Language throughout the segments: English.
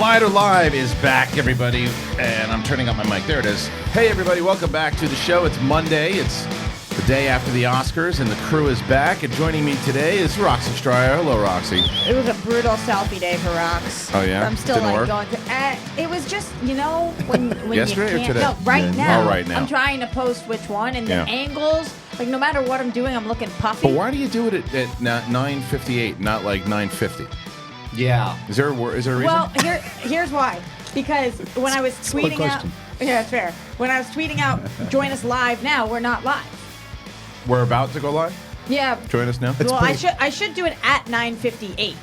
Collider Live is back, everybody, and I'm turning up my mic. There it is. Hey, everybody, welcome back to the show. It's Monday. It's the day after the Oscars, and the crew is back. And joining me today is Roxy Striar. Hello, Roxy. It was a brutal selfie day for Rox. Oh, yeah? I'm still Didn't work? going through. It was just, when Yesterday you or can't. today? No, right now. Oh, right now. I'm trying to post which one, and the angles, like no matter what I'm doing, I'm looking puffy. But why do you do it at 9:58, not like 9:50? Yeah. Is there a reason? Well, here's why. Because when I was tweeting out, yeah, it's fair. When I was tweeting out, join us live now, we're not live. We're about to go live? Yeah. Join us now? Well, I should do it at 9:58.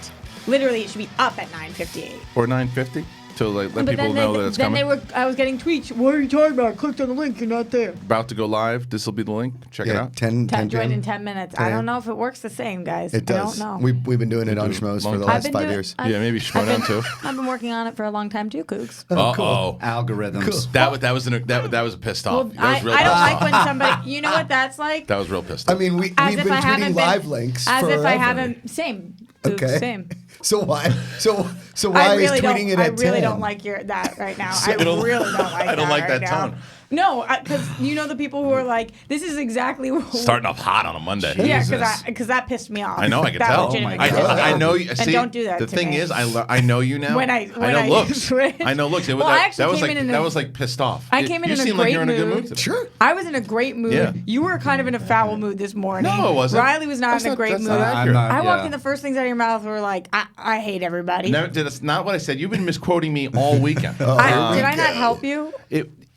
Literally, it should be up at 9:58. Or 9:50? To let people know that it's coming? I was getting tweets. What are you talking about? I clicked on the link. You're not there. About to go live. This will be the link. Check it out. 10 join in 10 minutes. I don't know if it works the same, guys. It does. I don't know. We've been doing it on Schmoes for the last 5 years. Yeah, maybe Schmoedown too. I've been working on it for a long time too, Cougs. Cool. Algorithms. Cool. That was a pissed off. Well, I don't like when somebody. You know what that's like? That was real pissed off. I mean, we've been tweeting live links as forever. if I haven't. Same. Cougs, Okay. Same. So why? So why is tweeting it at 10? I really don't like that right now. I really don't like that. I don't like right that now. tone. No, because you know the people who are like, this is exactly Starting off hot on a Monday. Yeah, because that pissed me off. I know, I can That tell. legitimately I pissed me off. know. See, and don't do that The to thing me. is, I know you now. When I know looks. switch. I know looks. Well, I actually That was like pissed off. I came in you in a seem great like you're in a good mood. mood today. Sure. I was in a great mood. Yeah. You were kind of in a foul mood this morning. No, it wasn't. Riley was not in a great that's mood. not accurate. I walked in, the first things out of your mouth were like, I hate everybody. No, that's not what I said. You've been misquoting me all weekend. Did I not help you?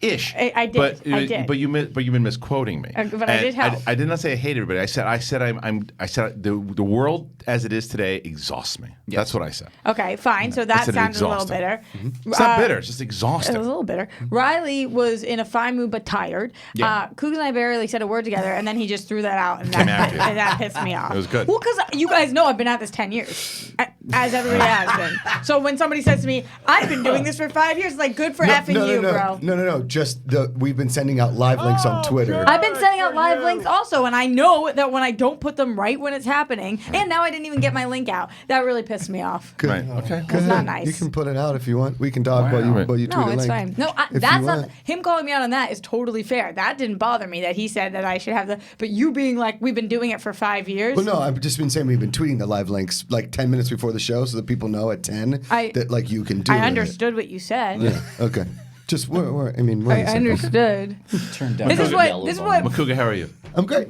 Ish. I did. I did. But you've been misquoting me. But I did help. I did not say I hate everybody. I said the world as it is today exhausts me. Yes. That's what I said. Okay, fine. So that sounded a little bitter. Mm-hmm. It's not bitter. It's just exhausting. It was a little bitter. Riley was in a fine mood but tired. Yeah. Cougs and I barely said a word together, and then he just threw that out, and that pissed me off. It was good. Well, because you guys know I've been at this 10 years, as everybody has been. So when somebody says to me, I've been doing this for 5 years, it's like, good for effing you, bro. No. Just we've been sending out live links on Twitter. I've been sending out live links also, and I know that when I don't put them right when it's happening, and now I didn't even get my link out. That really pissed me off. Good. Right. Okay. It's not nice. You can put it out if you want. We can talk about you tweet No, a it's link. fine. No, if that's you not want. him calling me out on that is totally fair. That didn't bother me that he said that I should have but you being like, we've been doing it for 5 years. Well, no, I've just been saying we've been tweeting the live links like 10 minutes before the show so that people know at 10 that like you can do it. I understood what you said. Yeah. Okay. Just we're I understood. Turned down. This is what Macuga, how are you? I'm great.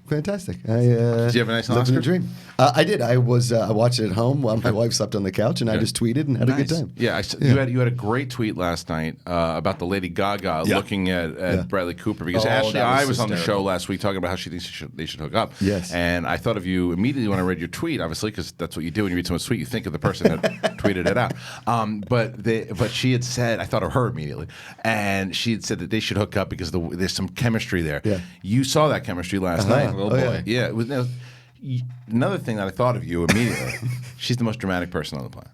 Fantastic. Did you have a nice lived in Oscar? a dream. I did. I watched it at home while my wife slept on the couch, and I just tweeted and had a good time. Yeah, you had a great tweet last night about the Lady Gaga looking at Bradley Cooper because Ashley I was on the show last week talking about how she thinks they should hook up. Yes. And I thought of you immediately when I read your tweet, obviously, because that's what you do when you read someone's tweet. You think of the person that tweeted it out. But she had said, I thought of her immediately, and she had said that they should hook up because there's some chemistry there. Yeah. You saw that chemistry last night. Little boy. Yeah. It was, another thing that I thought of you immediately, she's the most dramatic person on the planet.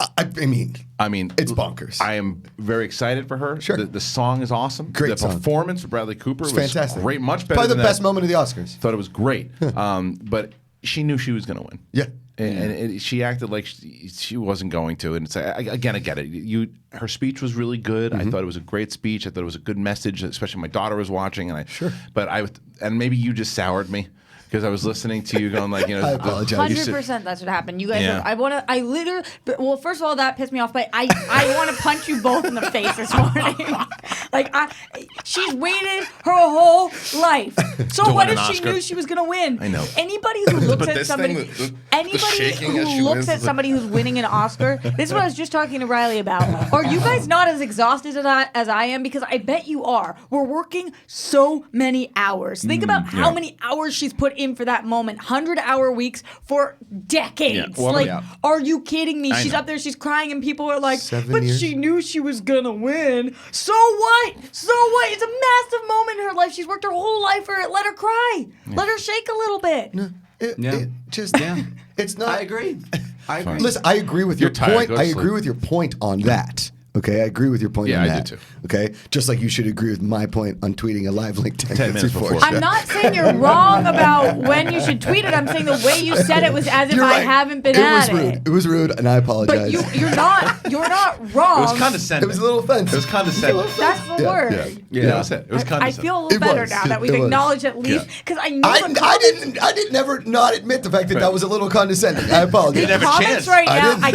I mean, it's bonkers. I am very excited for her. Sure. The song is awesome. Great the song. performance of Bradley Cooper was fantastic. Great, much better Probably than the best moment of the Oscars. Thought it was great. But she knew she was going to win. Yeah. And she acted like she wasn't going to. And it's again, I get it. Her speech was really good. I thought it was a great speech. I thought it was a good message, especially my daughter was watching. But maybe you just soured me. Because I was listening to you going like, I apologize. 100% that's what happened. You guys, well, first of all, that pissed me off, but I want to punch you both in the face this morning. She's waited her whole life. So what if she knew she was going to win? I know. Anybody who looks at somebody, somebody who's winning an Oscar, this is what I was just talking to Reilly about. Are you guys not as exhausted as I am? Because I bet you are. We're working so many hours. Think about how many hours she's put in for that moment. 100-hour weeks for decades. Yeah. Well, are you kidding me? She's know. up there, she's crying, and people are like, 7 but years? she knew she was gonna win. So what? It's a massive moment in her life. She's worked her whole life for it. Let her cry. Let her shake a little bit. It's not. I agree. Listen, I agree with your tired. point. Go to I sleep. agree with your point on that. Okay, I agree with your point on that. Yeah, I do too. Okay, just like you should agree with my point on tweeting a live link 10 minutes before. I'm not saying you're wrong about when you should tweet it. I'm saying the way you said it was as if You're I right. haven't been It at was it. rude. It was rude, and I apologize. But you're not wrong. It was condescending. It was a little offensive. It was condescending. That's the word. Yeah, that was it. It was I condescending. feel a little It better was. now that we've It was. acknowledged at least because I know I the comments. didn't never not admit the fact that that was a little condescending. I apologize. You never Comments chance. right I now, didn't. I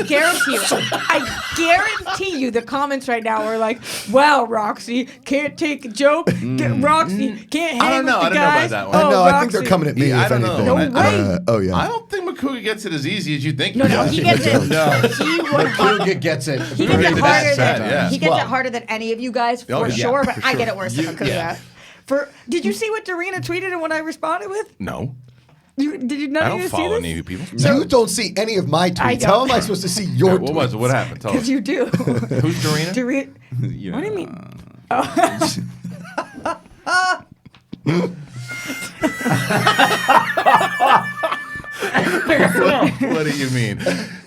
guarantee you, the comments right now are like, "Wow, Roxy can't take a joke. Roxy can't hang I don't know. with the I don't know about guys." that one. Oh, No, I think Roxy. they're coming at me. Yeah, I if don't know. anything. No way. Oh yeah. I don't think Macuga gets it as easy as you think. No, he gets it. No. He would. Macuga gets it. He gets it That's harder sad, than yeah. he gets Well- it harder than any of you guys for Oh, yeah, sure. But for I sure. get it worse than Macuga. yeah. Did you see what Darina tweeted and what I responded with? No. Did you not I even don't see follow this? any of you people. You don't see any of my I tweets. How don't. am I supposed to see your What tweets? was it? What happened? Tell Because us. you do. Who's Darina? Darina. What do you mean? What do you mean?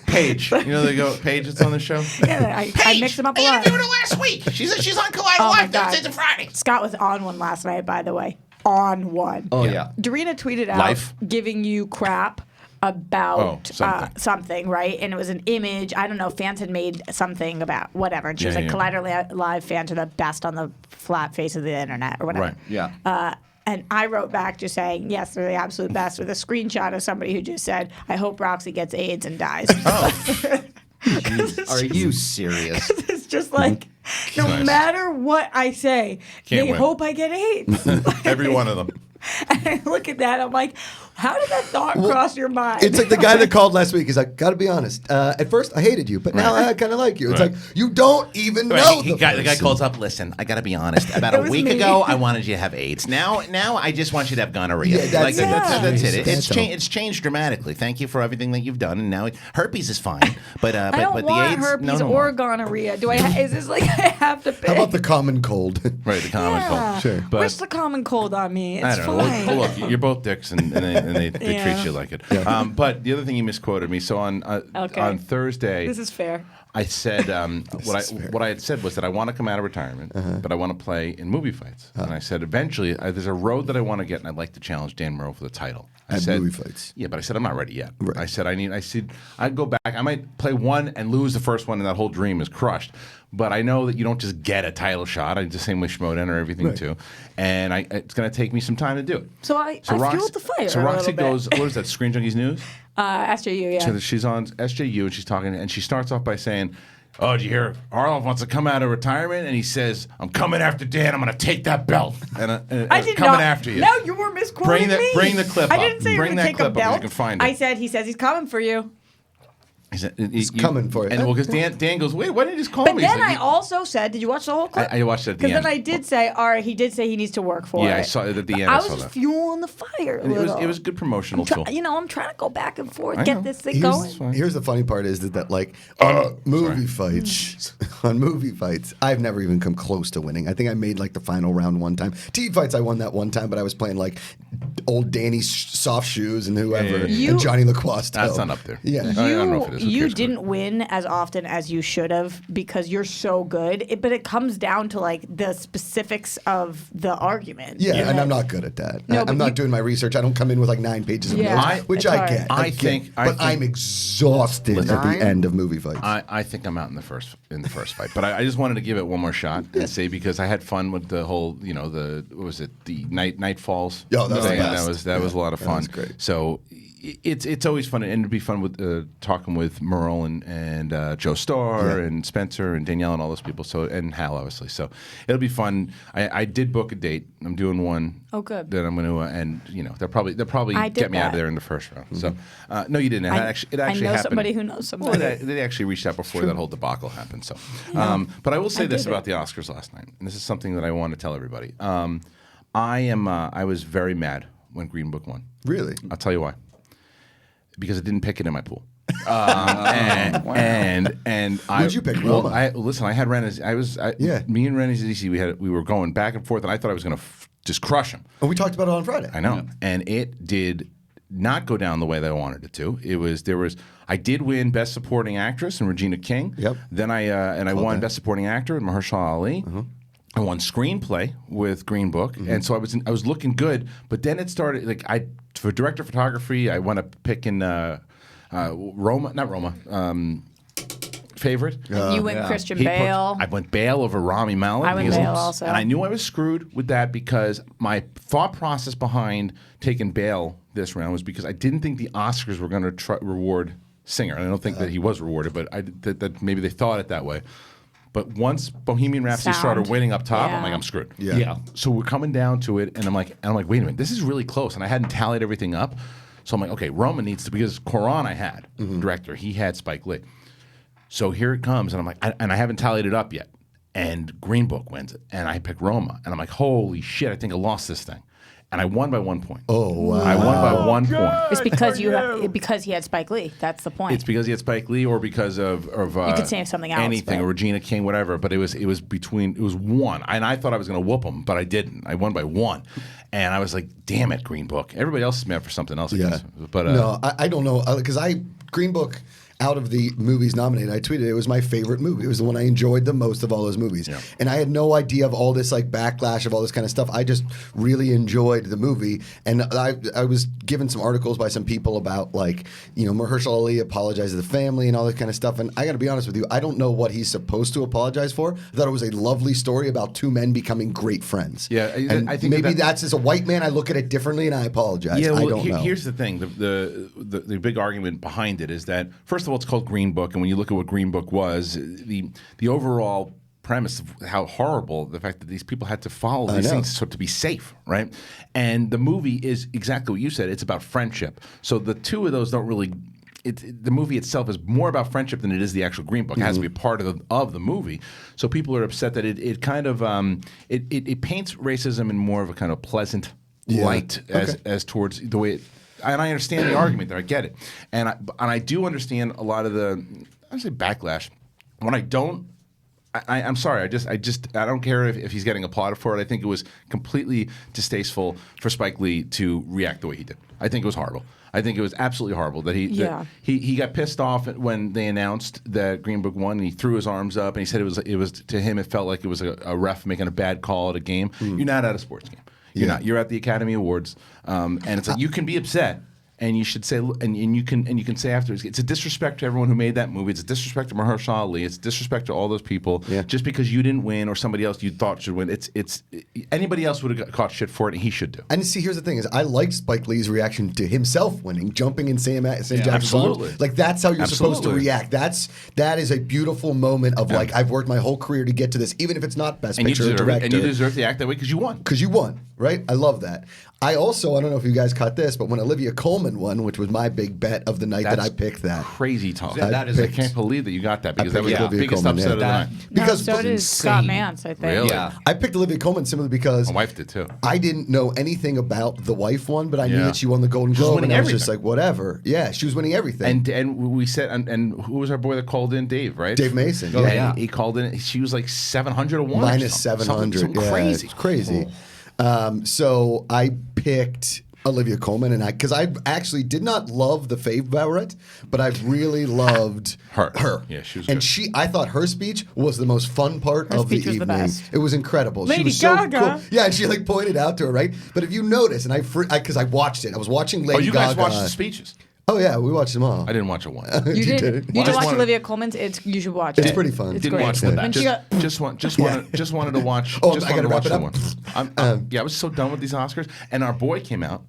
Paige. You know they go, Paige that's on the show? Yeah, I mix them up a lot. interviewed her last week. She's on Collider Oh my Live God. Thursdays and Fridays. Scott was on one last night, by the way. On one. Oh, yeah. Darina tweeted out Life. giving you crap about something. right? And it was an image. I don't know. Fans had made something about whatever. And she was like, Collider Live fans are the best on the flat face of the internet or whatever. Right. Yeah. And I wrote back just saying, yes, they're the absolute best with a screenshot of somebody who just said, I hope Roxy gets AIDS and dies. Are you serious? It's just like, no Nice. matter what I say, Can't they win. hope I get AIDS. Every one of them. And I look at that, I'm like, how did that thought cross your mind? It's like the guy that called last week. He's like, gotta be honest. At first, I hated you, but now I kind of like you. It's Right. like, you don't even know The guy calls up. Listen, I gotta be honest. About It a was week me. ago, I wanted you to have AIDS. Now I just want you to have gonorrhea. Yeah, that's it. That's it. That's all. It's changed dramatically. Thank you for everything that you've done. And now herpes is fine, but I don't but want the AIDS, herpes no or more. gonorrhea. Do I? Is this like I have to pick? How about the common cold? Right, the common cold. Sure. But Wish the common cold on me. It's I don't know. fine. Well, look, you're both dicks, and they Yeah. treat you like it. But the other thing you misquoted me. So on Thursday, This is fair. I said what I had said was that I want to come out of retirement, but I want to play in movie fights. And I said eventually there's a road that I want to get, and I'd like to challenge Dan Murrow for the title. I At said, movie fights. Yeah, but I said I'm not ready yet. Right. I said I'd go back. I might play one and lose the first one, and that whole dream is crushed. But I know that you don't just get a title shot. I the same with Schmoedown or everything Right. too, and it's going to take me some time to do it. So I fueled the fire So a Roxy little bit. goes, what is that? Screen Junkies News. SJU, yeah. So she's on SJU and she's talking, and she starts off by saying, "Oh, did you hear? Harloff wants to come out of retirement, and he says, I'm coming after Dan. I'm going to take that belt, and I did coming not. after you." No, you were misquoting me. Bring the clip I up. didn't say Bring you were that going to take clip a up if you belt. can find it. I said, he says he's coming for you. He's coming for it. And well, because Dan goes, "Wait, why didn't you just call But me?" then I also said, did you watch the whole clip? I watched it at the Because end. then I did say, all right, he did say he needs to work for it. Yeah, I saw it at the end. I I was saw just that. fueling the fire a And little. it was a good promotional tool. I'm trying to go back and forth, I get know. this thing going. Here's the funny part is that like on movie fights, I've never even come close to winning. I think I made like the final round one time. TV fights, I won that one time, but I was playing like old Danny's soft shoes and whoever, Yeah. and Johnny LaQuaste. That's not up there. Yeah. I don't know if it is. Who You cares? didn't win as often as you should have because you're so good. But it comes down to like the specifics of the argument. Yeah, and I'm not good at that. No, but I'm not you- doing my research. I don't come in with like 9 pages of Yeah. notes, which It's I hard. get. I think- but I'm exhausted at the Nine? end of movie fights. I think I'm out in the first fight, but I just wanted to give it one more shot and say because I had fun with the whole, the what was it, the night falls. Yo, that was the thing, and best. that was a lot of That fun. was great. So it's always fun, and it'd be fun with talking with Merle and Joe Starr and Spencer and Danielle and all those people. So and Hal obviously. So it'll be fun. I did book a date. I'm doing one. Oh, good. That I'm going to and they'll probably I did get me out of that. there in the first round. So no, you didn't. It actually I know happened. somebody who knows somebody. Well, they actually reached out before that whole debacle happened. So, but I will say this about the Oscars last night, and this is something that I want to tell everybody. I was very mad when Green Book won. Really? I'll tell you why. Because I didn't pick it in my pool. And Who'd you pick, Roma? Listen, I had Rennes. Me and Rennes we were going back and forth, and I thought I was going to just crush him. Oh, we talked about it on Friday. I know, and it did not go down the way that I wanted it to. I did win Best Supporting Actress in Regina King. Yep. Then I won Best Supporting Actor in Mahershala Ali. I won Screenplay with Green Book, and so I was looking good. But then it started for director of photography. I wound up picking Favorite. You went Christian He Bale. I went Bale over Rami Malek. I went Bale also. And I knew I was screwed with that because my thought process behind taking Bale this round was because I didn't think the Oscars were going to reward Singer. And I don't think that he was rewarded, but that maybe they thought it that way. But once Bohemian Rhapsody started winning up top, I'm like, I'm screwed. Yeah. So we're coming down to it, and I'm like, wait a minute, this is really close. And I hadn't tallied everything up. So I'm like, okay, Roma needs to, because Coran I had, director, he had Spike Lee. So here it comes, and I'm like, I haven't tallied it up yet. And Green Book wins it, and I pick Roma. And I'm like, holy shit, I think I lost this thing. And I won by 1 point. Oh, wow. I won by 1 point. It's because he had Spike Lee. That's the point. It's because he had Spike Lee, or because of you could say something else, anything, but... or Regina King, whatever. But it was one, and I thought I was going to whoop him, but I didn't. I won by 1, and I was like, damn it, Green Book. Everybody else is mad for something else. I guess. But no, I don't know, because Green Book. Out of the movies nominated, I tweeted it was my favorite movie. It was the one I enjoyed the most of all those movies. Yeah. And I had no idea of all this backlash of all this kind of stuff. I just really enjoyed the movie. And I was given some articles by some people about Mahershala Ali apologized to the family and all that kind of stuff. And I got to be honest with you, I don't know what he's supposed to apologize for. I thought it was a lovely story about two men becoming great friends. Yeah, and I think maybe that's as a white man, I look at it differently and I apologize. Yeah, well, I don't know. Here's the thing. The big argument behind it is that, first of all, it's called Green Book, and when you look at what Green Book was, the overall premise of how horrible the fact that these people had to follow these things to be safe, right? And the movie is exactly what you said. It's about friendship. So the two of those don't really. The movie itself is more about friendship than it is the actual Green Book. It has to be a part of the movie. So people are upset that it kind of it paints racism in more of a kind of pleasant light as towards the way. And I understand the argument there. I get it, and I do understand a lot of the backlash. When I don't, I'm sorry. I don't care if he's getting applauded for it. I think it was completely distasteful for Spike Lee to react the way he did. I think it was horrible. I think it was absolutely horrible that he got pissed off when they announced that Green Book won, and he threw his arms up and he said it was to him it felt like it was a ref making a bad call at a game. You're not at a sports game. You're not. You're at the Academy Awards, and it's like you can be upset, and you should say, and you can say afterwards, it's a disrespect to everyone who made that movie. It's a disrespect to Mahershala Ali. It's a disrespect to all those people. Yeah. Just because you didn't win or somebody else you thought should win, it's anybody else would have caught shit for it, and he should do. And see, here's the thing: is I liked Spike Lee's reaction to himself winning, jumping in Sam Jackson's arms. Like that's how you're supposed to react. That is a beautiful moment of I've worked my whole career to get to this, even if it's not Best Picture or Director. And you deserve to act that way because you won. Because you won, right? I love that. I don't know if you guys caught this, but when Olivia Colman won, which was my big bet of the night that I picked that. Crazy talk. I can't believe that you got that because that was the biggest upset of the night. Because so did Scott Mance, I think. Really? Yeah. I picked Olivia Colman simply because my wife did too. I didn't know anything about the wife one, but I knew that she won the Golden Globe, and I was just like, whatever. Yeah, she was winning everything. And we said, and who was our boy that called in? Dave, right? Dave Mason. Oh, yeah. He called in. She was like 700 to 1. Minus 700. Something crazy. It's crazy. So I picked Olivia Colman, and because I actually did not love the favorite, but I really loved her. Yeah, she was and good. I thought her speech was the most fun part of the evening. The best. It was incredible. Lady she was Gaga. So cool. Yeah, and she pointed out to her, right? But if you notice, and because I watched it, I was watching Lady Gaga. Oh, you guys watched the speeches? Oh yeah, we watched them all. I didn't watch it once. You did. You didn't watch Olivia Colman's? You should watch it. It's pretty fun. It's didn't great. watch the When just wanted to watch. Oh, just I wanted gotta to watch wrap it the up. one. I was so done with these Oscars, and our boy came out,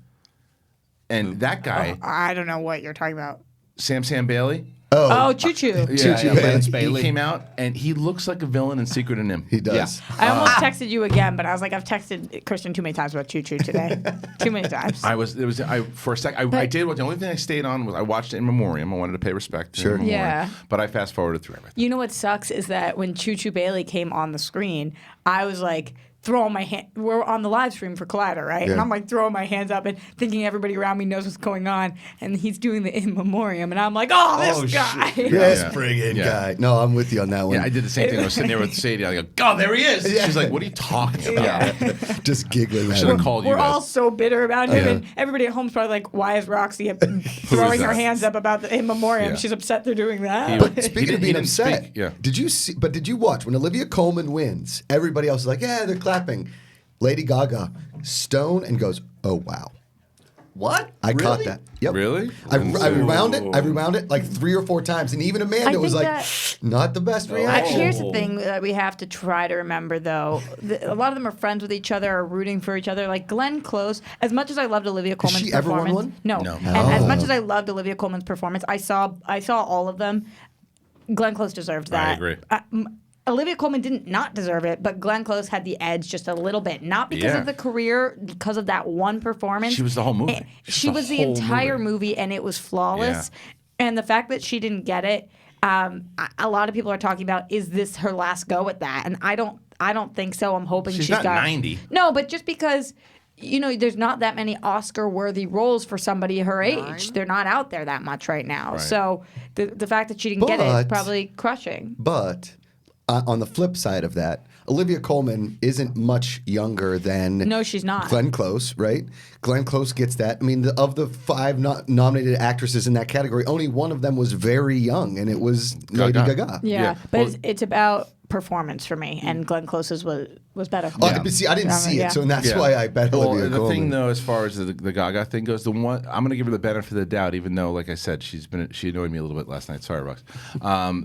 and that guy, I don't know what you're talking about. Sam Bailey. Oh, Choo Choo. He came out, and he looks like a villain in Secret and Him. He does. Yeah. I almost texted you again, but I was like, I've texted Kristian too many times about Choo Choo today. Too many times. For a sec. I did. The only thing I stayed on was I watched it in memoriam. I wanted to pay respect. To in memoriam, yeah. But I fast forwarded through everything. You know what sucks is that when Choo Choo Bailey came on the screen, I was like, throwing my hand. We're on the live stream for Collider, right? And Yeah. I'm like throwing my hands up and thinking everybody around me knows what's going on. And he's doing the in memoriam, and I'm like, oh, this guy. Yes, Yeah. friggin' Yeah. guy. No, I'm with you on that one. Yeah, I did the same thing. I was sitting there with Sadie. I go, "Oh, there he is." She's like, "What are you talking about?" Just giggling. Should have called you We're guys. all so bitter about him, Yeah. and everybody at home's probably like, "Why is Roxy throwing her that? hands up about the in memoriam? Yeah. She's upset they're doing that." He- But speaking didn't- of he being didn't upset, speak, yeah. did you see? But did you watch when Olivia Colman wins? Everybody else is like, "Yeah, they're clapping." Lady Gaga, stone, and goes, "Oh wow." What? I caught that. Yep. Really? I rewound it. I rewound it like 3 or 4 times, and even Amanda I was think like, that- "Not the best reaction." Here's the thing that we have to try to remember, though. A lot of them are friends with each other, are rooting for each other. Like Glenn Close, as much as I loved Olivia Colman's she ever won performance, one? no. No. And as much as I loved Olivia Colman's performance, I saw all of them. Glenn Close deserved that. I agree. Olivia Colman didn't not deserve it, but Glenn Close had the edge just a little bit. Not because Yeah. of the career, because of that one performance. She was the whole movie. She was the whole entire movie, and it was flawless. And the fact that she didn't get it, a lot of people are talking about, is this her last go at that? And I don't think so. I'm hoping She's she's not got 90. No, but just because. There's not that many Oscar-worthy roles for somebody her age. They're not out there that much right now. Right. So the fact that she didn't get it is But- probably crushing. But on the flip side of that, Olivia Colman isn't much younger than No, she's not. Glenn Close, right? Glenn Close gets that. I mean, of the 5 nominated actresses in that category, only one of them was very young, and it was Lady Gaga. Yeah, Yeah. but Well- it's about performance for me, and Glenn Close's was better. Oh, but see, I didn't see it, so that's why I bet Well, Olivia the Colman. thing though, as far as the Gaga thing goes, the one I'm going to give her the benefit of the doubt, even though, like I said, she annoyed me a little bit last night. Sorry, Rox.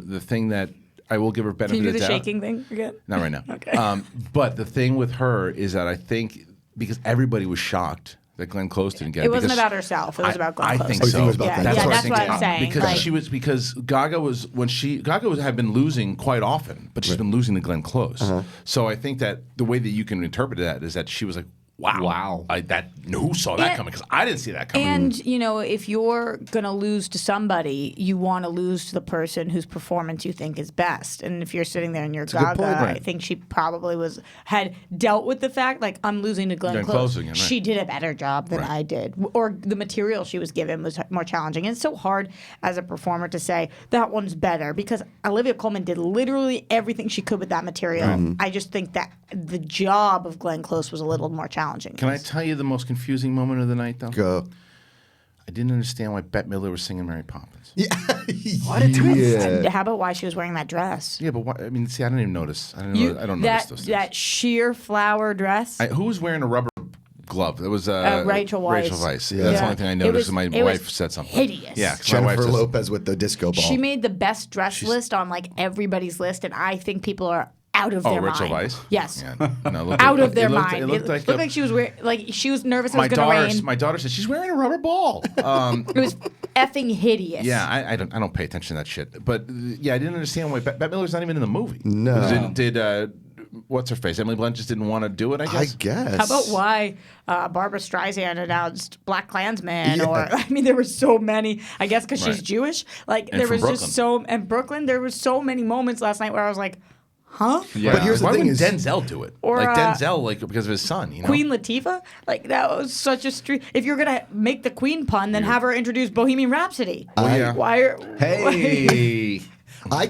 The thing that I will give her benefit Can you of do the the doubt. shaking thing again? Not right now. Okay. But the thing with her is that I think because everybody was shocked that Glenn Close didn't get it. It wasn't because about herself. It was about Glenn I Close. think Oh, you so. think it was about Glenn Yeah, Close? that's I what think I'm saying. because because Gaga was had been losing quite often, but she's been losing to Glenn Close. So I think that the way that you can interpret that is that she was like, wow. Who saw that And- coming? Because I didn't see that coming. And if you're gonna lose to somebody, you want to lose to the person whose performance you think is best. And if you're sitting there and you're a good Gaga, point, I right. think she probably had dealt with the fact like I'm losing to Glenn Glenn Close. Close again, right. She did a better job than Right. I did, or the material she was given was more challenging. And it's so hard as a performer to say that one's better because Olivia Colman did literally everything she could with that material. I just think that the job of Glenn Close was a little more challenging. Can I tell you the most confusing moment of the night, though? Go. I didn't understand why Bette Midler was singing Mary Poppins. Yeah. How about why she was wearing that dress? Yeah, but why, I mean, see, I didn't even notice. I don't notice those things. That sheer flower dress. Who was wearing a rubber glove? It was Rachel Weisz. Rachel Weisz. Yeah. That's the Yeah. only thing I It noticed. was- My it was wife said something. hideous. Yeah, 'cause my wife Jennifer says- Lopez with the disco ball. She made the best dress list on like everybody's list, and I think people are out of their Rachel mind. Weisz? Yes. Yeah, no, it looked Out like- of their it looked- mind. It looked like, she was she was nervous it my was going to rain. My daughter said she's wearing a rubber ball. It was effing hideous. Yeah, I don't pay attention to that shit. But yeah, I didn't understand why Bette Midler's not even in the movie. No. Did what's her face? Emily Blunt just didn't want to do it. I I guess. guess. How about why Barbara Streisand announced Black Klansman? Yeah. Or I mean, there were so many. I guess because she's Right. Jewish. Like And there from was just so and Brooklyn. There was so many moments last night where I was like, huh? Yeah. But here's the why thing wouldn't is- Denzel do it? Or, like Denzel, like because of his son. You know. Queen Latifah? Like, that was such a street. If you're going to make the Queen pun, then have her introduce Bohemian Rhapsody. yeah. Why are. Hey. I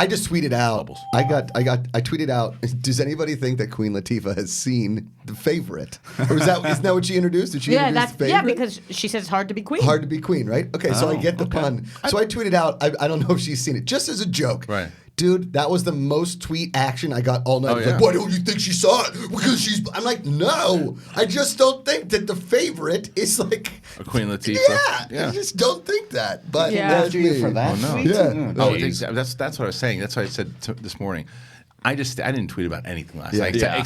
just tweeted out. I tweeted out. Does anybody think that Queen Latifah has seen The Favorite? Or isn't that what she introduced? Did she Yeah, introduce that's The Favorite? because she says it's hard to be queen. Hard to be queen, right? Okay, so I get the pun. So I tweeted out. I don't know if she's seen it, just as a joke. Right. Dude, that was the most tweet action I got all night. Oh, It's yeah. like, why don't you think she saw it? Because she's. I'm like, no. I just don't think that The Favorite is like. A Queen Latifah. Yeah, I just don't think that. But Yeah. that's After you me. for that? Oh, no. tweet? Yeah. Oh, that's what I was saying. That's what I said this morning. I didn't tweet about anything last night Yeah.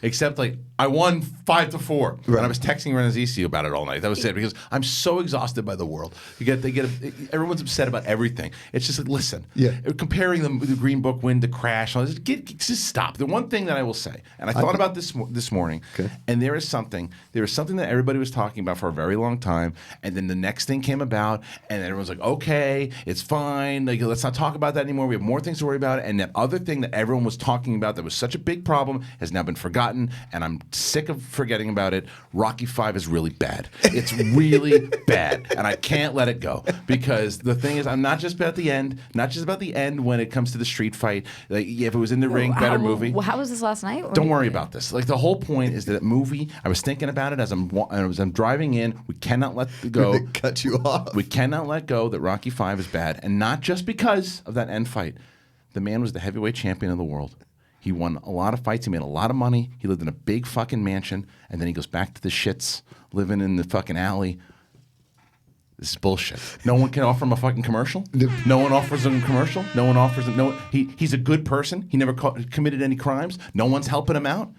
except like I won 5-4, and I was texting Renazisi about it all night. That was it because I'm so exhausted by the world. Everyone's upset about everything. It's just like listen, comparing the Green Book win to Crash. All this, just stop. The one thing that I will say, and I thought about this morning, and there is something that everybody was talking about for a very long time, and then the next thing came about, and everyone's like, okay, it's fine. Like let's not talk about that anymore. We have more things to worry about, and that other thing that everyone was talking about that was such a big problem has now been forgotten, and I'm sick of forgetting about it. Rocky V is really bad. It's really bad, and I can't let it go because the thing is, I'm not just about the end, when it comes to the street fight. Like, if it was in the ring, better movie. How was this last night? Don't worry about this. Like, the whole point is that movie. I was thinking about it as I'm driving in. We cannot let go. They cut you off. We cannot let go that Rocky V is bad, and not just because of that end fight. The man was the heavyweight champion of the world. He won a lot of fights. He made a lot of money. He lived in a big fucking mansion, and then he goes back to the shits, living in the fucking alley. This is bullshit. No one can offer him a fucking commercial. No one offers him a commercial. No one offers him. No, he's a good person. He never committed any crimes. No one's helping him out.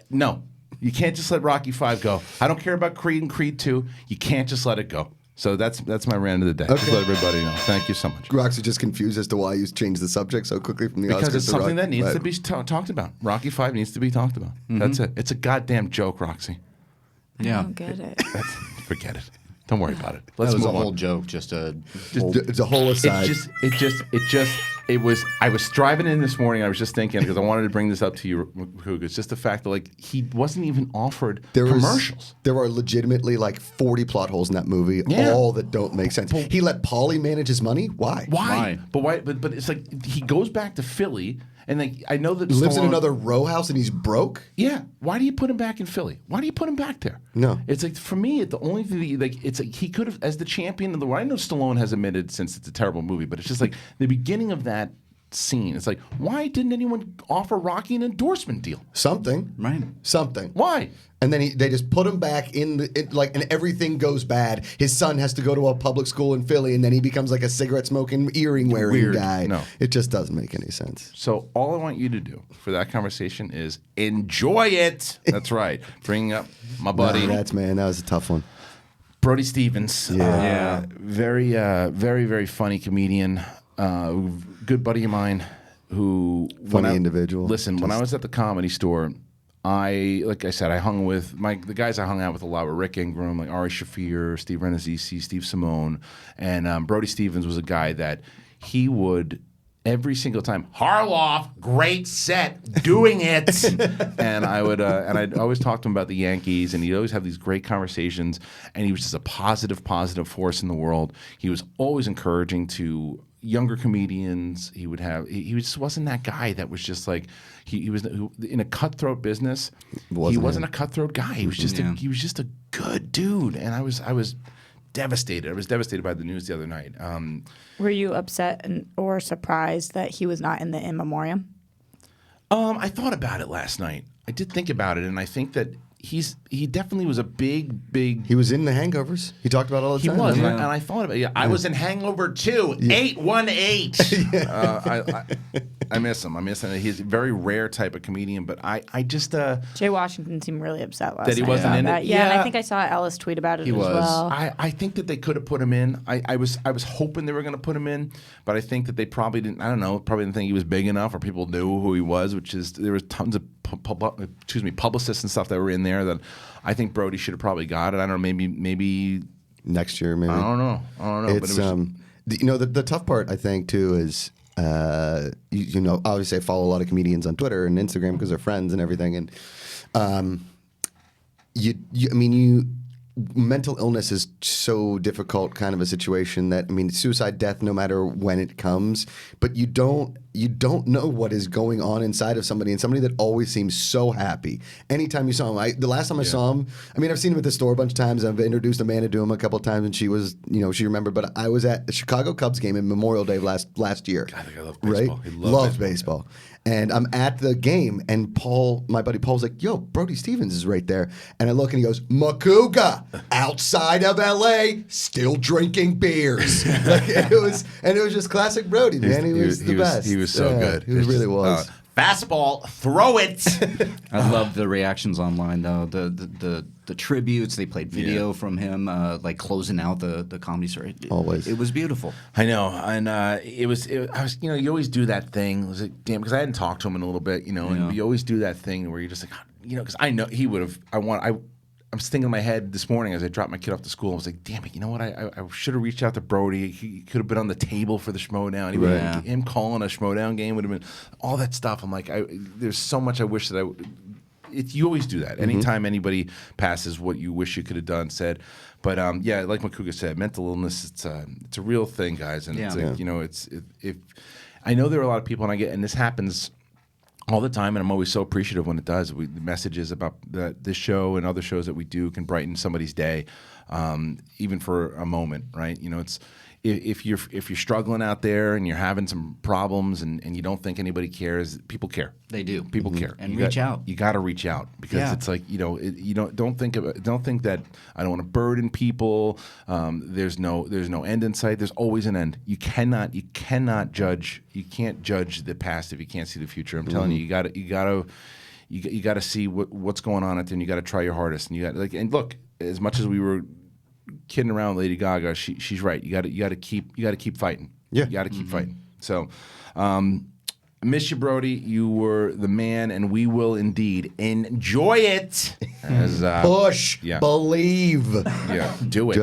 No, you can't just let Rocky V go. I don't care about Creed and Creed 2. You can't just let it go. So that's my rant of the day. Okay. Just let everybody know. Thank you so much. Roxy just confused as to why you changed the subject so quickly from the Oscars. Because it's something that needs Right. to be talked about. Rocky V needs to be talked about. That's it. It's a goddamn joke, Roxy. I don't get it. Forget it. Don't worry about it. That Let's was move a whole on. joke. Just a It's a whole aside. It was. I was driving in this morning. I was just thinking because I wanted to bring this up to you, Macuga. It's just the fact that like he wasn't even offered commercials. There are legitimately like 40 plot holes in that movie, Yeah. all that don't make sense. He let Paulie manage his money. Why? Why? But why? But it's like he goes back to Philly, and like I know that He lives in Stallone- another row house and he's broke. Yeah. Why do you put him back in Philly? Why do you put him back there? No. It's like for me, the only thing that, like it's like he could have as the champion of the world. I know Stallone has admitted since it's a terrible movie, but it's just like the beginning of that scene. It's like why didn't anyone offer Rocky an endorsement deal? Something. right. Something. Why? And then they just put him back in and everything goes bad. His son has to go to a public school in Philly, and then he becomes like a cigarette smoking, earring wearing Weird. guy. No. It just doesn't make any sense. So all I want you to do for that conversation is enjoy it. That's right. Bring up my buddy That was a tough one. Brody Stevens. Yeah. Very, very funny comedian. Good buddy of mine who Funny individual. Listen, when I was at the Comedy Store, like I said, I hung with the guys I hung out with a lot were Rick Ingram, like Ari Shaffir, Steve Renazzisi, Steve Simone, and Brody Stevens was a guy that he would every single time Harloff, great set, doing it, and I'd always talk to him about the Yankees, and he'd always have these great conversations, and he was just a positive force in the world. He was always encouraging to younger comedians. He just wasn't that guy that was just like he was in a cutthroat business. He wasn't a cutthroat guy. He was just he was just a good dude, and I was devastated. I was devastated by the news the other night. Were you upset or surprised that he was not in the in memoriam? I thought about it last night. I did think about it, and I think that he definitely was a big. He was in The Hangovers. He talked about it all the He time. was, remember? and I thought about it. Yeah, I was in Hangover 2, 818. I miss him. He's a very rare type of comedian, but I just Jay Washington seemed really upset last That he night wasn't about in it? that. Yeah, and Yeah. I think I saw Ellis tweet about it He as was. well. I think that they could have put him in. I was hoping they were going to put him in, but I think that they probably didn't. I don't know. Probably didn't think he was big enough, or people knew who he was. Which is there was tons of publicists and stuff that were in there that I think Brody should have probably got it. I don't know. Maybe Next year, maybe. I don't know. It's but it was, the tough part I think too is you know, obviously I follow a lot of comedians on Twitter and Instagram because they're friends and everything, and mental illness is so difficult kind of a situation that suicide, death, no matter when it comes, but you don't know what is going on inside of somebody, and somebody that always seems so happy. Anytime you saw him, the last time I saw him, I've seen him at the store a bunch of times. I've introduced Amanda to him a couple of times, and she was, she remembered. But I was at the Chicago Cubs game in Memorial Day last year. I think I love baseball. Right? He Loves baseball. And I'm at the game, and Paul, my buddy Paul's like, "Yo, Brody Stevens is right there." And I look, and he goes, "Macuga, outside of LA, still drinking beers." it was just classic Brody, man. He was the best. He was so good. He really was. Fastball, throw it. I love the reactions online though. The tributes, they played video from him, like closing out the comedy store. Always. It was beautiful. I know, and I was, you always do that thing. It was like, damn, because I hadn't talked to him in a little bit, and you always do that thing where you're just like, because I know he would have. I'm thinking in my head this morning as I dropped my kid off to school. I was like, damn it, you know what? I should have reached out to Brody. He could have been on the table for the Schmoedown. Him calling a Schmoedown game would have been all that stuff. I'm like, there's so much I wish that you always do that. Anytime anybody passes what you wish you could have done, said. But yeah, like Macuga said, mental illness, it's a real thing, guys. And it's like, you know, if I know there are a lot of people, and this happens all the time, and I'm always so appreciative when it does. The messages about this show and other shows that we do can brighten somebody's day, even for a moment, right? You know, it's if you're struggling out there and you're having some problems and you don't think anybody cares, people care. They do. People care. And reach out. You got to reach out because it's like, you know, don't think that I don't want to burden people. There's no end in sight. There's always an end. You cannot judge. You can't judge the past if you can't see the future. I'm telling you, you got to see what's going on out there, and you got to try your hardest. And you got and look, as much as we were kidding around with Lady Gaga, she's right. You got to keep fighting. Yeah, you got to keep fighting. So, miss you, Brody. You were the man, and we will indeed enjoy it. As, Push, believe. Yeah, do it.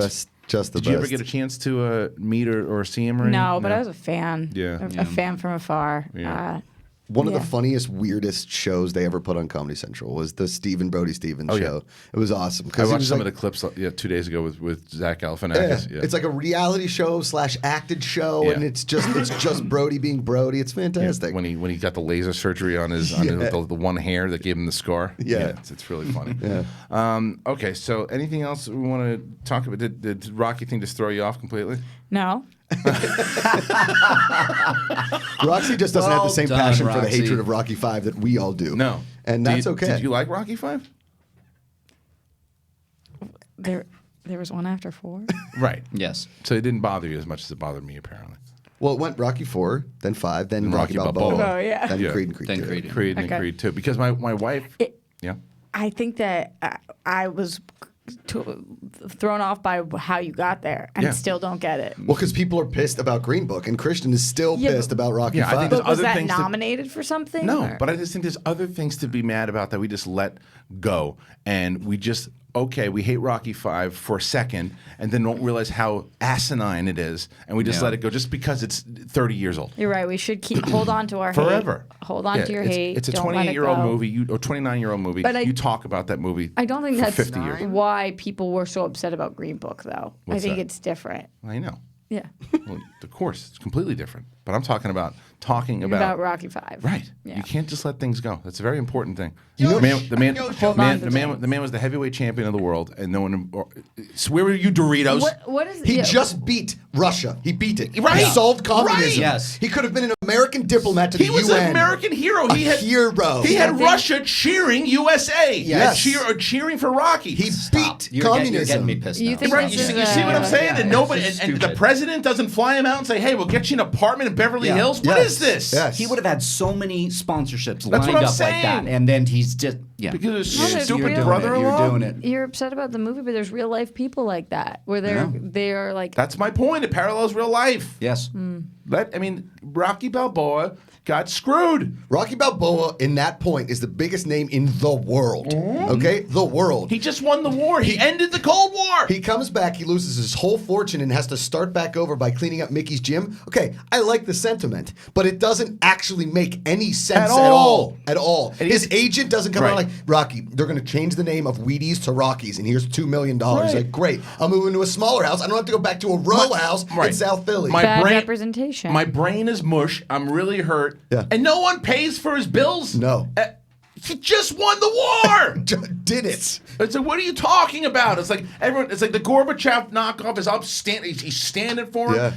Just the Did you ever get a chance to meet or see him? Or No, but I was a fan. Yeah. A fan from afar. Yeah. One of the funniest, weirdest shows they ever put on Comedy Central was the Brody Stevens show. It was awesome. I watched some of the clips 2 days ago with Zach Galifianakis. It's like a reality show / acted show, and it's just Brody being Brody. It's fantastic. When he got the laser surgery on his the one hair that gave him the scar. Yeah. It's really funny. Okay, so anything else we want to talk about? Did Rocky thing just throw you off completely? No. Roxy just doesn't have the same done, passion for the Roxy. hatred of Rocky V that we all do. No. And that's okay. Did you like Rocky V? There was one after 4. Right. Yes. So it didn't bother you as much as it bothered me, apparently. Well, it went Rocky 4, then 5, then Rocky Balboa, Oh, yeah. then Yeah. Creed and Creed Then 2. Creed. Creed and Okay. Creed too. Because my wife. Yeah. I think that I was thrown off by how you got there and still don't get it. Well, because people are pissed about Green Book, and Christian is still pissed about Rocky Yeah, I 5. think there's But was other that things nominated for something? No, or- but I just think there's other things to be mad about that we just let go. And we just, we hate Rocky V for a second and then don't realize how asinine it is. And we just let it go just because it's 30 years old. You're right. We should hold on to our Forever. hate. Hold on to your hate. It's a Don't let it 28-year-old go. movie or 29-year-old movie. But you talk about that movie I don't think for that's 50 years. why people were so upset about Green Book, though. What's I think that? it's different. I know. Yeah. Well, of course, it's completely different. But I'm talking about Rocky V. Right. Yeah. You can't just let things go. That's a very important thing. Hold on the to man was the heavyweight champion of the world, and no one. Where were you, Doritos? What is He just beat Russia. He beat it. Right. He solved communism. Right. Yes. He could have been an American diplomat to the He UN. was an American hero. He had hero. He had I think- Russia cheering USA. Yes. cheering for Rocky. He beat You're communism. getting me pissed You now. think Right, this you is see what I'm saying? yeah, and nobody, it's just and the stupid. president doesn't fly him out and say, "Hey, we'll get you an apartment in Beverly Yeah. Hills." What Yes. is this? Yes. He would have had so many sponsorships That's lined what I'm up like that, saying. and then he's just Because of No, his there's stupid real- brother-in-law. You're doing it. You're upset about the movie, but there's real life people like that where they're like That's my point. It parallels real life. Yes. Rocky Balboa got screwed. Rocky Balboa, in that point, is the biggest name in the world. Okay? The world. He just won the war. He ended the Cold War. He comes back, he loses his whole fortune and has to start back over by cleaning up Mickey's gym. Okay, I like the sentiment, but it doesn't actually make any sense At at all. all. At all. And His agent doesn't come Right. around like, Rocky, they're going to change the name of Wheaties to Rockies, and here's $2 million. Right. Like, great. I'll move into a smaller house. I don't have to go back to a row house in Right. South Philly. bad representation. My brain is mush. I'm really hurt. Yeah. And no one pays for his bills. No. He just won the war. Did it. It's like, what are you talking about? It's like everyone. It's like the Gorbachev knockoff is up. He's standing for him,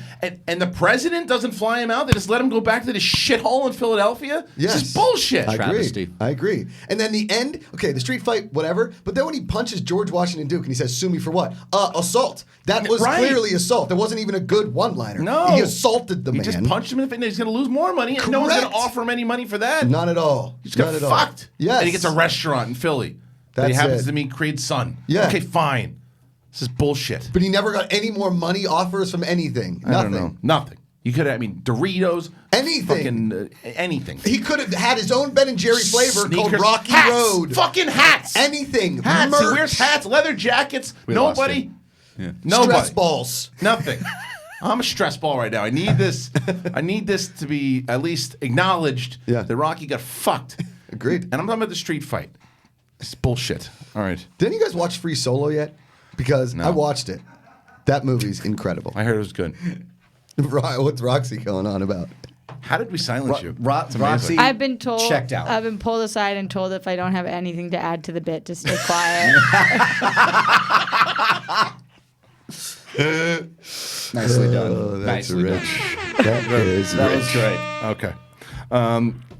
and the president doesn't fly him out. They just let him go back to this shithole in Philadelphia. Yes. This is bullshit. I agree. Travesty. I agree. And then the end, okay, the street fight, whatever. But then when he punches George Washington Duke and he says, "Sue me for what?" Assault. That was Right. clearly assault. That wasn't even a good one-liner. No, he assaulted the He man. just punched him in the face. And he's going to lose more money, and no one's going to Correct. offer him any money for that. Not at all. He just got Not at all. fucked. Yes. And he gets a restaurant in Philly. That he That's happens it. to meet Creed's son. Yeah. Okay, fine. This is bullshit. But he never got any more money offers from anything. I Nothing. don't know. Nothing. You could have, I mean, Doritos. Anything. Fucking anything. He could have had his own Ben and Jerry flavor called Sneakers. Rocky Hats. Road. Fucking hats. Anything. Hats. Merch. He wears hats, leather jackets. We lost Nobody. him. Nobody. Stress balls. Nothing. I'm a stress ball right now. I need this. I need this to be at least acknowledged that Rocky got fucked. Agreed. And I'm talking about the street fight. It's bullshit. All right. Didn't you guys watch Free Solo yet? Because I watched it. That movie's incredible. I heard it was good. What's Roxy going on about? How did we silence you? Roxy I've been told. checked out. I've been pulled aside and told if I don't have anything to add to the bit to stay quiet. Nicely done. Oh, that's Nicely done. rich. That is That rich. was great. Okay.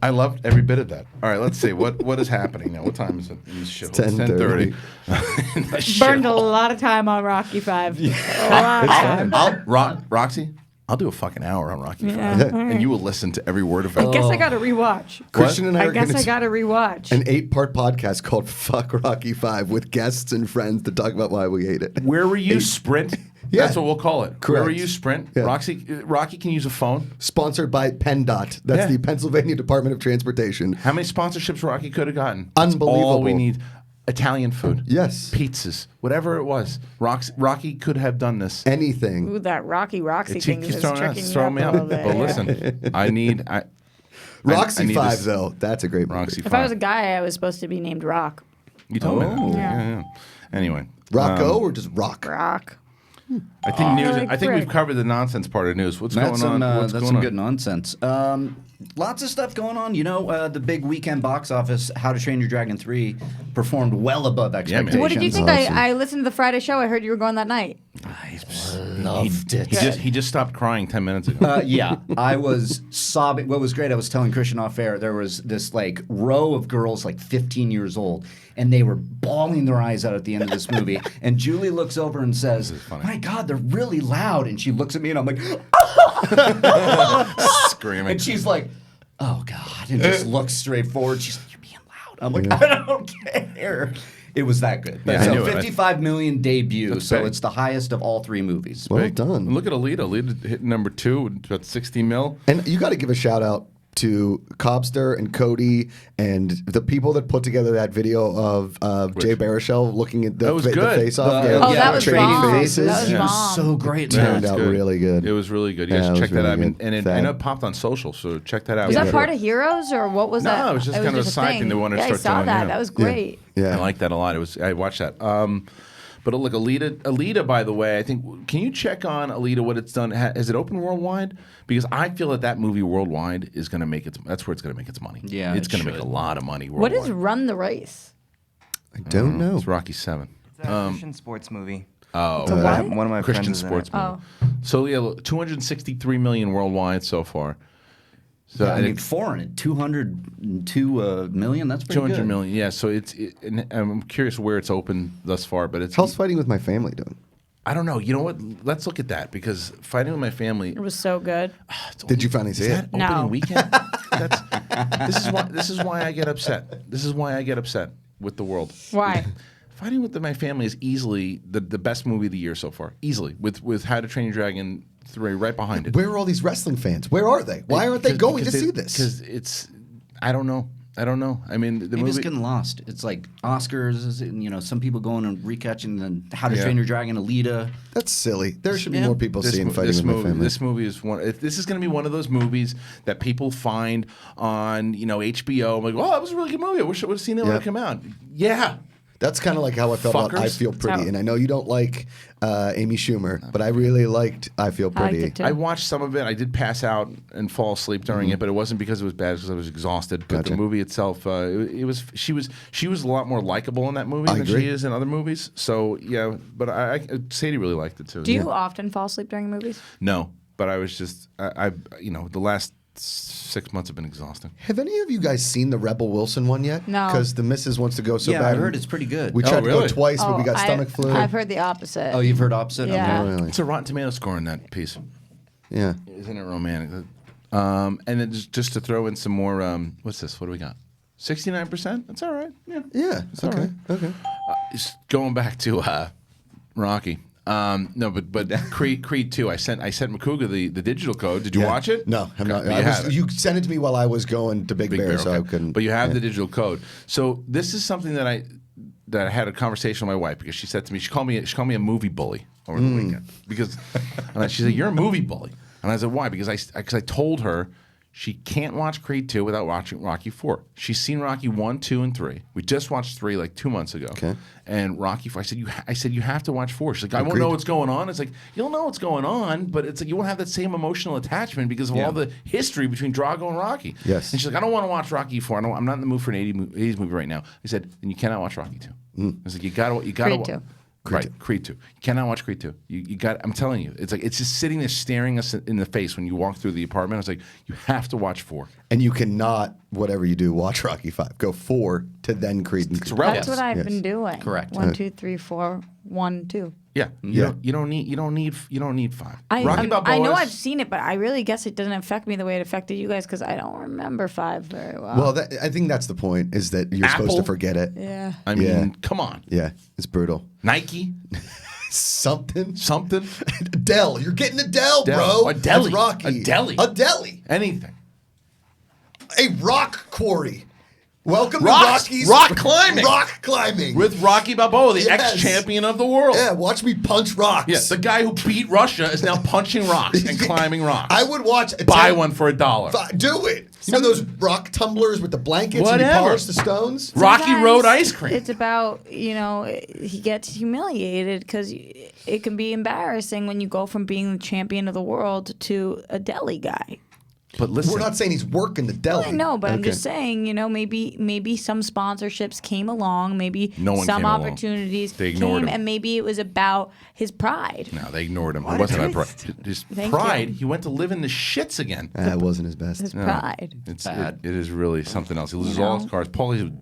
I loved every bit of that. All right, let's see. What is happening now? What time is it in this shit? 10:30. 10:30. Burned a lot of time on Rocky 5. A lot of time. Roxy, I'll do a fucking hour on Rocky Yeah, 5. all right. And you will listen to every word of it. I guess I got to rewatch. Kristian and I I are guess gonna I got to rewatch. an 8-part podcast called Fuck Rocky 5 with guests and friends to talk about why we hate it. Where were you, Sprint? Yeah. That's what we'll call it. Correct. Where were you, Sprint? Yeah. Rocky can use a phone. Sponsored by PennDOT. That's Yeah. the Pennsylvania Department of Transportation. How many sponsorships Rocky could have gotten? That's Unbelievable. all we need. Italian food. Yes. Pizzas. Whatever it was. Rocky could have done this. Anything. Ooh, that Roxy thing Keeps is throwing tricking me you up. up a little bit. But listen, I need Roxy 5, this. though. That's a great movie. Roxy 5. If I was a guy, I was supposed to be named Rock. You told me that. Oh. Yeah. Anyway. Rocco or just Rock? Rock. I think news. like I think we've Rick. covered the nonsense part of news. What's That's going some, on? What's that's going some on? good nonsense. Lots of stuff going on. You know, the big weekend box office, How to Train Your Dragon 3, performed well above man. expectations. What did you think? Awesome. I listened to the Friday show. I heard you were going that night. Loved it. He just stopped crying 10 minutes ago. Yeah, I was sobbing. What was great, I was telling Kristian off air, there was this like row of girls like 15 years old, and they were bawling their eyes out at the end of this movie. And Julie looks over and says, "My God, they're really loud." And she looks at me, and I'm like, Screaming. and she's like, "Oh God," and just looks straight forward. She's like, "You're being loud." I'm like, "I don't care." It was that good. Yeah, I so knew it. 55 million debut, so big. it's the highest of all three movies. Well Big. done. Look at Alita. Alita hit number 2 with about 60 mil. And you got to give a shout out to Cobster and Cody and the people that put together that video of Jay Baruchel looking at the, That was the good. face off. Oh, Oh, that was trading bomb. faces. That was It was bomb. so great. Turned man. out really good. It was really good. You Yeah, guys it was check that really out. good. And I know it popped on social, so check that out. Was Yeah. that part of Heroes or what was No, that? it was just kind of a side thing they wanted to I start saw doing, that. yeah. That was great. Yeah. I like that a lot. I watched that. But look, Alita, by the way, I think, can you check on Alita what it's done? Has it opened worldwide? Because I feel that movie worldwide is going to make that's where it's going to make its money. Yeah, it's it going to make a should. lot of money What worldwide. is Run the Race? I don't know. It's Rocky 7. It's a Christian sports movie. Oh, what? One of my Christian friends is in sports it. movie. So yeah, look, 263 million worldwide so far. So I and mean, it's foreign, 202 million. That's pretty 200 good. million. Yeah, so and I'm curious where it's open thus far, but it's. How's Fighting with My Family doing? I don't know. You know what? Let's look at that because Fighting with My Family. It was so good. Did you finally see Is it? that No. opening weekend? This is why I get upset. This is why I get upset with the world. Why? Fighting with My Family is easily the best movie of the year so far. Easily with How to Train Your Dragon 3 right behind it. Where are all these wrestling fans? Where are they? Why aren't they going to see this? Because it's. I don't know. I mean, the Maybe movie. it's getting lost. It's like Oscars, and, you know, some people going and recatching the How to Yeah. Train Your Dragon, Alita. That's silly. There should be Yeah. more people seeing Fighting this with movie, My Family. This movie is one. This is going to be one of those movies that people find on HBO. I'm like, oh, that was a really good movie. I wish I would have seen it when Yeah. it came out. Yeah. That's kind of like how I felt about I Fuckers. Feel Pretty. Oh. And I know you don't like Amy Schumer, but I really liked I Feel I liked Pretty. it too. I watched some of it. I did pass out and fall asleep during it, but it wasn't because it was bad. It was because I was exhausted. But Gotcha. the movie itself, it was. She was a lot more likable in that movie I than agree. she is in other movies. So yeah, but Sadie really liked it too. Do you often fall asleep during movies? No, but I was just the last 6 months have been exhausting. Have any of you guys seen the Rebel Wilson one yet? No. Because the missus wants to go so Yeah, bad. I heard it's pretty good. We Oh, tried to really? go twice, but we got stomach flu. I've heard the opposite. Oh, you've heard opposite? Yeah. Okay. Oh, really? It's a Rotten Tomato score in that piece. Yeah. Isn't it romantic? And then just to throw in some more, what's this? What do we got? 69%? That's all right. Yeah. Yeah. all Okay. right. Okay. Just going back to Rocky. No, but Creed 2. I sent Macuga the digital code. Did you watch it? No, I'm not. But You sent it to me while I was going to Big Bear, so I couldn't. But you have the digital code. So this is something that I had a conversation with my wife because she said to me, she called me a movie bully over the weekend because she said, "You're a movie bully," and I said, "Why?" Because I told her she can't watch Creed 2 without watching Rocky 4. She's seen Rocky 1, 2, and 3. We just watched 3 like 2 months ago. Okay. And Rocky 4, I said you have to watch 4. She's like, I won't know what's going on. It's like, you'll know what's going on, but it's like you won't have that same emotional attachment because of all the history between Drago and Rocky. Yes. And she's like, I don't want to watch Rocky 4. I'm not in the mood for an 80s movie right now. I said, then you cannot watch Rocky 2. I was like, you gotta Creed 2. Creed 2. You cannot watch Creed 2. You got. I'm telling you, it's like it's just sitting there staring us in the face when you walk through the apartment. I was like, you have to watch 4. And you cannot, whatever you do, watch Rocky 5. Go 4 to then Creed and Creed. That's what I've been doing. Correct. 1, 2, 3, 4, 1, 2. Yeah. You don't need 5. I know I've seen it, but I really guess it doesn't affect me the way it affected you guys because I don't remember 5 very well. Well, I think that's the point, is that you're supposed to forget it. Yeah. I mean, come on. Yeah, it's brutal. Nike. Something. Dell. You're getting a Dell, bro. A deli. That's Rocky. A deli. A deli. Anything. A rock quarry. Welcome to Rocks. Rocky's Rock climbing. Rock climbing. With Rocky Balboa, the Yes. ex-champion of the world. Yeah, watch me punch rocks. Yeah, the guy who beat Russia is now punching rocks and climbing rocks. I would watch. Buy one for $1. Do it. You know those rock tumblers with the blankets and Whatever. you polish the stones? Rocky Sometimes Road ice cream. It's about, he gets humiliated because it can be embarrassing when you go from being the champion of the world to a deli guy. But listen, We're not saying he's working the deli. I know, but I'm just saying, maybe some sponsorships came along, maybe No one some came along. opportunities They ignored came, him. and maybe it was about his pride. No, they ignored him. It wasn't about pride. His Thank pride, you. he went to live in the shits again. It wasn't his best. His pride. It is really something else. He loses all his cars. Paulie's an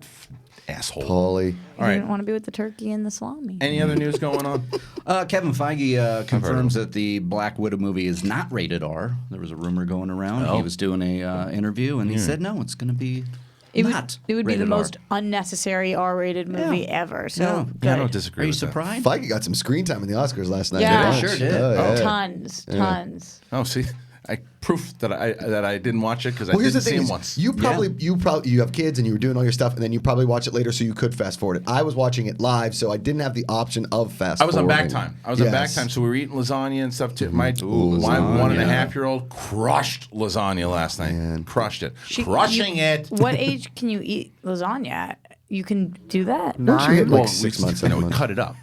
asshole. Paulie. All He right. didn't want to be with the turkey and the salami. Any other news going on? Kevin Feige confirms that the Black Widow movie is not rated R. There was a rumor going around. He was doing a interview, and he said, no, it's going to be It not would be the rated most R. unnecessary R-rated movie ever. So Yeah. good. I don't disagree Are you with that. surprised? Feige got some screen time in the Oscars last night. Yeah. Bunch. Sure did. Oh, yeah. Tons. Oh, see, proof that I didn't watch it because I Well, here's didn't the see thing: him is once. you have kids and you were doing all your stuff, and then you probably watch it later, so you could fast forward it. I was watching it live, so I didn't have the option of fast. I was on back forwarding. time. On back time, so we were eating lasagna and stuff too. My 1.5-year-old crushed lasagna last night. Crushed it. Crushing it. What age can you eat lasagna at? You can do that? No, she hit like Well, 6 we, months. You know, 7 we months. cut it up.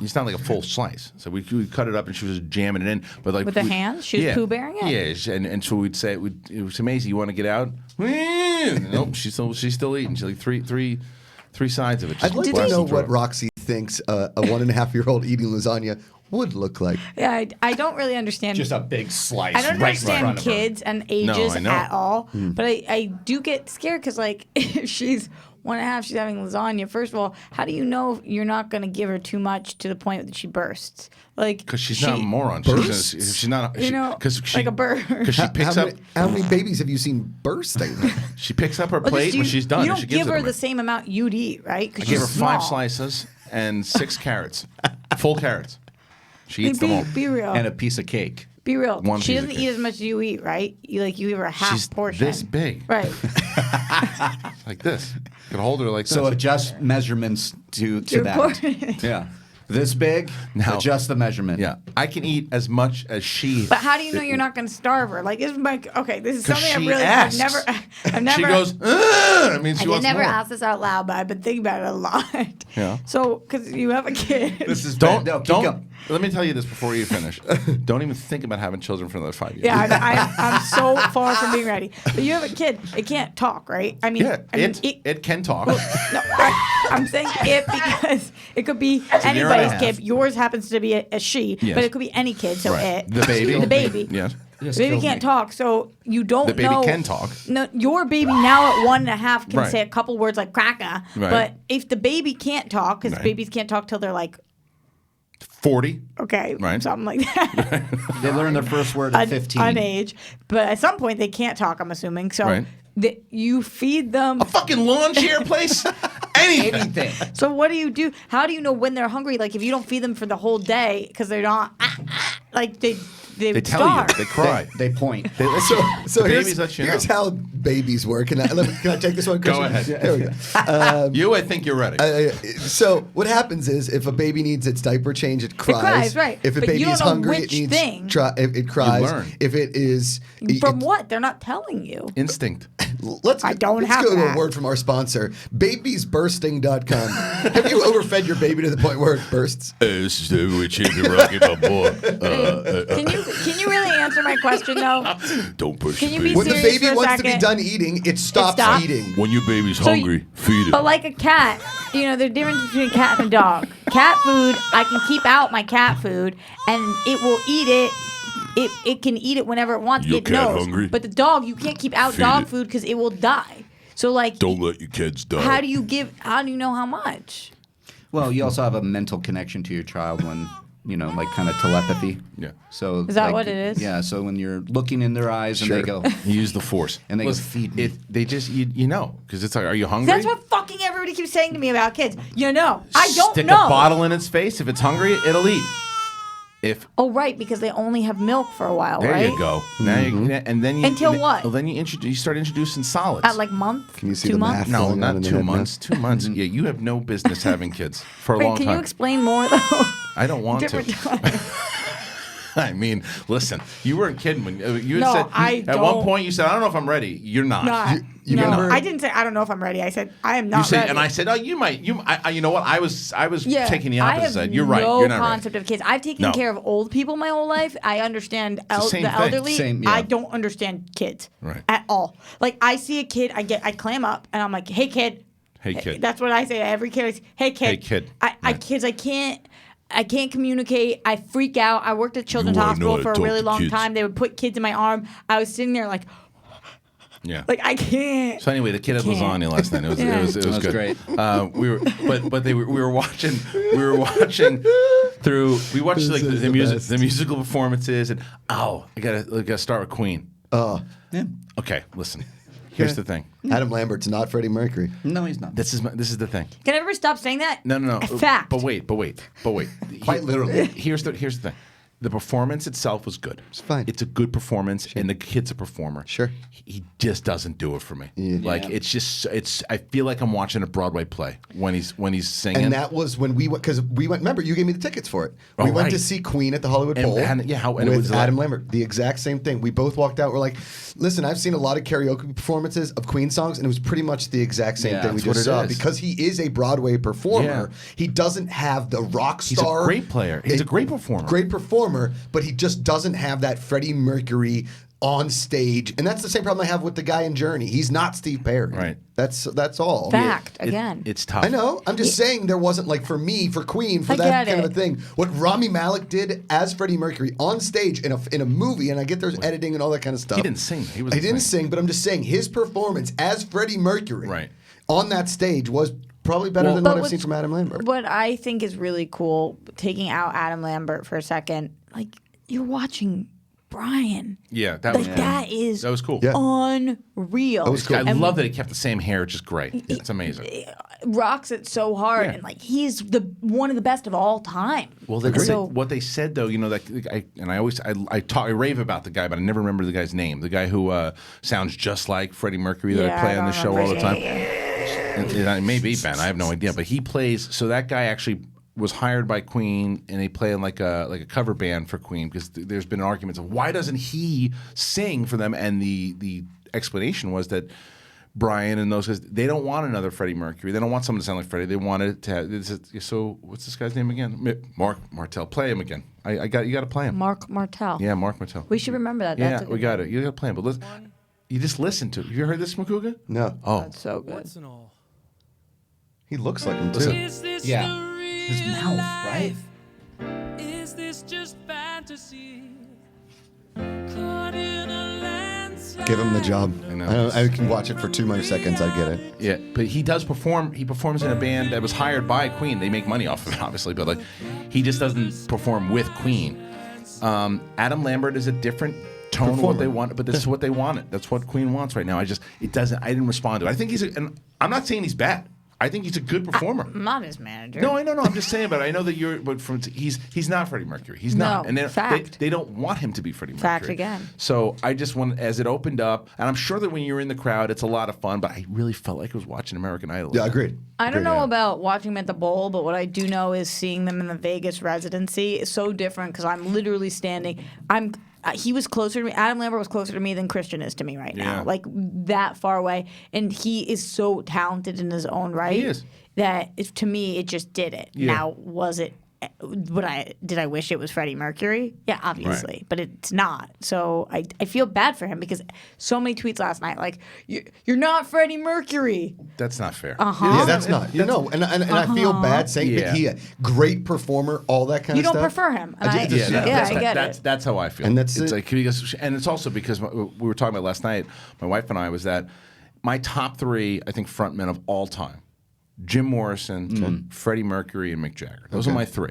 It's not like a full slice. So we cut it up and she was jamming it in. But like With the hands? She was poo-bearing it? Yeah, and so we'd say, it was amazing. You want to get out? Nope, she's still eating. She's like three sides of it. I'd like Just to know blasted what through it. Roxy thinks a 1.5-year-old eating lasagna would look like. Yeah, I don't really understand. Just a big slice. I don't right in front understand of her. kids and ages I know. at all. But I do get scared because, like, if she's 1.5, she's having lasagna. First of all, how do you know you're not going to give her too much to the point that she bursts? Like, Because she's not a moron. She's not. like a bird. Because she picks up. How many babies have you seen bursting? She picks up her Well, plate just when she's done. You and don't she gives give it her to me. the same amount you'd eat, right? I Because gave her she's 5 small. slices and 6 carrots, full carrots. She eats them all. Be real. And a piece of cake. Be real. One She piece of doesn't cake. eat as much as you eat, right? You give her a half She's portion. this big, Right. like this. You can hold her like this. So adjust measurements to Your that. portion. Yeah. This big, Now- adjust the measurement. yeah, I can eat as much as she. But how do you know you're not going to starve her? Like, this is my okay. This is 'Cause something she I've asks. I've never. She goes. I mean, she I wants never more. asked this out loud, but I've been thinking about it a lot. Yeah. So, because you have a kid. This is Don't no, keep don't. going. Let me tell you this before you finish. Don't even think about having children for another 5 years. Yeah, I'm so far from being ready. But you have a kid. It can't talk, right? I mean, Yeah, it can talk. No, I'm saying it because it could be year and a anybody's half. kid. Yours happens to be a she, Yes. but it could be any kid. So Right. it, The baby. the baby, Yes. the baby can't talk. So you don't The baby know. can talk. No, your baby now at 1.5 can Right. say a couple words like cracker. Right. But if the baby can't talk, because Right. babies can't talk till they're like 40. okay, Right. something like that. They learn their first word at 15. On age, but at some point they can't talk. I'm assuming so. Right. You feed them. A fucking lawn chair place. Anything. So what do you do? How do you know when they're hungry? Like if you don't feed them for the whole day because they're not like they tell starve. you. They cry. They point. So babies let you here's know. how babies work. Can I take this one, Kristian? Go ahead. There we go. I think you're ready. So what happens is if a baby needs its diaper change, it cries. cries, right. If a But baby you don't is know hungry, which it needs thing. it cries. learn. If it is From what? They're not telling you. Instinct. Let's I don't let's have go to that. a word from our sponsor, babiesbursting.com. Have you overfed your baby to the point where it bursts? This is the chicken rocket, my boy. Can you really answer my question though? Don't push Can the you be baby. When the serious baby for a wants to be second? done eating, it stops stops? eating. When your baby's So hungry, feed it. But like a cat, there's a difference between a cat and a dog. Cat food, I can keep out my cat food, and it will eat it. It can eat it whenever it wants. Your It cat knows. hungry? But the dog, you can't keep out Feed dog it. food because it will die. So like, Don't let your kids die. how do you know how much? Well, you also have a mental connection to your child when, like kind of telepathy. Yeah. So Is that like, what it is? Yeah. So when you're looking in their eyes and they go, You use the force. And they go, Listen, "Feed me." They just, you know, because it's like, are you hungry? That's what fucking everybody keeps saying to me about kids. I don't Stick know. a bottle in its face. If it's hungry, it'll eat. If Oh, right, because they only have milk for a while, there right? you go. Now and then you Until what? Well, then you start introducing solids. At like month? Can you see 2 the months? math? no, going on not in 2 your head now? months. 2 months. Yeah, you have no business having kids for a Wait, long can time. you explain more though? I don't want Different to. time. I mean, listen, you weren't kidding when you had No, said I at one don't. point you said, "I don't know if I'm ready." You're not. You no, remember- I didn't say I don't know if I'm ready. I said I am not You said, ready. and I said, "Oh, you might." You know what? I was taking the I opposite have side. You're right. No You're not concept ready. of kids. I've taken No. care of old people my whole life. I understand the the same thing. elderly. Same, yeah. I don't understand kids Right. at all. Like I see a kid, I clam up, and I'm like, "Hey, kid." Hey, kid. That's what I say to every kid. Is, hey, kid. Hey, kid. Kids, I can't communicate. I freak out. I worked at Children's wanna know Hospital how to for a talk really to long kids. time. They would put kids in my arm. I was sitting there like I can't. So anyway, the kid had Can't. lasagna last night. It was Yeah. it was That was good. great. We were watching through. We watched like is the the music, best. the musical performances, and I gotta start with Queen. Oh, yeah. Okay, listen. Here's the thing. Adam Lambert's not Freddie Mercury. No, he's not. This is the thing. Can everybody stop saying that? No. Fact. But wait. Quite literally. Here's the thing. The performance itself was good. It's fine. It's a good performance, and the kid's a performer. Sure. He just doesn't do it for me. Yeah. Like it's. I feel like I'm watching a Broadway play when he's singing. And that was when we went, because we went, remember, you gave me the tickets for it. Oh, We went to right. see Queen at the Hollywood And- Bowl and- yeah, how- and it with was like- Adam Lambert. The exact same thing. We both walked out. We're like, listen, I've seen a lot of karaoke performances of Queen songs, and it was pretty much the exact same Yeah, thing we that's what just it saw. is. Because he is a Broadway performer, he doesn't have the rock He's a star. great player. He's a great performer. Great performer, but he just doesn't have that Freddie Mercury on stage. And that's the same problem I have with the guy in Journey. He's not Steve Perry. Right. That's all. Fact It- again. It's tough. I know. I'm just saying there wasn't, like, for me, for Queen, for I that get kind of it. a thing. What Rami Malek did as Freddie Mercury on stage in a movie, and I get there's editing and all that kind of stuff. He didn't sing. He didn't sing, but I'm just saying his performance as Freddie Mercury Right. on that stage was probably better than But what I've what's- seen from Adam Lambert. What I think is really cool, taking out Adam Lambert for a second, like you're watching Brian. Yeah, that Like was that is that was cool. Yeah. unreal. was cool. I And love that he kept the same hair, just gray. It's amazing. rocks it so hard, Yeah. and like he's one of the best of all time. Well, what they said though, I rave about the guy, but I never remember the guy's name. The guy who sounds just like Freddie Mercury that I play on the show all the time. And it may be Ben, I have no idea, but he plays. So that guy actually was hired by Queen, and they play in like a cover band for Queen because there's been arguments of why doesn't he sing for them, and the explanation was that Brian and those guys, they don't want another Freddie Mercury. They don't want someone to sound like Freddie. They wanted to have. So what's this guy's name again? Mark Martel. Play him again. You got to play him. Mark Martel. Yeah, Mark Martel. We should remember that. That's Yeah, a we good got one. it. You got to play him. But listen, you just listen to it. Have you heard this, Macuga? No. Oh, That's so good. What's and all? He looks like him, too. Listen. Is this Yeah. the His real mouth, right? life? Is this just fantasy? Caught in a landslide. Give him the job. I know. I can watch it for 2 more seconds. I get it. yeah. But he does perform. He performs in a band that was hired by Queen. They make money off of it, obviously, but like he just doesn't perform with Queen. Adam Lambert is a different tone of what they want, but this is what they wanted. That's what Queen wants right now. I didn't respond to it. I think and I'm not saying he's bad. I think he's a good performer. I'm not his manager. No, I know. I'm just saying, but I know that he's not Freddie Mercury. He's not, and they don't want him to be Freddie Mercury. Fact again. So I just want, as it opened up, and I'm sure that when you're in the crowd, it's a lot of fun. But I really felt like I was watching American Idol. Yeah, agreed. I don't know about watching them at the bowl, but what I do know is seeing them in the Vegas residency is so different because I'm literally standing. He was closer to me. Adam Lambert was closer to me than Kristian is to me right now. Like that far away, and he is so talented in his own right. He is. That to me, it just did it. Yeah. Now, was it? Did I wish it was Freddie Mercury? Yeah, obviously, Right. but it's not. So I feel bad for him because so many tweets last night like you're not Freddie Mercury. That's not fair. Yeah, that's not. And I feel bad saying that he a great performer, all that kind You of don't stuff. prefer him. I just- I get it. That's how I feel. And that's it's it. like because, and it's also because we were talking about last night. My wife and I was that my top 3, I think, frontmen of all time: Jim Morrison, Freddie Mercury, and Mick Jagger. Those are my 3.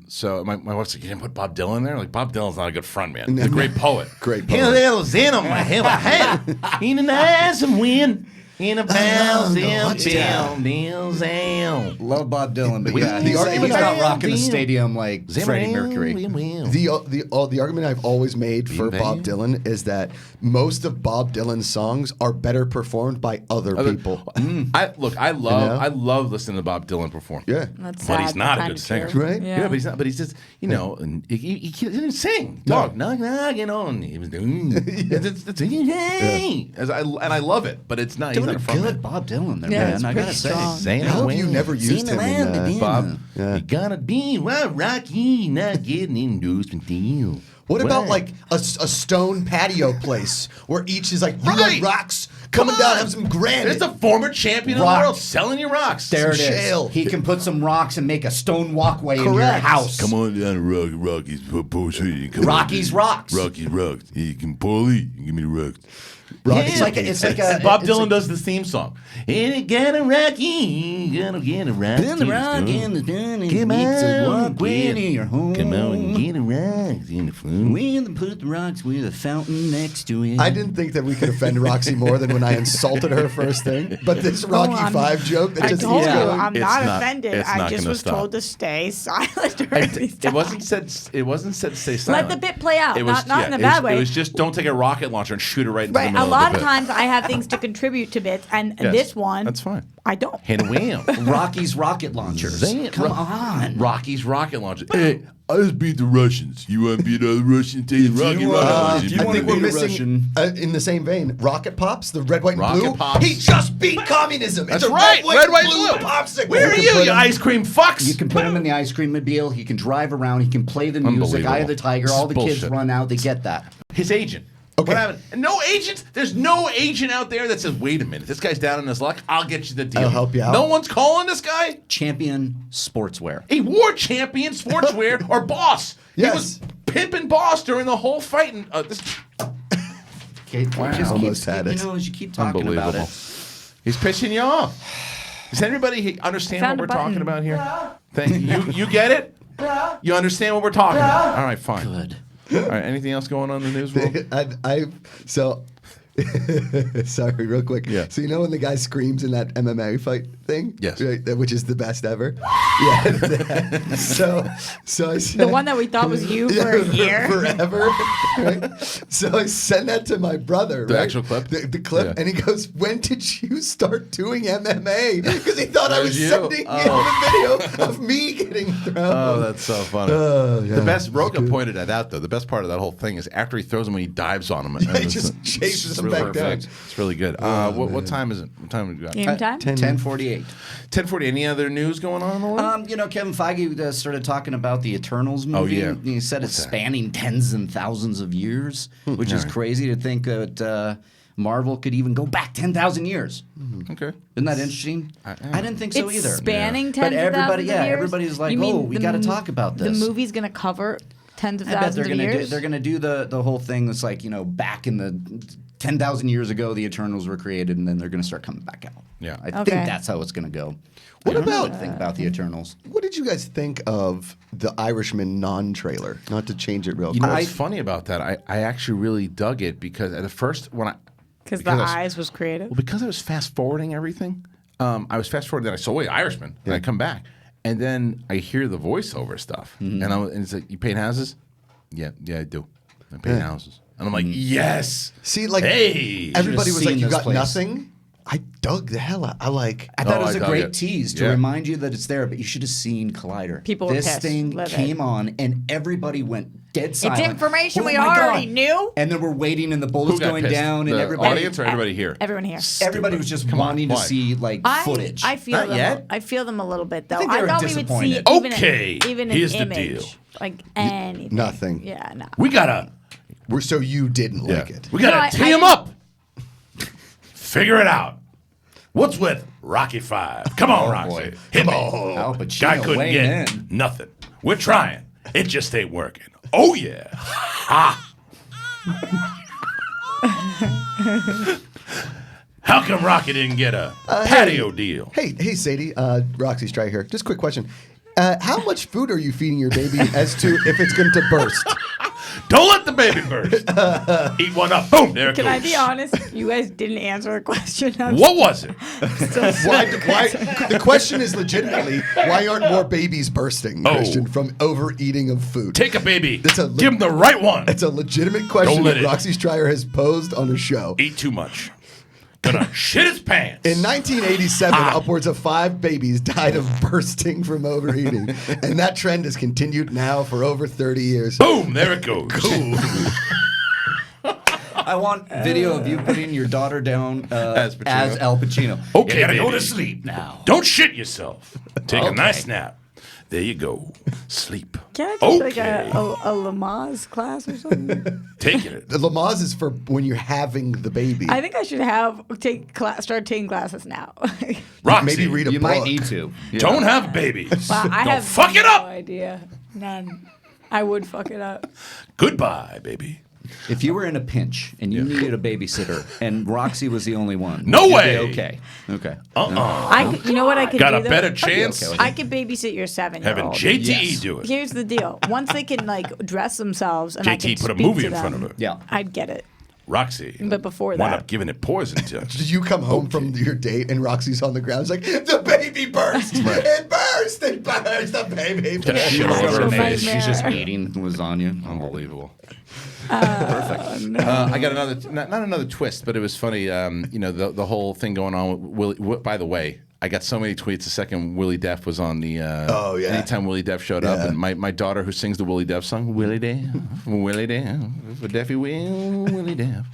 So my wife's like, you didn't put Bob Dylan there? Like, Bob Dylan's not a good frontman. He's a great poet. Great Hell, poet. hell's in on my head. In the eyes of wind. In a bells and bells out. Love Bob Dylan, but the he's argument not I- rocking the stadium like Freddie Mercury. The argument I've always made for Bob Dylan is that most of Bob Dylan's songs are better performed by other people. I love listening to Bob Dylan perform. Yeah. That's But he's sad, not a kinda good singer, true. Right? Yeah, but he's not. But he's just, and he didn't sing. Dog, knocking on. He was doing. And I love it, but it's not. He's not a Doing a frontman. good Bob Dylan there, Yeah, man. it's I gotta pretty say. strong. How have you never used him in Bob? You gotta be Rocky, not getting endorsement deal. What about like a stone patio place where each is like, you Right. love rocks, coming down, have some granite. It's the former champion of the Rocks. world selling you rocks. There it Some is. shale. He can put some rocks and make a stone walkway in your Correct. house. Come on down to Rocky's push. Rocky's Rocks. Rocky's rocks. You can Paulie. Give me the rocks. It's like a Bob it's Dylan like- does the theme song. And it got a Rocky. Gonna get a rock. Put the rock in the gun and Come makes a on, walkway get- to your home. Come on, get a rock in the phone. We'll put the rocks with a fountain next to it. I didn't think that we could offend Roxy more than when I insulted her first thing. But this Rocky I'm- 5 joke that I just told keeps you, going. I'm It's not not- offended. it's I not just gonna was stop. told to stay silent during these It times. wasn't said. It wasn't said to stay silent. Let the bit play out, It was, not in a it bad was, way. It was just don't take a rocket launcher and shoot it right into the Right. middle A lot of the of bit. times I have things to contribute to bits, and Yes, this one, that's fine. I don't. Hand wham. Rocky's rocket launchers. Come on. Rocky's rocket launcher. Hey, I just beat the Russians. You want to beat the Russians? Take the rocket launcher. you I wanna think we're beat a missing, Russian- in the same vein, Rocket Pops, the red, white, and Rocket blue. Pops. He just beat communism. That's it's a right. red, white, blue popsicle. Where are can you, put you him- ice cream fucks? You can put him in the ice cream mobile. He can drive around. He can play the music. Eye of the Tiger. This All is the kids bullshit. run out. They get that. His agent. Okay. What happened? No agent. There's no agent out there that says, "Wait a minute, this guy's down on his luck. I'll get you the deal. I'll help you out." No one's calling this guy. Champion sportswear. A war champion, sportswear, or boss. Yes. He was pimping boss during the whole fight. And just Okay, just Almost keep, had it. You know, as you keep talking about unbelievable. it. He's pissing you off. Does anybody understand Found what a we're talking button. about here? Thank you. You get it? You understand what we're talking about? All right, fine. Good. All right. Anything else going on in the news world? So sorry, real quick. Yeah. So you know when the guy screams in that MMA fight thing? Yes. Right, which is the best ever. Yeah. so I said, The one that we thought was you for a year. forever. Right? So I sent that to my brother. The right? actual clip? The clip, Yeah. and he goes, "When did you start doing MMA?" Because he thought I That was was you? sending him a video of me getting thrown. Oh, that's so funny. yeah, The best, it's Roca good. pointed that out, though. The best part of that whole thing is after he throws him when he dives on him. Yeah, he it's- just it's chases him really back down. perfect. It's really good. What time is it? What time have we got? Game time? 10:48. 10:40. Any other news going on in the world? You know, Kevin Feige started talking about the Eternals movie. yeah. He said it's What's that? spanning tens and thousands of years, which is crazy to think that Marvel could even go back 10,000 years. Okay. Isn't that interesting? I didn't think so It's either. spanning But tens of everybody, thousands of years? everybody's like, You mean "Oh, we the got to m- talk about this." The movie's going to cover tens of I bet thousands they're of gonna years? they're gonna do the whole thing that's like, you know, back in the 10,000 years ago the Eternals were created, and then they're gonna start coming back out. Yeah. I Okay. think that's how it's gonna go. What I don't know about- what to think about the Eternals? What did you guys think of the Irishman non-trailer? Not to change it real You know quick. what's funny about that? I actually really dug it because at the first when I Because the I was- eyes was creative. Well, because I was fast forwarding everything, I was fast forwarding. Then I saw Irishman, and I come back, and then I hear the voiceover stuff, and it's like, "You paint houses?" Yeah, I do. I paint houses, and I'm like, "Yes." See, like hey, everybody was like, seen "You this got place. nothing." I dug the hell out. I I thought it was I a dug great it. tease to Yeah. remind you that it's there, but you should have seen Collider. People were this pissed. thing Livid. came on, and everybody went dead silent. information Oh we my already God. knew. And then we're waiting, and the Who bullets got going pissed? down, and the everybody. audience or everybody here? Everyone here. Everybody was just wanting to Why? see like footage. I feel Not them. yet. I feel them a little bit though. think they were thought we would see disappointed. even Okay, even here's an the image, deal. like anything. Nothing. Yeah, no. We gotta So you didn't like it. We gotta No, I- tee him I- up. Figure it out. What's with Rocky 5? Come on, Roxy. boy. Hit me. Al Pacino Guy couldn't weighing get in. nothing. We're trying. It just ain't working. Oh, yeah. Ha. How come Rocky didn't get a patio deal? Hey, Sadie. Roxy Striar here. Just a quick question. How much food are you feeding your baby as to if it's going to burst? Don't let the baby burst. Eat one up. Boom. There it Can goes. I be honest? You guys didn't answer the question. What was it? Why, the question is legitimately, why aren't more babies bursting, Oh. Christian, from overeating of food? Take a baby. That's a Give him the right one. It's a legitimate question Don't let that it- Roxy Striar has posed on a show. Eat too much. Gonna shit his pants. In 1987, upwards of 5 babies died of bursting from overeating. And that trend has continued now for over 30 years. Boom. There it goes. I want video of you putting your daughter down As Pacino. as Al Pacino. Okay, You gotta go baby. to sleep now. Don't shit yourself. Take a Okay. nice nap. There you go. Sleep. Can I take like Okay. a Lamaze class or something? Taking it. The Lamaze is for when you're having the baby. I think I should start taking classes now. Roxy, Maybe read a You book. might need to. don't have babies. Wow, I don't have fuck it no up. idea. None. I would fuck it up. Goodbye, baby. If you were in a pinch and you needed a babysitter and Roxy was the only one, No would you way. be okay. Okay. You know what I could Got do? a though? better chance okay with I could babysit your 7-year-old. having JTE Yes. do it. Here's the deal. Once they can like dress themselves and I JT can put a speak movie to in front them, of her. Yeah. I'd get it. Roxy. But before wound that- up giving it poison to her. Did you come home from your date and Roxy's on the ground? It's like, the baby burst! Right. It burst! It burst! The baby burst! shit all over her face. She's just eating lasagna. Unbelievable. Perfect. I got another, not another twist, but it was funny. The whole thing going on with Willy. By the way, I got so many tweets the second Willy Def was on the. Oh, yeah. Anytime Willy Def showed up, Yeah. and my daughter who sings the Willy Def song, Willy Def, Willy Def, Defy Will, Willy Def.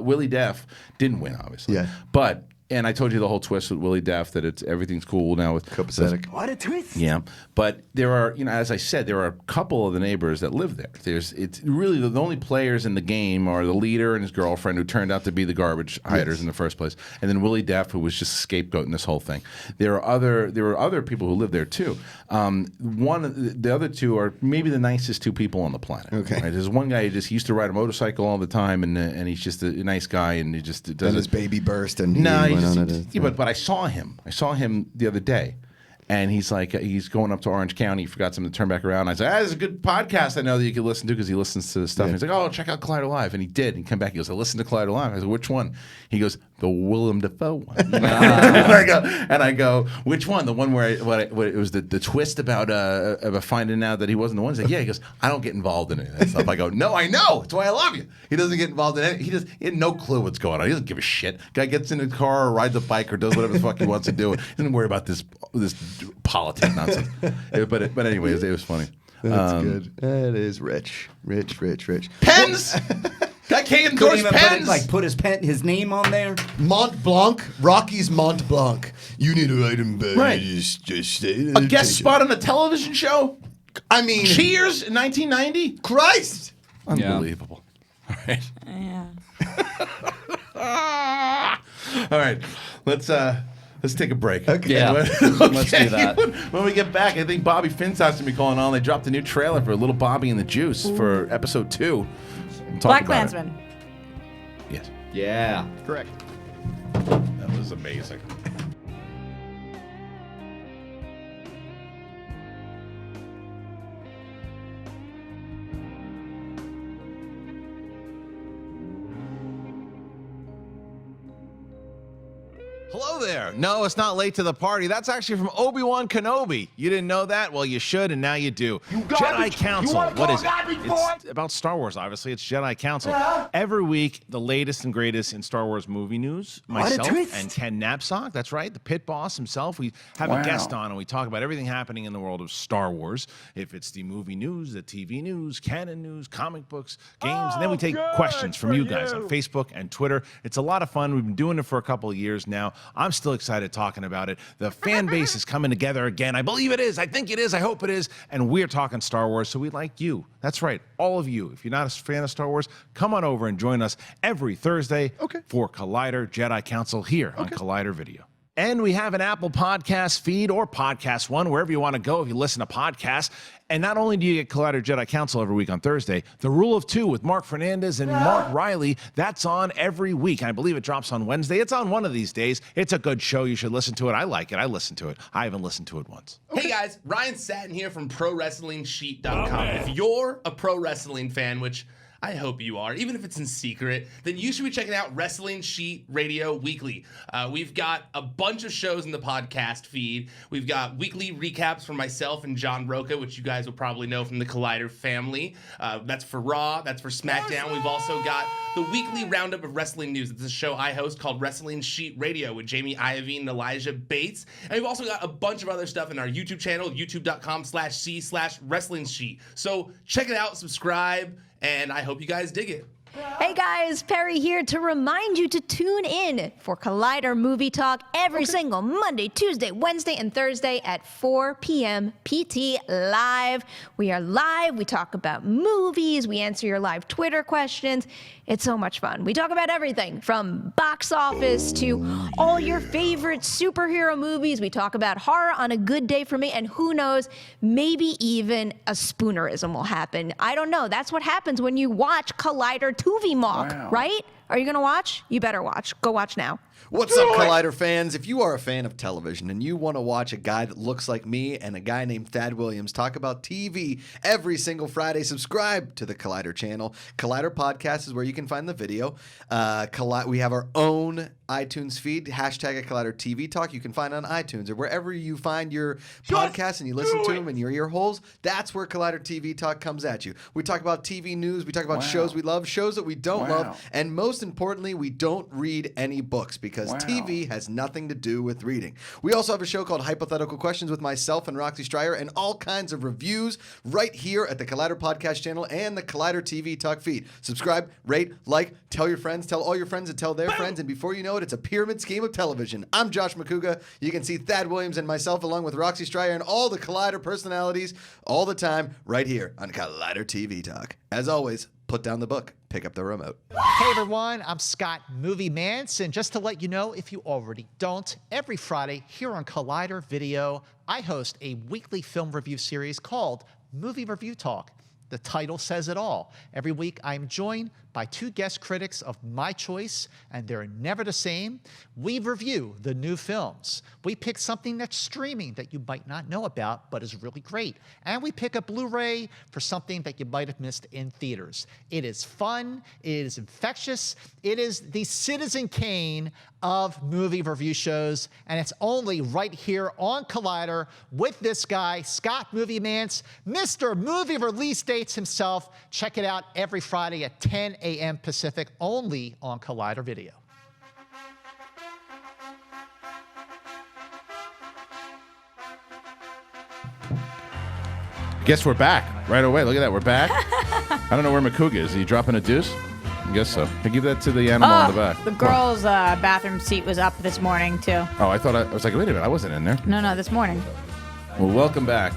Willy Def didn't win, obviously. Yeah. But. And I told you the whole twist with Willy Def that everything's cool now with Copacetic. What a twist. Yeah, but there are, as I said, there are a couple of the neighbors that live there. It's really the only players in the game are the leader and his girlfriend, who turned out to be the garbage hiders in the first place, and then Willy Def, who was just scapegoating this whole thing. There were other people who live there too. The other two are maybe the nicest 2 people on the planet. Okay. Right? There's one guy who just used to ride a motorcycle all the time, and he's just a nice guy, and he just Then does his baby burst and he no, went on it. but I saw him. I saw him the other day, and he's like, he's going up to Orange County. He forgot something to turn back around. I said, "This is a good podcast. I know that you can listen to because he listens to the stuff." And he's like, "Oh, check out Collider Live," and he did. And he came back. He goes, "I listened to Collider Live." I said, "Which one?" He goes, "The Willem Dafoe one." and I go, "Which one? The one where it was the twist about finding out that he wasn't the one." He's like, "Yeah." He goes, "I don't get involved in any of that stuff." I go, "No, I know. That's why I love you." He doesn't get involved in it. He had no clue what's going on. He doesn't give a shit. Guy gets in a car or rides a bike or does whatever the fuck he wants to do. He doesn't worry about this politics nonsense. But anyways, it was funny. That's good. That is rich. Pens. Guy can't Couldn't endorse even pens. put his name on there. Mont Blanc, Rocky's Mont Blanc. You need to write him back. Right. Just A guest spot on a television show. I mean, Cheers in 1990. Christ. Unbelievable. All right. Yeah. All right. Let's take a break. Okay. Yeah. Let's do that. When we get back, I think Bobby Finstock's gonna be calling on. They dropped a new trailer for Little Bobby and the Juice for episode 2. We'll talk Black about Klansman. it. Yes. Yeah. Correct. That was amazing. Hello Hello there. No, it's not late to the party. That's actually from Obi-Wan Kenobi. You didn't know that? Well, you should, and now you do. Jedi Council. What is it? It's about Star Wars, obviously. It's Jedi Council. Every week, the latest and greatest in Star Wars movie news. Myself and Ken Knapsack, that's right, the pit boss himself. We have a guest on, and we talk about everything happening in the world of Star Wars. If it's the movie news, the TV news, canon news, comic books, games, and then we take questions from you guys on Facebook and Twitter. It's a lot of fun. We've been doing it for a couple of years now. I'm still excited talking about it. The fan base is coming together again. I believe it is. I think it is. I hope it is. And we're talking Star Wars, so we'd like you. That's right, all of you. If you're not a fan of Star Wars, come on over and join us every Thursday for Collider Jedi Council here on Collider Video. And we have an Apple Podcast feed or Podcast One, wherever you want to go if you listen to podcasts. And not only do you get Collider Jedi Council every week on Thursday, The Rule of Two with Mark Fernandez and Mark Reilly, that's on every week. I believe it drops on Wednesday. It's on one of these days. It's a good show. You should listen to it. I like it. I listen to it. I haven't listened to it once. Hey guys, Ryan Satin here from ProWrestlingSheet.com. If you're a pro wrestling fan, which I hope you are, even if it's in secret, then you should be checking out Wrestling Sheet Radio Weekly. We've got a bunch of shows in the podcast feed. We've got weekly recaps from myself and John Roca, which you guys will probably know from the Collider family. That's for Raw, that's for SmackDown. We've also got the weekly roundup of wrestling news. It's a show I host called Wrestling Sheet Radio with Jamie Iovine and Elijah Bates. And we've also got a bunch of other stuff in our YouTube channel, youtube.com/c/wrestling sheet. So check it out, subscribe, and I hope you guys dig it. Hey guys, Perry here to remind you to tune in for Collider Movie Talk every single Monday, Tuesday, Wednesday, and Thursday at 4 p.m. PT Live. We are live. We talk about movies. We answer your live Twitter questions. It's so much fun. We talk about everything from box office to all your favorite superhero movies. We talk about horror on a good day for me, and who knows, maybe even a spoonerism will happen. I don't know. That's what happens when you watch Collider Tuvi Mock, right? Are you going to watch? You better watch. Go watch now. What's up, Collider fans? If you are a fan of television and you want to watch a guy that looks like me and a guy named Thad Williams talk about TV every single Friday, subscribe to the Collider channel. Collider Podcast is where you can find the video. We have our own iTunes feed, hashtag a Collider TV Talk. You can find on iTunes or wherever you find your podcasts and you listen to them in your ear holes. That's where Collider TV Talk comes at you. We talk about TV news. We talk about shows we love, shows that we don't love. And most importantly, we don't read any books because TV has nothing to do with reading. We also have a show called Hypothetical Questions with myself and Roxy Striar and all kinds of reviews right here at the Collider Podcast channel and the Collider TV Talk feed. Subscribe, rate, like, tell your friends, tell all your friends and tell their friends, and before you know it, it's a pyramid scheme of television. I'm Josh Macuga. You can see Thad Williams and myself along with Roxy Striar and all the Collider personalities all the time right here on Collider TV Talk. As always, put down the book, pick up the remote. Hey everyone, I'm Scott Movie Manson. Just to let you know, if you already don't, every Friday here on Collider Video, I host a weekly film review series called Movie Review Talk. The title says it all. Every week I'm joined by two guest critics of my choice, and they're never the same. We review the new films. We pick something that's streaming that you might not know about, but is really great. And we pick a Blu-ray for something that you might have missed in theaters. It is fun. It is infectious. It is the Citizen Kane of movie review shows, and it's only right here on Collider with this guy, Scott Movie Mance, Mr. Movie Release Dates himself. Check it out every Friday at 10 a.m. Pacific, only on Collider Video. Guess we're back right away. Look at that. We're back. I don't know where Macuga is. Is he dropping a deuce? I guess so. I give that to the animal in the back. The girls' bathroom seat was up this morning, too. Oh, I was like, wait a minute. I wasn't in there. No, this morning. Well, welcome back.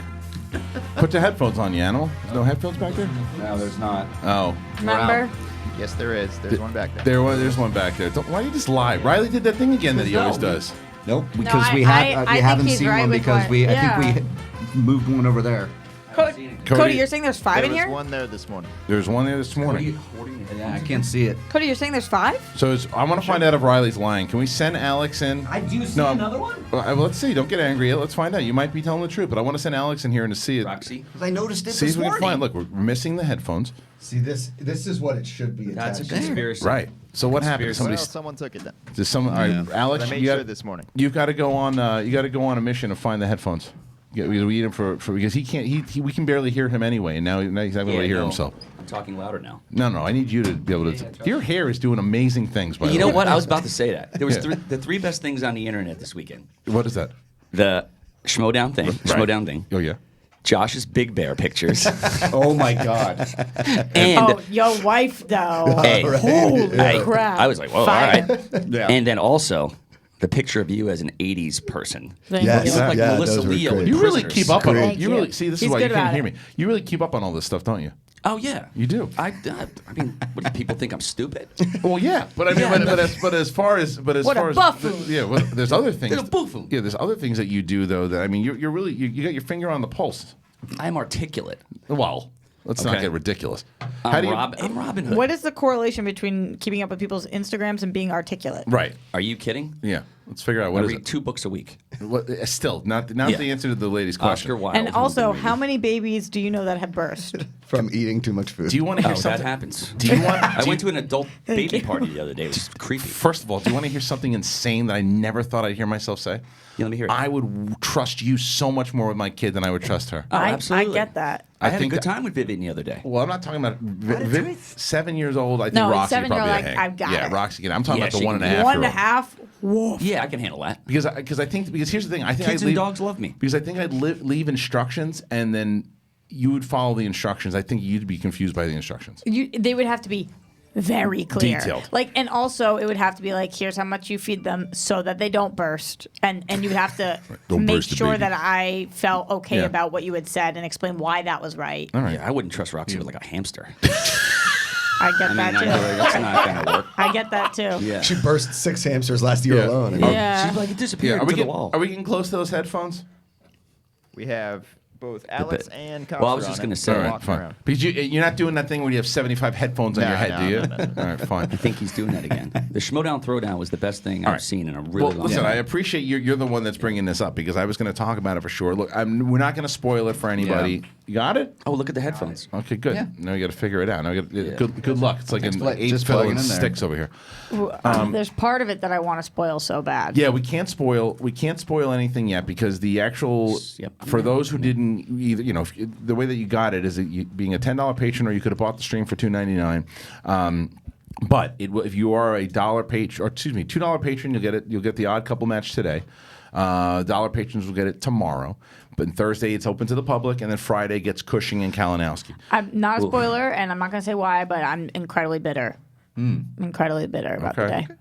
Put the headphones on, you animal. There's no headphones back there? No, there's not. Oh. Remember? Yes, there is. There's one back there. There's one back there. Why do you just lie? Riley did that thing again that he always does. Nope, because we haven't seen one because I think we moved one over there. Coach, Cody, you're saying there's 5 in There here? was one there this morning. There's one there this morning. Yeah, I can't see it. Cody, you're saying there's 5? So I want to find out if Reilly's lying. Can we send Alex in? I do see another one. Well, let's see. Don't get angry. Let's find out. You might be telling the truth, but I want to send Alex in here and to see it. Roxy. Because I noticed it See this if we can morning. find. Look, we're missing the headphones. See, this is what it should be. That's a attached to. conspiracy. Right. So what happened? Well, Somebody. someone took it then. Does someone? All right, Alex. I made you sure got, this morning. You've got to go on. You got to go on a mission to find the headphones. Yeah, we need him for because he can't. We can barely hear him anyway, and now he's not going to hear himself. I'm talking louder now. No, I need you to be able to. Your hair is doing amazing things. By You the know way. what? I was about to say that. There was Yeah. the 3 best things on the internet this weekend. What is that? The Schmoedown thing. Right. Schmoedown thing. Oh yeah. Josh's Big Bear pictures. Oh my God. And Oh, your wife, though. Hey, Holy crap. I was like, whoa, Fire. all right. Yeah. And then also the picture of you as an 80s person. Thank Yes. you. You look like Yeah, Melissa those were Leo. great. in You really Prisoners. keep up on all. Thank You you. really see. This He's is why you good can't about hear it. me. You really keep up on all this stuff, don't you? Oh, yeah. You do. I mean, what do people think I'm stupid? Well, yeah, but I mean, but as far as What a far as buffoon. yeah, well, there's other things. You're a buffoon. Yeah, there's other things that you do though. That I mean, you're really you got your finger on the pulse. I'm articulate. Well, let's not Okay. get ridiculous. I'm Robin Hood. What is the correlation between keeping up with people's Instagrams and being articulate? Right. Are you kidding? Yeah. Let's figure out I what is read it. 2 books a week. What, still not Yeah. the answer to the lady's question. Oscar Wilde. And also, how many babies do you know that have burst? From eating too much food. Do you want to hear Oh, that something? happens. Do you want? I do went you- to an adult baby you. party the other day. It was creepy. First of all, do you want to hear something insane that I never thought I'd hear myself say? Yeah, let me hear it. I would trust you so much more with my kid than I would trust her. Oh, I absolutely. get that. I had a think good that- time with Vivian the other day. Well, I'm not talking about Viv, 7 years old. I think No, Roxy 7 you're probably like, a hang. I've got yeah, it. Roxy. I'm talking Yeah, about the she 1 and a can half. 1 and a year old. half? Woof. Yeah, I can handle that. Because I think here's the thing. I think Kids I'd and leave, dogs love me. because I think I'd leave instructions and then you would follow the instructions. I think you'd be confused by the instructions. They would have to be very clear. Detailed. Like, and also it would have to be like, here's how much you feed them so that they don't burst. And you would have to Don't make burst the sure baby. that I felt okay Yeah. about what you had said and explain why that was right. All right. Yeah, I wouldn't trust Roxy with like a hamster. I get I mean, that I too. know that's not going to work. I get that too. Yeah. She burst 6 hamsters last year Yeah. alone. I mean, Yeah. She's like, it disappeared Are we to the wall. getting close to those headphones? We have both Alex and Cops Well, I was are just on gonna it. say- They're All right, walking fine. around. Because you're not doing that thing where you have 75 headphones on No, your head, no, do you? no. All right, fine. I think he's doing that again. The Schmoedown Throwdown was the best thing I've right. seen in a really Well, long listen, time. I appreciate you're the one that's bringing this up because I was going to talk about it for sure. Look, we're not going to spoil it for anybody. You got it? Oh, look at the headphones. Okay, good. Yeah. Now you got to figure it out. Now good luck. It's like an Just 8 just fill plug it and in there. sticks over here. There's part of it that I want to spoil so bad. Yeah, we can't spoil anything yet because the actual Yep. for those who didn't either, the way that you got it is that being a $10 patron or you could have bought the stream for $2.99. But if you are a $2 patron, you'll get the odd couple match today. $1 patrons will get it tomorrow. But Thursday it's open to the public, and then Friday gets Cushing and Kalinowski. I'm not a spoiler, and I'm not going to say why, but I'm incredibly bitter. Incredibly bitter about the Okay. day.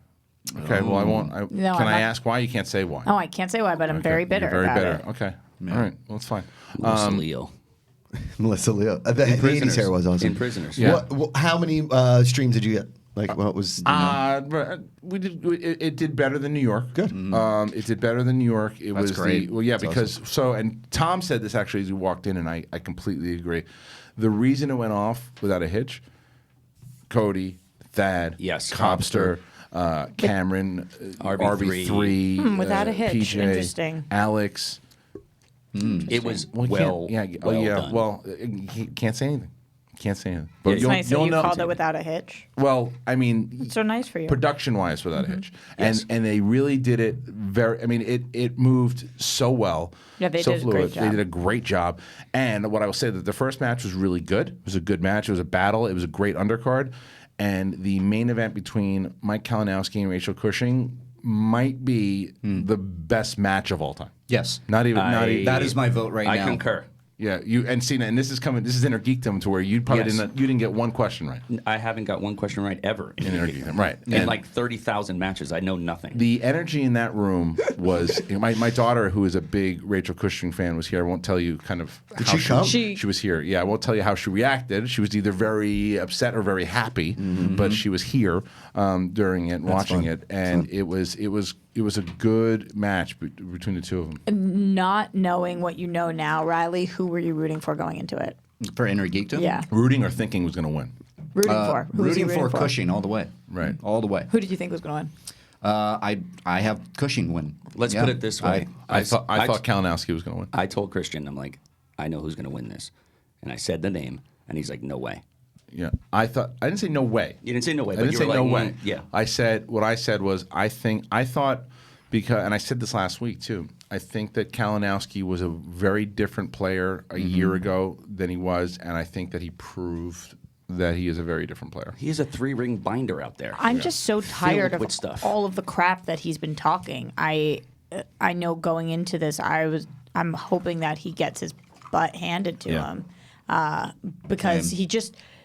Okay, well I won't. No, can I'm I not- ask why? You can't say why. Oh, I can't say why, but I'm very bitter You're very about bitter. it. Okay. All right. Well, it's fine. Melissa Leo. Melissa Leo. The 80s hair was awesome. In Prisoners. Yeah. How many streams did you get? Like, what was. We did. It did better than New York. Good. It did better than New York. It That's was great. because and Tom said this actually as we walked in, and I completely agree. The reason it went off without a hitch, Cody, Thad, Yes, Cobster, Cameron, RB3. RB3, Without a hitch. PJ, Interesting. Alex. It was Well, well done. Well, you can't say anything. Can't say anything. But It's nice that you called it without a hitch. Well, I mean, It's so nice for you. production-wise, without a hitch, and they really did it very. I mean, it moved so well. Yeah, they so did a fluid. great job. They did a great job. And what I will say that the first match was really good. It was a good match. It was a battle. It was a great undercard. And the main event between Mike Kalinowski and Rachel Cushing might be the best match of all time. Yes. Not even. That is my vote right I now. concur. Yeah, and Cena, and this is inner geekdom to where you probably Yes. didn't get one question right. I haven't got one question right ever. In inner geekdom, right? In And like 30,000 matches, I know nothing. the energy in that room was my daughter, who is a big Rachel Cushing fan, was here. I won't tell you kind of. Did how she come? She was here. Yeah, I won't tell you how she reacted. She was either very upset or very happy, but she was here during it, watching fun. it, and it was it was a good match between the two of them. Not knowing what you know now, Reilly, who were you rooting for going into it? For Inner Geekdom? Yeah. Rooting or thinking was going to win. Rooting for. Who was he Rooting for Cushing all the way. Right. All the way. Who did you think was going to win? I have Cushing win. Let's put it this way. I thought Kalinowski was going to win. I told Kristian, I'm like, I know who's going to win this. And I said the name, and he's like, no way. Yeah, I didn't say no way. You didn't say no way. I but didn't you say were no like, way. Yeah. What I said was, I thought, because, and I said this last week too, I think that Kalinowski was a very different player a year ago than he was, and I think that he proved that he is a very different player. He is a 3-ring binder out there. I'm just so tired of with stuff. all of the crap that he's been talking. I know going into this, I'm hoping that he gets his butt handed to him because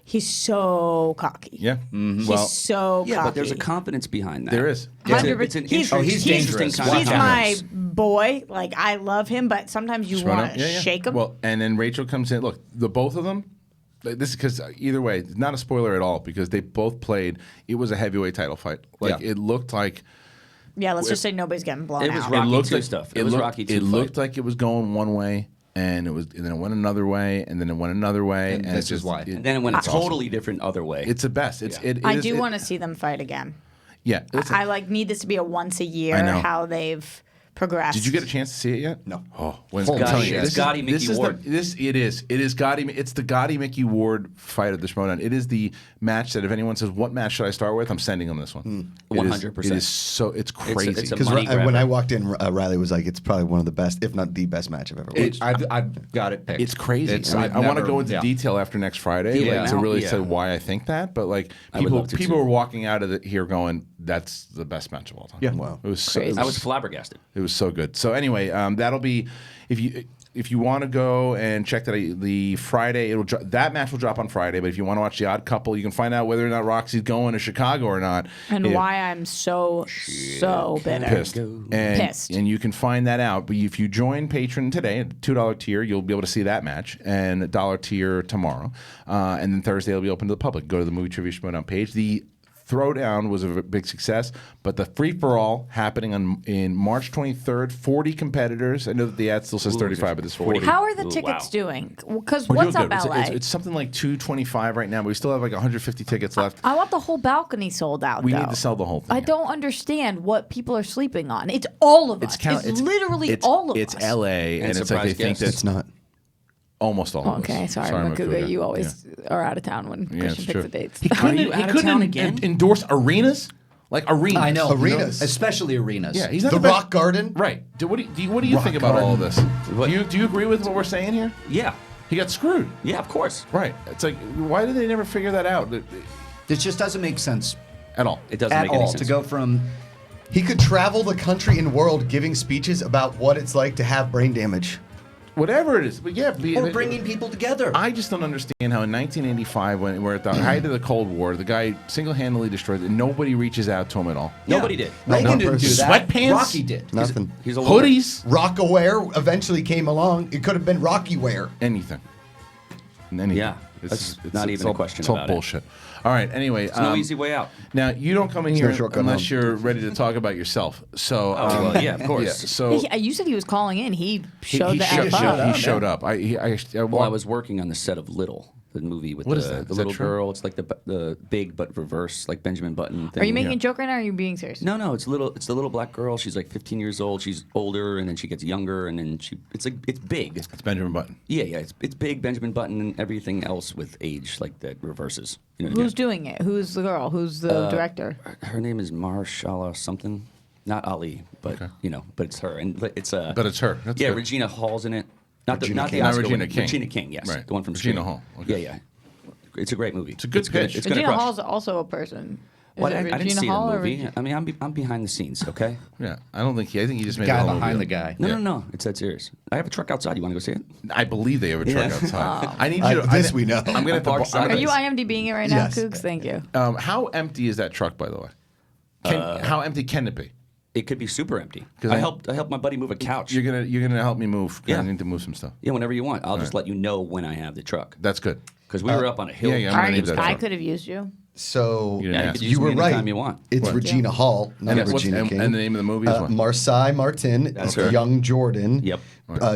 he's so cocky. Yeah. He's so cocky. Yeah, but there's a confidence behind that. There is. It's an he's interesting kind He's of my boy. Like, I love him, but sometimes you want to shake him. Well, and then Rachel comes in. Look, the both of them. This is because either way, it's not a spoiler at all because they both played. It was a heavyweight title fight. Like it looked like. Yeah, let's just say nobody's getting blown It was out. Rocky II stuff. It was looked, Rocky II It looked like it was going one way, and then it went another way, and then it went another way, and this is why. And then it went a totally different other way. It's the best. I do want to see them fight again. Yeah, I need this to be a once a year. I know. How they've progressed. Did you get a chance to see it yet? No. Oh, It's Gotti Mickey Ward. It is Gotti. It's the Gotti Mickey Ward fight of the Schmoedown. It is the match that if anyone says what match should I start with, I'm sending them this one. 100%. It is so. It's crazy. It's a Because money grabber. when I walked in, Reilly was like, "It's probably one of the best, if not the best match I've ever watched." I've got it picked. It's crazy. I want to go into detail after next Friday to really say why I think that. But like people were walking out of here going, "That's the best match of all time." Yeah. Wow. It was so, I was flabbergasted. It was so good. So anyway, that'll be if you want to go and check that the Friday that match will drop on Friday. But if you want to watch The Odd Couple, you can find out whether or not Roxy's going to Chicago or not, and why I'm so bitter. pissed. And you can find that out. But if you join Patreon today at the $2 tier, you'll be able to see that match, and $1 tier tomorrow, and then Thursday it'll be open to the public. Go to the Movie Trivia Schmoedown page. The Throwdown was a big success, but the free-for-all happening in March 23rd, 40 competitors. I know that the ad still says 35, but it's 40. How are the tickets doing? Because We're what's doing up, good. LA? It's something like 225 right now, but we still have like 150 tickets left. I want the whole balcony sold out. We need to sell the whole thing. I don't understand what people are sleeping on. It's all of us. It's literally all of us. It's LA, and it's like they think that it's not. Almost all of us. Okay, sorry, Macuga. You always are out of town when Kristian picks the dates. He couldn't endorse arenas? Like arenas. I know. Arenas. Especially arenas. Yeah, he's not The Rock Garden? Right. What do you think about all of this? Do you agree with what we're saying here? Yeah. He got screwed. Yeah, of course. Right. It's like, why did they never figure that out? It just doesn't make sense. At all. It doesn't At make any all. sense. To go from... He could travel the country and world giving speeches about what it's like to have brain damage. Whatever it is. But yeah. Or bringing people together. I just don't understand how in 1985, when we're at the height of the Cold War, the guy single-handedly destroyed it, and nobody reaches out to him at all. Nobody did. Reagan didn't do that. Sweatpants? Rocky did. Nothing. He's a Hoodies? Rockaware eventually came along. It could have been Rocky wear. Anything. Yeah. That's not even a question it's all about it. bullshit. All right. Anyway, There's no easy way out. Now you don't come in no here shortcut unless home. you're ready to talk about yourself. So, well, yeah, of course. Yeah, so You said he was calling in. He he showed the showed F up. He showed up. I was working on the set of Little, the movie with What is that? the Is that little true? girl. It's like the big but reverse, like Benjamin Button thing. Are you making a joke right now, or are you being serious? No, it's little. It's the little black girl. She's like 15 years old. She's older, and then she gets younger, and then it's big. It's Benjamin Button. Yeah. It's big Benjamin Button and everything else with age like that reverses. You know, Who's doing it? Who's the girl? Who's the director? her name is Marshala something, not Ali, but but it's her, and it's But it's her. That's yeah, good. Regina Hall's in it. Not the Not Oscar Regina winner. King. Regina King, yes, Right. the one from Regina Scream. Hall. Okay. Yeah. It's a great movie. It's a good pitch. It's gonna Regina crush. Hall's also a person. Is Well, it I didn't Regina see Hall the or movie. I mean, I'm behind the scenes, okay? Yeah, I don't think. I think he just made Guy the whole behind movie the up. guy. No, it's that serious. I have a truck outside. You want to go see it? I believe they have a truck Yeah. outside. I need you to. This we know. I'm gonna have to. Are you IMDbing it right now, Yes. Cougs? Thank you. How empty is that truck, by the way? How empty can it be? It could be super empty. 'Cause I helped my buddy move a couch. You're gonna help me move. 'Cause Yeah. I need to move some stuff. Yeah, whenever you want. I'll just let you know when I have the truck. That's good. Because we were up on a hill. yeah, I'm gonna need that I truck. could have used you. So You didn't ask. you were right. anytime you want. It's What? Regina Hall, not And Regina King. and the name of the movie is what? Marcy Martin, her. Young Jordan, Yep.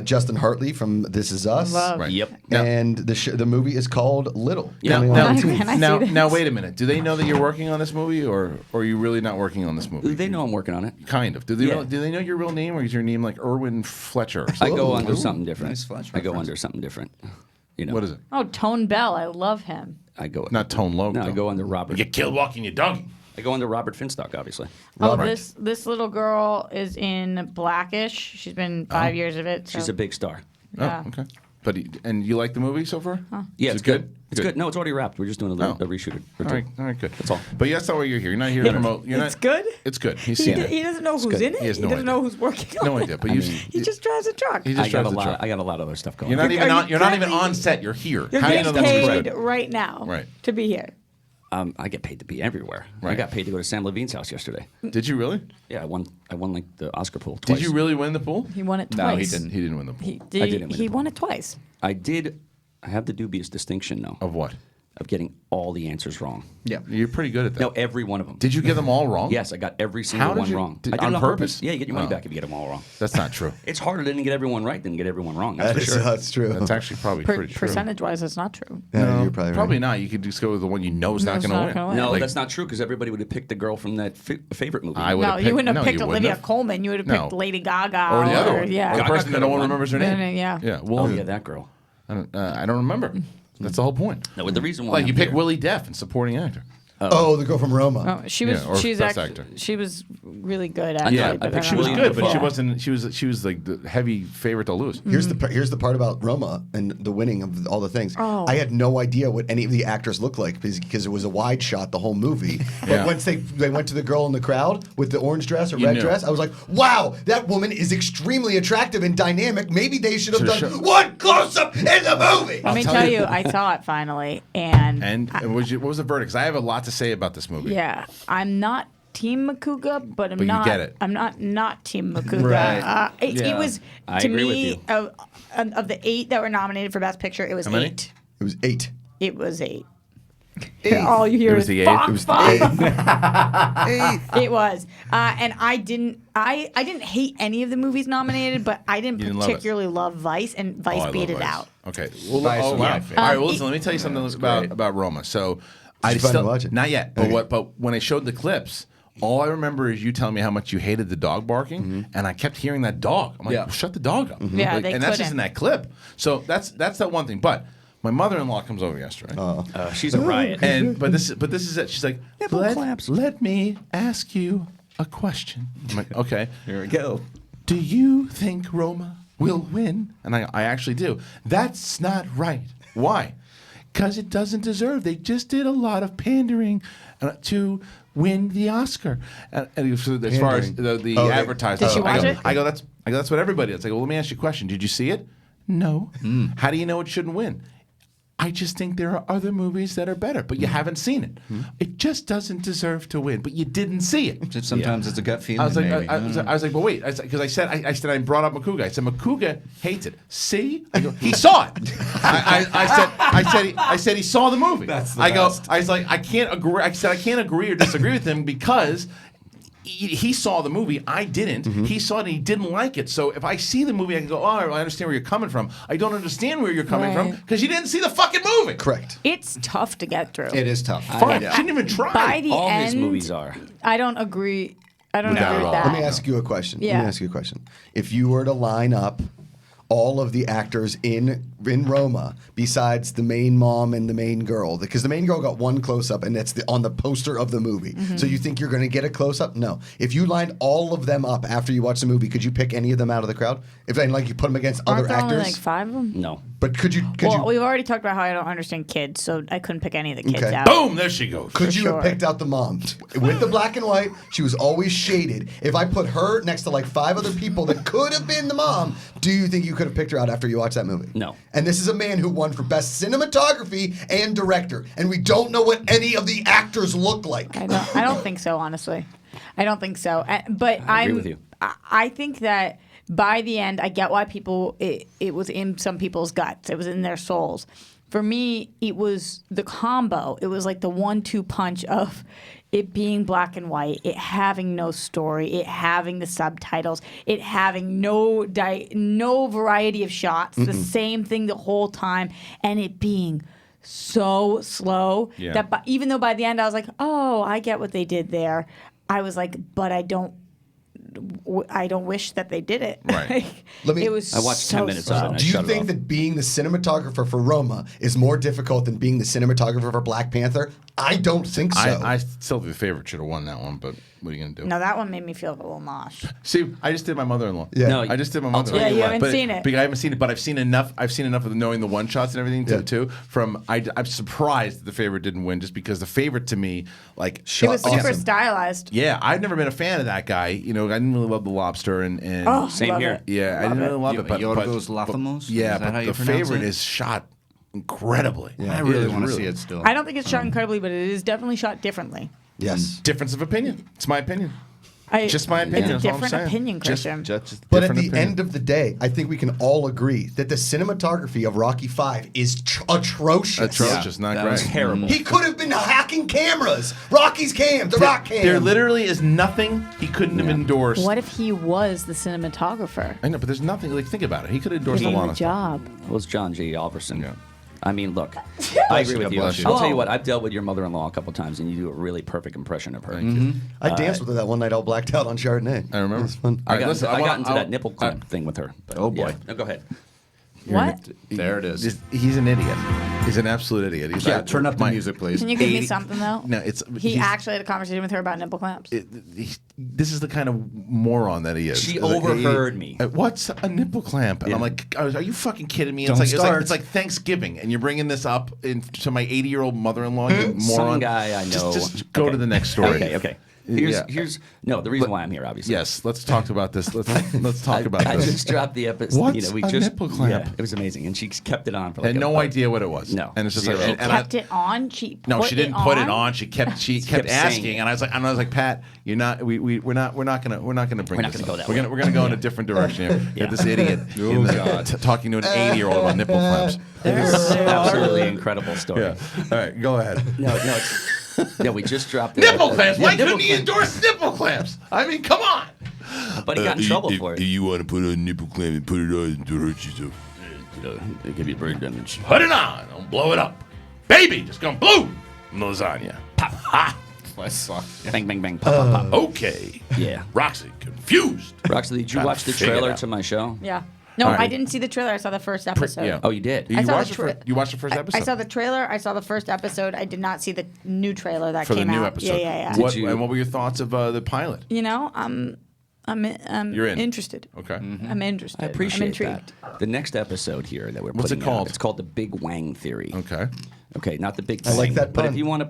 Justin Hartley from This Is Us, Love. Right. Yep. and the movie is called Little. Yeah. coming Now, on Can TV. I see now, this? now, wait a minute. Do they know that you're working on this movie, or are you really not working on this movie? They know I'm working on it. Kind of. Do they Yeah. know? Do they know your real name, or is your name like Erwin Fletcher? Or I something? go under something different. Nice Fletcher I go reference. under something different. You know. What is it? Oh, Tone Bell. I love him. I go Not Tone Loc. No, I though. go under Robert. You get killed walking your doggy. I go under Robert Finstock, obviously. Oh, Right. this little girl is in Blackish. She's been 5 years of it. So. She's a big star. Yeah. Oh, okay. But and you like the movie so far? Yeah, Is it's it good. It's good. No, it's already wrapped. We're just doing a reshoot. All right, good. That's all. But that's not why you're here. You're not here to promote. You're It's not, good? It's good. He's He, seen d- it. he doesn't know who's good. in it. He has no doesn't idea. know who's working on No it. idea. But He just drives a truck. he just drives the truck. I got a lot of other stuff going You're on. not even Are on. you You're not even currently- on set. You're here. You're How do you know getting that's paid correct? right now Right. to be here. I get paid to be everywhere. I Right. got paid to go to Sam Levine's house yesterday. Did you really? Yeah, I won like the Oscar pool twice. Did you really win the pool? He won it No, he twice. didn't. He didn't win the pool. He, I did, didn't win he it. won it twice. I did. I have the dubious distinction, though, Of what? of getting all the answers wrong. Yeah. You're pretty good at that. No, every one of them. Did you get them all wrong? Yes, I got every single How did one you- wrong. did- I did on it on purpose? Yeah, you get your money Oh. back if you get them all wrong. That's not true. It's harder to get everyone right than get everyone wrong. That's for sure. That's true. That's actually probably pretty true. Percentage-wise, that's not true. Yeah, you're probably right. Probably not. You could just go with the one you know is not Knows going to not win. gonna win. No, Like, that's not true because everybody would have picked the girl from that favorite movie. I would No, have you picked, wouldn't have no, picked you wouldn't Olivia have. Colman. You would have No. picked Lady Gaga. Or the other one. Yeah. Or the Gaga person that no one could've won. remembers her No, name. no, yeah. Yeah. Well, Oh yeah, that girl. I don't remember. That's the whole point. No, the reason why Like you I'm pick here- Willy Def in supporting actor. Oh, the girl from Roma. Oh, she was. Yeah, or she's best actually. actor. She was really good. I Actually, know, I but picked She was Willy good, but Def. she wasn't. She was like the heavy favorite to lose. Here's the part about Roma and the winning of all the things. Oh. I had no idea what any of the actors looked like because it was a wide shot the whole movie. But Yeah. once they went to the girl in the crowd with the orange dress or You red knew. dress, I was like, wow, that woman is extremely attractive and dynamic. Maybe they should have Should've done shown- one close up in the movie. Let me tell you, I saw it finally, and And what was the verdict? 'Cause I have a lot to say about this movie. yeah, I'm not Team Macuga, but I'm But you not. get it. I'm not Team Macuga. Right. It Yeah. was I to agree with me you. of the 8 that were nominated for Best Picture. It was How many? 8. It was 8. It was 8. All you hear It was is the 8. fuck, It was It was, and I didn't hate any of the movies nominated, but I didn't You didn't love it. particularly love Vice, and Vice Oh, I beat love it Vice. out. Okay. Well, Vice oh, was wow. my All favorite. right. Well, listen. Let me tell you something about Roma. So, I Did you finally still watch it? not yet. But Okay. But when I showed the clips, all I remember is you telling me how much you hated the dog barking, and I kept hearing that dog. I'm like, Yeah. well, shut the dog up. Yeah, Like, they and that's just couldn't. in that clip. So that's that one thing. But my mother-in-law comes over yesterday. She's a riot. And but this is it. She's like, let me ask you a question. I'm like, okay. Here we go. Do you think Roma will win? And I actually do. That's not right. Why? Because it doesn't deserve. They just did a lot of pandering to win the Oscar. And so as far as the Oh, advertising, Did you watch it? I go, that's what everybody does. I go, well, let me ask you a question. Did you see it? No. How do you know it shouldn't win? I just think there are other movies that are better, but you haven't seen it. It just doesn't deserve to win, but you didn't see it. Just sometimes it's a gut feeling. I was like, maybe. I was like, but wait, because I said I brought up Macuga. I said Macuga hates it. See, I go, he saw it. I said he saw the movie. That's the I go, best. I was like, I can't agree. I said I can't agree or disagree with him because he saw the movie. I didn't. He saw it and he didn't like it. So if I see the movie, I can go, oh, I understand where you're coming from. I don't understand where you're coming from Right. because you didn't see the fucking movie. Correct. It's tough to get through. It is tough. Fine. Shouldn't even try. By the All end, his movies are. I don't agree. I don't No. agree with that. Let me ask you a question. Yeah. Let me ask you a question. If you were to line up all of the actors in Roma besides the main mom and the main girl, because the main girl got one close up and that's on the poster of the movie. So you think you're going to get a close up? No. If you lined all of them up after you watch the movie, could you pick any of them out of the crowd? If like you put them against Aren't other there actors? only like 5 of them? No. But could you We've already talked about how I don't understand kids, so I couldn't pick any of the kids Okay. out. Boom! There she goes. Could For you sure. have picked out the mom with the black and white? She was always shaded. If I put her next to like 5 other people that could have been the mom, do you think you could have picked her out after you watched that movie? No. And this is a man who won for best cinematography and director, and we don't know what any of the actors look like. I don't think so, honestly. I don't think so. But I agree with you. I think that by the end, I get why it was in some people's guts. It was in their souls. for me, it was the combo. It was like the 1-2 punch of it being black and white, it having no story, it having the subtitles, it having no variety of shots, the same thing the whole time, and it being so slow that even though by the end I was like, oh, I get what they did there, I was like, but I don't wish that they did it. Right. It was I watched so 10 minutes slow. of it. And I Do you shut it think off. that being the cinematographer for Roma is more difficult than being the cinematographer for Black Panther? I don't think so. I still think the favorite should have won that one, but what are you going to do? No, that one made me feel a little nosh. See, I just did my mother-in-law. Yeah. No, I just did my I'll tell mother-in-law. you haven't but, seen it. But I haven't seen it, but I've seen enough. I've seen enough of knowing the one-shots and everything too. I'm surprised that the favorite didn't win, just because the favorite to me, like, It was super stylized. Yeah, I've never been a fan of that guy. You know, I didn't really love The Lobster and Same love here. it. yeah, I didn't really love it. But Yorgos Lanthimos? yeah, Is that how but you the pronounce favorite it? is shot incredibly. I really want to see it still. I don't think it's shot incredibly, but it is definitely shot differently. Yes. Difference of opinion. It's my opinion. I, Just my opinion. It's a that's all I'm different saying. opinion, Christian. Just But at different the opinion. end of the day, I think we can all agree that the cinematography of Rocky V is atrocious. Atrocious, not that great. was Terrible. He could have been hacking cameras. Rocky's cam, the Rock cam. There literally is nothing he couldn't have endorsed. What if he was the cinematographer? I know, but there's nothing. Like, think about it. He could have endorsed Give a him lot the of stuff. job. Well, it's John J. Alverson. Yeah. I mean, look, I agree with you. bless you. I'll tell you what, I've dealt with your mother-in-law a couple times, and you do a really perfect impression of her. I danced with her that one night all blacked out on Chardonnay. I remember. It was fun. I got, listen, I got want- into I'll- that nipple clamp thing with her. But Oh, boy. Yeah. No, go ahead. What? There it is. He's an idiot. He's an absolute idiot. He's Yeah, like- turn up the my- music, please. Can you give me something though? No, it's He he's- actually had a conversation with her about nipple clamps. This is the kind of moron that he is. She Like, overheard me. What's a nipple clamp? And I'm like, are you fucking kidding me? Don't start. It's like Thanksgiving, and you're bringing this up to my 80-year-old mother-in-law. You Some moron. guy I know. Just go to the next story. Okay. Yeah. Here's the reason why I'm here, obviously. Yes, let's talk about this. Let's talk about I this. just dropped the episode. What's we a just nipple clamp? Yeah, it was amazing, and she kept it on for like. And no idea what it was. No. and it's just Zero. like, She and I- kept it on. She she didn't put it on. She kept kept saying asking, it. and I was like, Pat, you're not. We're not gonna bring. We're not this gonna up. go that We're way. gonna go in a different direction here. You have this idiot talking to an 80-year-old about nipple clamps. Absolutely incredible story. Yeah. All right, go ahead. No, it's. Yeah, we just dropped the Nipple clamps. Why nipple couldn't he endorse nipple clamps? I mean, come on. But he got in trouble for it. You want to put a nipple clamp and put it on to hurt yourself. They give you brain damage. Put it on. Don't blow it up. Baby, just gonna blow lasagna. Pop. Ha. Bang, bang, bang, pop, pop, pop. Okay. Yeah. Roxy, confused. Roxy, did you Gotta watch the figure it trailer out. to my show? Yeah. No, All right. I didn't see the trailer. I saw the first episode. Yeah. Oh, you did? I You saw watched, the you watched the first episode? I saw the trailer. I saw the first episode. I did not see the new trailer that for the came new out. episode. Yeah. What, and what were your thoughts of the pilot? You know, I'm You're in. interested. Okay. I'm interested. I appreciate I'm intrigued. that. The next episode here that we're What's it putting out, called? it's called the Big Wang Theory. Okay. Okay, not the Big I Bang. like that But pun. if you want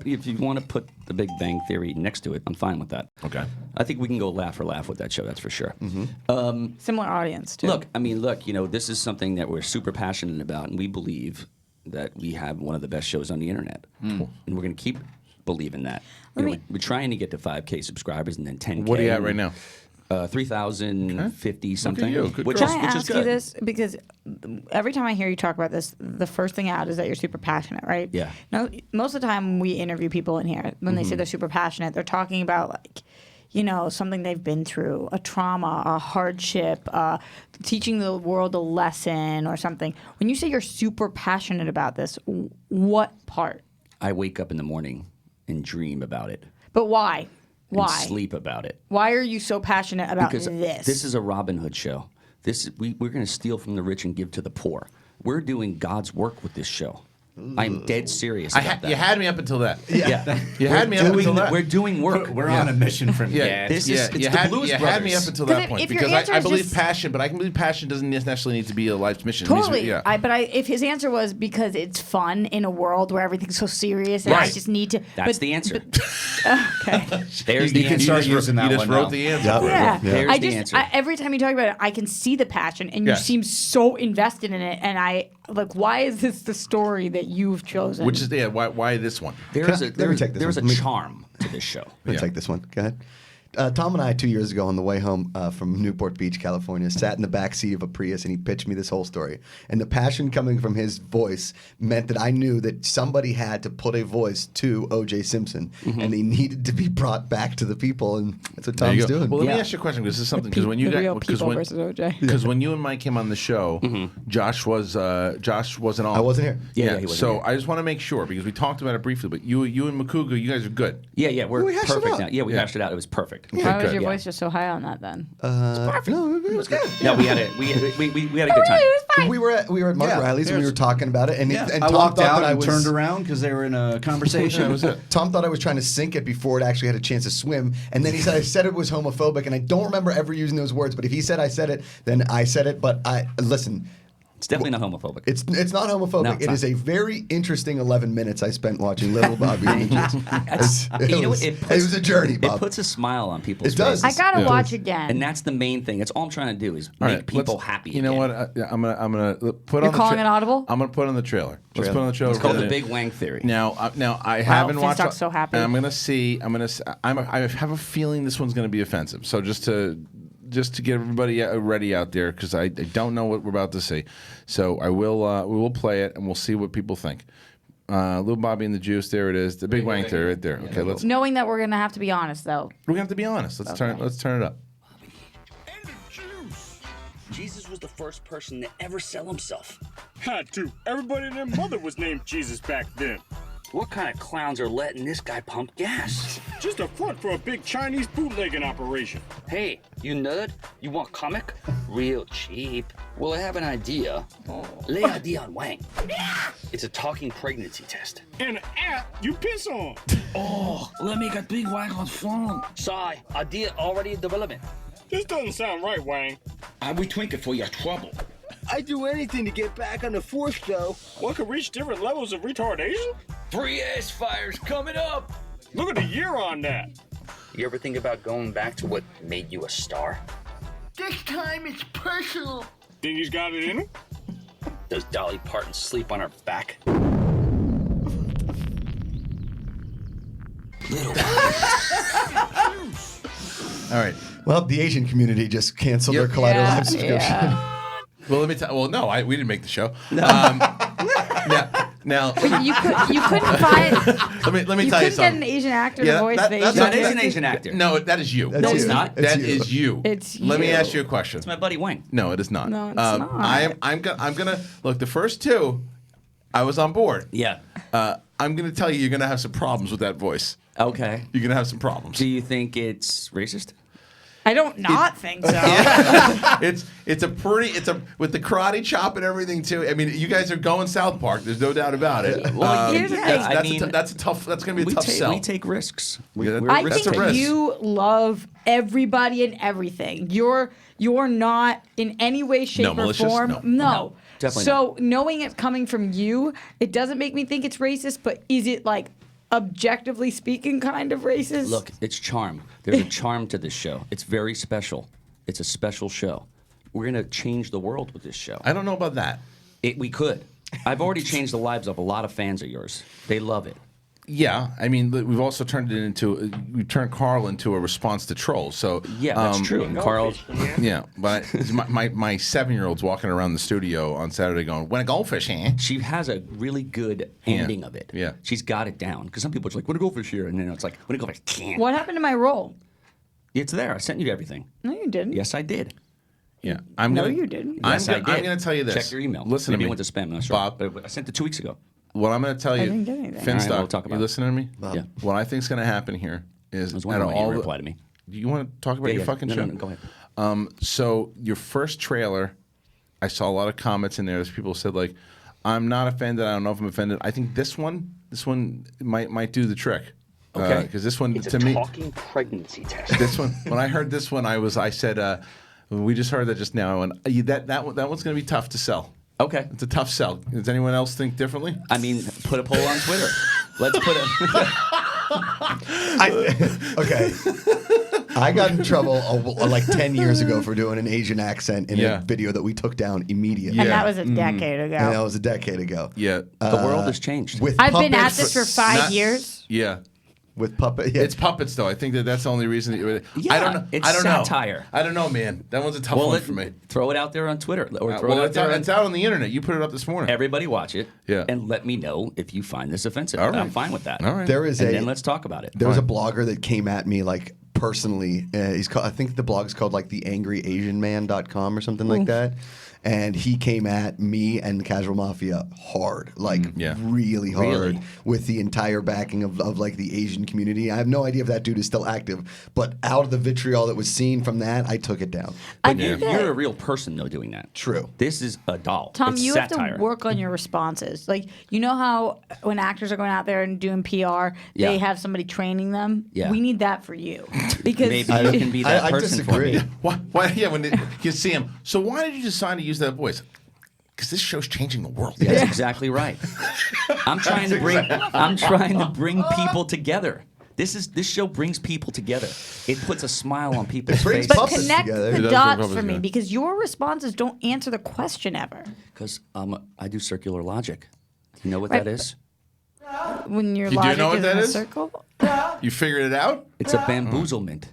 to put the Big Bang Theory next to it, I'm fine with that. Okay. I think we can go laugh for laugh with that show. That's for sure. Similar audience too. Look, this is something that we're super passionate about, and we believe that we have one of the best shows on the internet, and we're going to keep believing that. We're trying to get to 5K subscribers and then 10K. What are you at right now? 3,050 something. you. Good Which girl. is Can I which is ask you good. this? Because every time I hear you talk about this, the first thing out is that you're super passionate, right? Yeah. No, most of the time when we interview people in here, when they say they're super passionate, they're talking about like, you know, something they've been through, a trauma, a hardship, teaching the world a lesson or something. When you say you're super passionate about this, what part? I wake up in the morning and dream about it. But why? And Why? sleep about it. Why are you so passionate about Because this? this is a Robin Hood show. We're going to steal from the rich and give to the poor. We're doing God's work with this show. I'm dead serious about that. You had me up until that. Yeah. You had me up until that. We're doing work. We're on a mission from Yeah, Dad. This is it's you the had, Blues you Brothers. had me up until 'Cause that if- point if your because answer I is believe just- passion, but I can believe passion doesn't necessarily need to be a life's mission. It needs to be- Totally. yeah. If his answer was because it's fun in a world where everything's so serious and I Right. just need to. That's the answer. Okay. There's You the can answer. start using that You just one wrote now. the answer. Yeah. There's I the just answer. every time you talk about it, I can see the passion, and you Yes. seem so invested in it. And I like, why is this the story that you've chosen? Which is why this one? There's Let me take this there's a one. Let me- charm to this show. Let me take this one. Go ahead. Tom and I 2 years ago on the way home from Newport Beach, California, sat in the back seat of a Prius, and he pitched me this whole story. And the passion coming from his voice meant that I knew that somebody had to put a voice to O.J. Simpson, and he needed to be brought back to the people, and that's what Tom's doing. Well, let me ask you a question, because this is something, because when you real got people versus OJ. because when you and Mike came on the show, Josh wasn't on. I wasn't here. Yeah, he wasn't so here. I just want to make sure, because we talked about it briefly, but you and Macuga, you guys are good. Yeah, we're We hashed it perfect out. now. Yeah, we hashed it out. It was perfect. Why was good. your Yeah. voice just so high on that then? No, it was good. No, we had a good time. We were at Mark Yeah, Riley's and we were talking about it, and Yeah. and I Tom walked thought out that and turned around because they were in a conversation. That was it. Tom thought I was trying to sink it before it actually had a chance to swim, and then he said I said it was homophobic, and I don't remember ever using those words. But if he said I said it, then I said it. But listen. It's definitely not homophobic. It's not homophobic. No, it's it not. is a very interesting 11 minutes I spent watching Lil Bobby. It was a journey, Bob. It puts a smile on people's It does. faces. I gotta watch again. And that's the main thing. That's all I'm trying to do is All make right, people let's- happy. You know again. what? I'm gonna put You're on. calling it audible? I'm gonna put on the trailer. Let's put on the trailer. It's called the Big Wang Theory. Now I haven't watched. Finstock's so happy. And I'm gonna see. I have a feeling this one's gonna be offensive. So just to get everybody ready out there, because I don't know what we're about to see. So we will play it and we'll see what people think. Lil Bobby and the Juice. There it is. The Big Wang Theory right there. Okay, let's. Knowing that we're gonna have to be honest though. We're gonna have to be honest. Let's turn it up. Jesus was the first person to ever sell himself. Had to. Everybody and their mother was named Jesus back then. What kind of clowns are letting this guy pump gas? Just a front for a big Chinese bootlegging operation. Hey, you nerd? You want comic? Real cheap. Well, I have an idea. Lay idea on Wang. It's a talking pregnancy test. And an app you piss on. Oh, let me get Big Wang on phone. Sorry, idea already in development. This doesn't sound right, Wang. I will twink it for your trouble. I'd do anything to get back on the force, though. One could reach different levels of retardation? 3 ass fires coming up. Look at the year on that. You ever think about going back to what made you a star? This time it's personal. Think he's got it in him? Does Dolly Parton sleep on her back? All right. Well, the Asian community just canceled their Collider Live subscription. Well, let me tell. Well, no, we didn't make the show. Now, You couldn't find. let me You tell you couldn't get something. an Asian actor to voice the Asian That is actor? an Asian actor. No, that is you. That's it's you. not. That It's is you. It's Let me you. ask you a question. It's my buddy Wang. No, it is not. No, it's not. I'm gonna look. The first two, I was on board. Yeah. I'm gonna tell you, you're gonna have some problems with that voice. Okay. You're gonna have some problems. Do you think it's racist? I don't think so. It's with the karate chop and everything too. I mean, you guys are going South Park. There's no doubt about it. Well, here's the thing. That's gonna be a tough sell. We take risks. I That's a think risk. you love everybody and everything. You're not in any way, shape, or malicious? form. No. Definitely So knowing it's coming from you, it doesn't make me think it's racist. But is it like objectively speaking kind of racist? Look, it's charm. There's a charm to this show. It's very special. It's a special show. We're gonna change the world with this show. I don't know about that. We could. I've already changed the lives of a lot of fans of yours. They love it. Yeah, I mean, we've also turned it into we turned Carl into a response to trolls. So Yeah, that's true. And Carl, yeah, but my 7-year-old's walking around the studio on Saturday going, "When a goldfish, eh?" she has a really good ending of it. Yeah. She's got it down. Because some people are just like, "What a goldfish here," and then it's like, "What a goldfish." Can't. What happened to my role? It's there. I sent you everything. No, you didn't. Yes, I did. Yeah, No, you didn't. Yes, I did. I'm going to tell you this. Check your email. Listen Maybe to it me, went to spam. I'm not sure. Bob. But I sent it 2 weeks ago. What I'm going to tell you, didn't get anything. Finstock, All right, we'll talk about you it. listening to me? Yeah. What I think is going to happen here is I was wondering why you reply to me. You want to talk about your fucking no, show? No, go ahead. So your first trailer, I saw a lot of comments in there. There's people who said like, "I'm not offended. I don't know if I'm offended." I think this one might do the trick. Okay. Because this one It's to a me, talking pregnancy test. this one when I heard this one, I said, we just heard that just now, and that one's going to be tough to sell. Okay. It's a tough sell. Does anyone else think differently? I mean, put a poll on Twitter. Let's put a. Okay. I got in trouble like 10 years ago for doing an Asian accent in a video that we took down immediately. And that was a decade ago. And that was a decade ago. Yeah. The world has changed. With I've been at puppets- this for 5 years. Yeah. with puppet. Yeah. It's puppets, though. I think that's the only reason. Yeah, I don't know. it's I don't know. satire. I don't know, man. That one's a tough one for me. Throw it out there on Twitter. Or throw it out there. It's out on the internet. You put it up this morning. Everybody watch it. Yeah. And let me know if you find this offensive. All right. I'm fine with that. All right. Then let's talk about it. There was a blogger that came at me like personally. He's called, I think the blog's called like theangryasianman.com or something like that. And he came at me and Casual Mafia hard, like really hard, with the entire backing of like the Asian community. I have no idea if that dude is still active, but out of the vitriol that was seen from that, I took it down. But you're a real person, though, doing that. True. This is a doll. Tom, it's you satire. have to work on your responses. Like, you know how when actors are going out there and doing PR, they have somebody training them? Yeah. We need that for you. Because maybe you can be that person for me. Why? Yeah, when you see him. So why did you decide to use that voice? Because this show's changing the world. That's exactly right. I'm trying to bring people together. This show brings people together. It puts a smile on people's faces. But connect the dots for me, because your responses don't answer the question ever. Because I do circular logic. You know what that is? When your You do logic know what is that in a is? circle? You figured it out? It's a bamboozlement.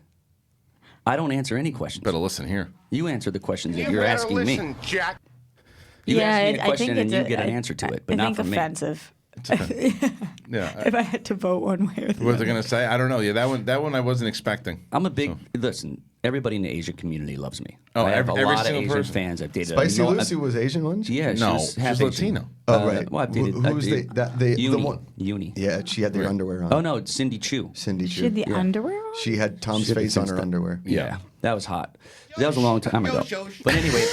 I don't answer any questions. Better listen here. You answer the questions that you're asking me. Jack. You ask me a I question think and it's you get an answer to it, but I not think from offensive. Yeah. If I had to vote one way or the What other. they're gonna say? I don't know. Yeah, that one I wasn't expecting. I'm a big listen. Everybody in the Asian community loves me. Oh, I have every a lot of single Asian person? fans. I've dated. Spicy Lucy was Asian, wasn't she? Yeah, No, she was she's Latino. Oh, right. Well, I've dated. Who's the one? Uni. Yeah, she had the underwear on. Oh no, it's Cindy Chu. Cindy Chu. She had the underwear on? She had Tom's She had the face on her Finstock. underwear. Yeah, that was hot. That was a long time ago. But anyway,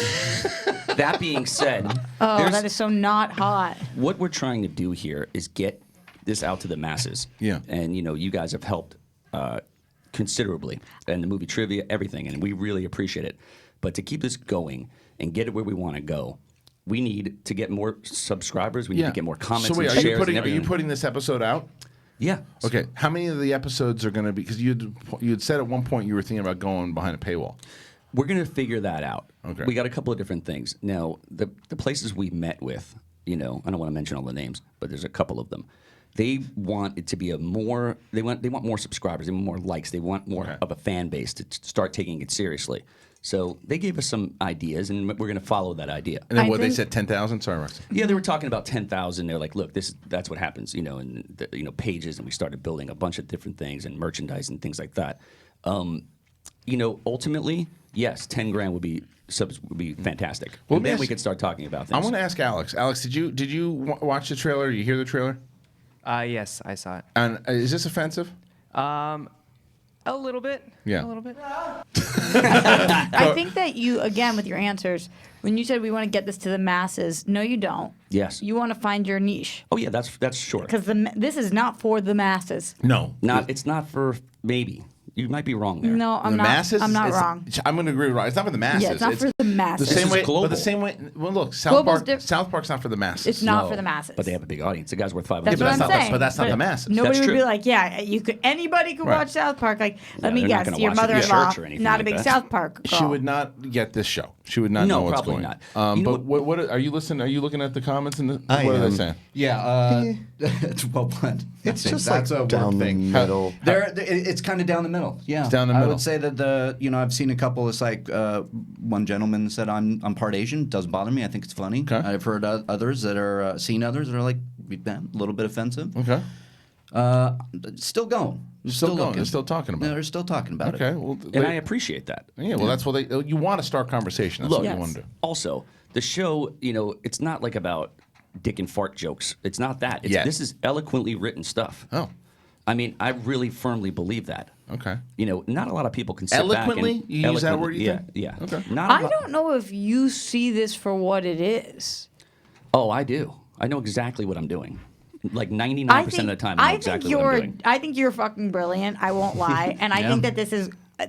that being said, Oh, that is so not hot. what we're trying to do here is get this out to the masses. Yeah. And you guys have helped considerably, and the movie trivia, everything, and we really appreciate it. But to keep this going and get it where we want to go, we need to get more subscribers. We need to get more comments So wait, and are shares you and everything. putting this episode out? Yeah. Okay. How many of the episodes are going to be? Because you'd said at one point you were thinking about going behind a paywall. We're going to figure that out. Okay. We got a couple of different things. Now, the places we met with, I don't want to mention all the names, but there's a couple of them. They want it to be they want more subscribers, they want more likes, they want more of a fan base to start taking it seriously. So they gave us some ideas, and we're going to follow that idea. And then they said 10,000? Sorry, Roxy. Yeah, they were talking about 10,000. They're like, look, that's what happens, and pages, and we started building a bunch of different things and merchandise and things like that. Ultimately, yes, 10 grand would be fantastic. Well, and then yes. we could start talking about things. I want to ask Alex. Alex, did you watch the trailer? Did you hear the trailer? Yes, I saw it. And is this offensive? A little bit. Yeah. A little bit. I think that you, again, with your answers, when you said we want to get this to the masses, no, you don't. Yes. You want to find your niche. Oh yeah, that's short. Because this is not for the masses. No. It's not for maybe. You might be wrong there. No, I'm the not. masses? I'm not It's- wrong. I'm going to agree with Rob. It's not for the masses. Yeah, it's not for the masses. The same This is way, global. but the same way. Well, look, South Global's Park. South Park's not for the masses. It's not for the masses. But they have a big audience. The guy's worth $500. That's what I'm saying. But that's not the masses. Nobody That's would be true. like, yeah, anybody could Right. watch South Park. Like, let me they're not guess, gonna your watch it in mother-in-law, church or anything not a like big that. South Park girl. She would not get this show. She would not No, know what's probably going not. on. You know But what are you listening? Are you looking at the comments and I what are am. they saying? Yeah, it's well blend. It's just that's like a down work the thing. middle. It's kind of down the middle. Yeah, It's down the I middle. would say that I've seen a couple. It's like one gentleman said I'm part Asian. Doesn't bother me. I think it's funny. Okay. I've heard others that are seen others that are like a little bit offensive. Okay. Still going. Still going. looking. They're still talking about Yeah, it. they're still talking about it. Okay. Well, And I appreciate that. yeah. Well, that's what you want to start conversation. That's Look, what you want to do. also, the show, it's not like about dick and fart jokes. It's not that. Yet. This is eloquently written stuff. Oh. I mean, I really firmly believe that. Okay. Not a lot of people can sit Eloquently? back and... You use that word, you yeah, think? yeah. Okay. Not a I lot- don't know if you see this for what it is. Oh, I do. I know exactly what I'm doing. Like 99% of the time, I know exactly what I'm doing. I think you're fucking brilliant. I won't lie, and I think that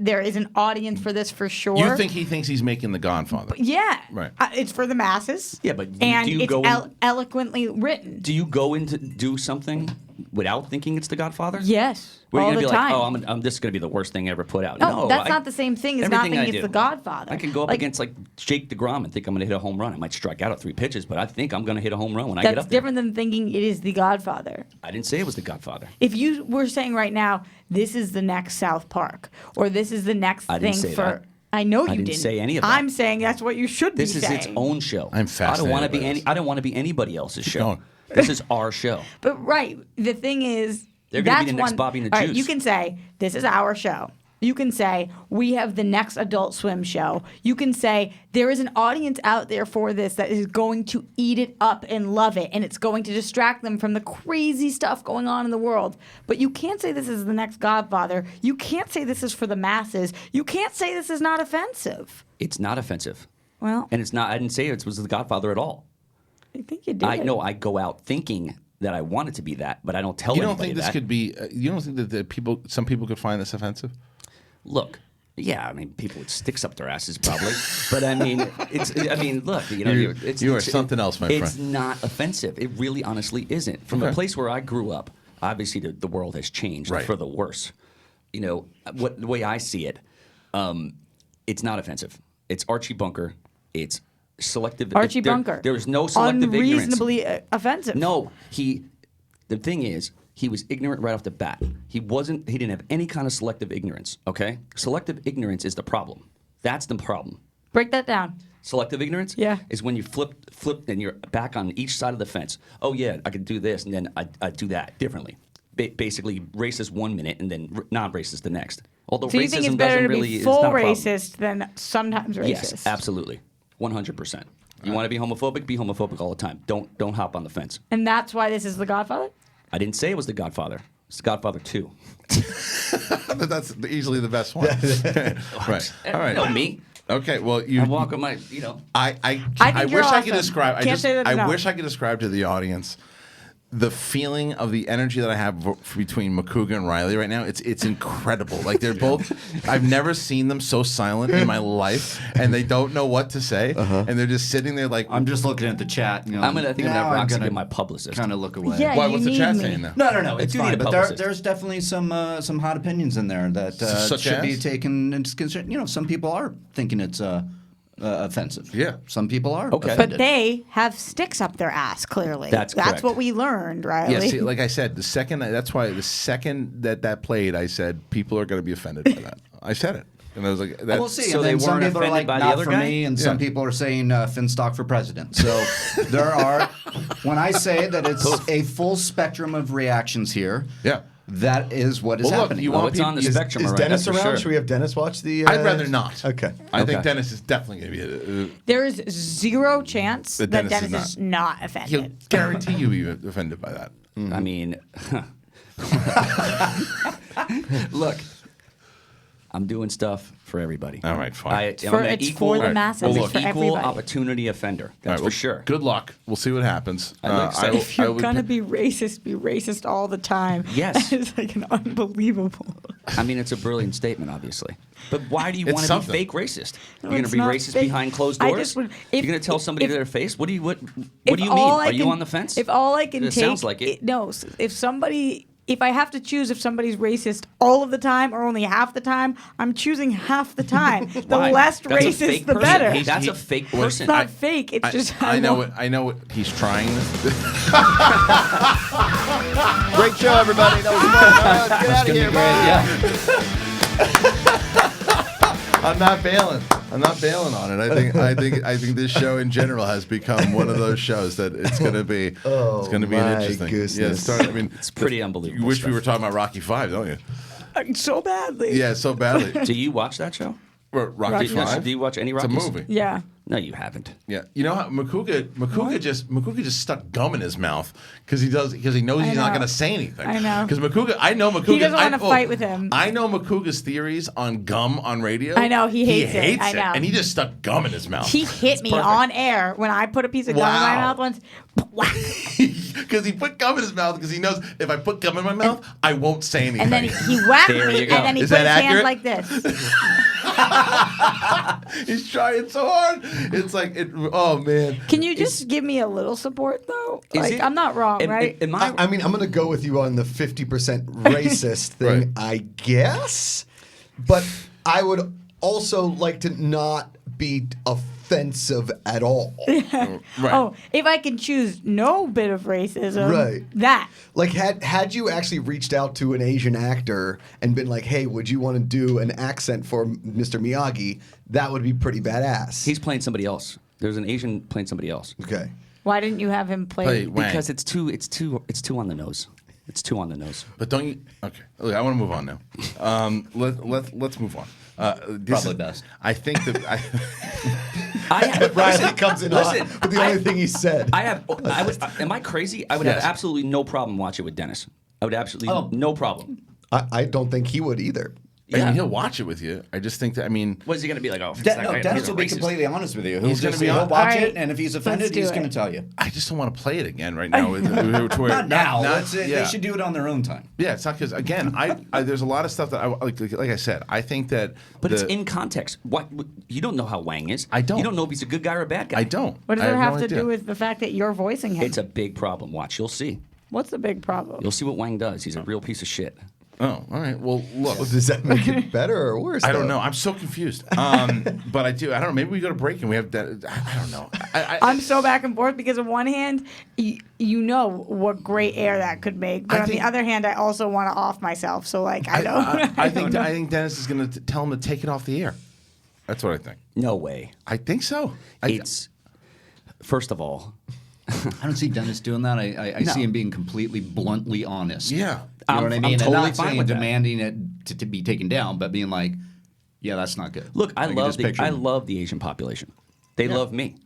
there is an audience for this for sure. You think he thinks he's making The Godfather? Yeah, Right. It's for the masses. Yeah, but and do you it's go eloquently written. Do you go in to do something without thinking it's The Godfather? Yes, Where all you're the gonna be time. like, oh, this is gonna be the worst thing ever put out. No, No, that's not the same thing as not everything I thinking it's do. The Godfather. I can go up against like Jake DeGrom and think I'm gonna hit a home run. I might strike out at 3 pitches, but I think I'm gonna hit a home run when I get That's up there. different than thinking it is The Godfather. I didn't say it was The Godfather. If you were saying right now, this is the next South Park, or this is the next I thing didn't say for. that. I know you I didn't didn't say any of that. I'm saying that's what you should This be is saying. its own show. I'm fascinated I don't want to be anybody else's show. This is our show. But right, the thing is, They're gonna be that's the next one- Bobby and the all right, Juice. you can say this is our show. You can say we have the next Adult Swim show. You can say there is an audience out there for this that is going to eat it up and love it, and it's going to distract them from the crazy stuff going on in the world. But you can't say this is the next Godfather. You can't say this is for the masses. You can't say this is not offensive. It's not offensive. Well, And it's not. I didn't say it was The Godfather at all. I think you did. I know. I go out thinking that I want it to be that, but I don't tell You don't anybody think this that. could be? You don't think that some people could find this offensive? Look, yeah, I mean, people with sticks up their asses probably, but I mean, look, you know, You are something else, my It's friend. not offensive. It really, honestly, isn't. From a Okay. place where I grew up, obviously the world has changed Right. for the worse. You know, the way I see it, it's not offensive. It's Archie Bunker. It's selective. Archie there- Bunker. There was no selective ignorance. Unreasonably offensive. No, the thing is, he was ignorant right off the bat. He didn't have any kind of selective ignorance, okay? Selective ignorance is the problem. That's the problem. Break that down. Selective ignorance Yeah. is when you flip and you're back on each side of the fence. Oh yeah, I could do this and then I do that differently. Basically racist 1 minute and then non-racist the next. Although So racism you think it's doesn't better to really be is full not a problem. racist than sometimes racist? Yes, absolutely. 100%. You want to be homophobic? Be homophobic all the time. Don't hop on the fence. And that's why this is The Godfather? I didn't say it was The Godfather. It's The Godfather 2. But that's easily the best one. Right. All right. No, me. Okay. Well, I walk with my, you know. I think you're wish I could awesome. describe. Can't say that I enough. wish I could describe to the audience the feeling of the energy that I have between Macuga and Reilly right now. It's incredible. Like they're both. I've never seen them so silent in my life, and they don't know what to say, and they're just sitting there like. I'm just looking at the chat. You know, I think I'm gonna have Roxy be my publicist. Kind of look away. Yeah, Why? you What's the need chat me. saying now? No, it's do need fine. a But publicist. there's definitely some hot opinions in there that Such should be as? taken into consideration. You know, some people are thinking it's offensive. Yeah. Some people are. Okay. offended. But they have sticks up their ass, clearly. That's correct. what we learned, right? Yeah, see, like I said, that's why the second that played, I said people are going to be offended by that. I said it, and I was like, that's, We'll see. So and they then some weren't people are offended like, by the not other for guy? me, and some people are saying Finstock for president. So there are, when I say that it's a full spectrum of reactions here, Yeah. that is what is Well, look, happening. you Oh, want it's on the people- spectrum, Is all right, Dennis that's for around? sure. Should we have Dennis watch the? I'd rather not. Okay. I think Okay. Dennis is definitely going to be. There is zero chance That that Dennis Dennis is is not He'll offended. guarantee you be offended by that. I mean, look, I'm doing stuff for everybody. All right, fine. For- I'm an it's for the masses, I'm an it's for equal everybody. opportunity offender. All That's right, for well, sure. Good luck. We'll see what happens. I'd like to say- If you're gonna be racist all the time. Yes. It's like an unbelievable. I mean, it's a brilliant statement, obviously. But why do you It's want to something. be fake racist? No, You're going it's to be not racist fake. behind closed I doors? just would- You're if- going to tell somebody if- to their face? What do you mean? If all I Are you can- on the fence? If all I can It take, sounds like it. No, if I have to choose if somebody's racist all of the time or only half the time, I'm choosing half the time. The Why? less That's a racist, fake the person. better. That's a fake It's person. not fake. It's just I know want- what he's trying. Great show, everybody. That was fun. Let's get out of here. Bye. I'm not bailing. I'm not bailing on it. I think this show in general has become one of those shows that it's going to be. Oh, it's going to be my an interesting. goodness. Yeah, I mean, It's pretty unbelievable You wish we stuff. were talking about Rocky V, don't you? so badly. Yeah, so badly. Do you watch that show? Rocky Do you watch- V. do you watch any It's a Rockies? movie. Yeah. No, you haven't. Yeah, you know how Macuga just stuck gum in his mouth because he knows he's not know. going to say anything. I know. Because I know Macuga. He doesn't wanna fight with him. I know Macuga's theories on gum on radio. I know, he hates it. I know. and he just stuck gum in his mouth. He hit me perfect. on air when I put a piece of gum in my Wow. mouth once. Because he put gum in his mouth because he knows if I put gum in my mouth, I won't say anything. And then he whacked There me, you go. and then he Is put that his accurate? hands like this. He's trying so hard. It's like, oh man. Can you just give me a little support though? Is Like it- I'm not wrong, right? I mean, I'm going to go with you on the 50% racist thing, I guess. But I would also like to not be offensive at all. Oh, if I can choose no bit of racism, Right. that. Like, had you actually reached out to an Asian actor and been like, hey, would you want to do an accent for Mr. Miyagi? That would be pretty badass. He's playing somebody else. There's an Asian playing somebody else. Okay. Why didn't you have him play? Because it's too on the nose. It's too on the nose. But don't you? Okay, look, I want to move on now. Let's move on. Probably best. I think that Riley comes in hot with the only thing he said. Am I crazy? I would have absolutely no problem watching it with Dennis. I would absolutely no problem. I don't think he would either. I mean, he'll watch it with you. I just think that, I mean... What is he going to be like? Oh, Dennis will be completely honest with you. He's going to be he'll honest. watch it, and if he's offended, he's going to tell you. I just don't want to play it again right now. Not now. They should do it on their own time. Yeah, it's not because, again, I there's a lot of stuff that, like I said, I think that... But it's in context. What you don't know how Wang is. I don't. You don't know if he's a good guy or a bad guy. I don't. What does it have to do with the fact that you're voicing him? It's a big problem. Watch. You'll see. What's the big problem? You'll see what Wang does. He's a real piece of shit. Oh, all right. Well, look. Does that make it better or worse? I don't know. I'm so confused. But I do. I don't know. Maybe we go to break and we have that. I don't know. I'm so back and forth because on one hand, you know what great air that could make, but on the other hand, I also want to off myself. So like I don't. I think Dennis is going to tell him to take it off the air. That's what I think. No way. I think so. It's first of all. I don't see Dennis doing that. I see him being completely bluntly honest. Yeah. You know what I mean? I'm totally and not fine saying with that. demanding it to be taken down, but being like, yeah, that's not good. Look, I can love just picture him. the Asian population. They love me.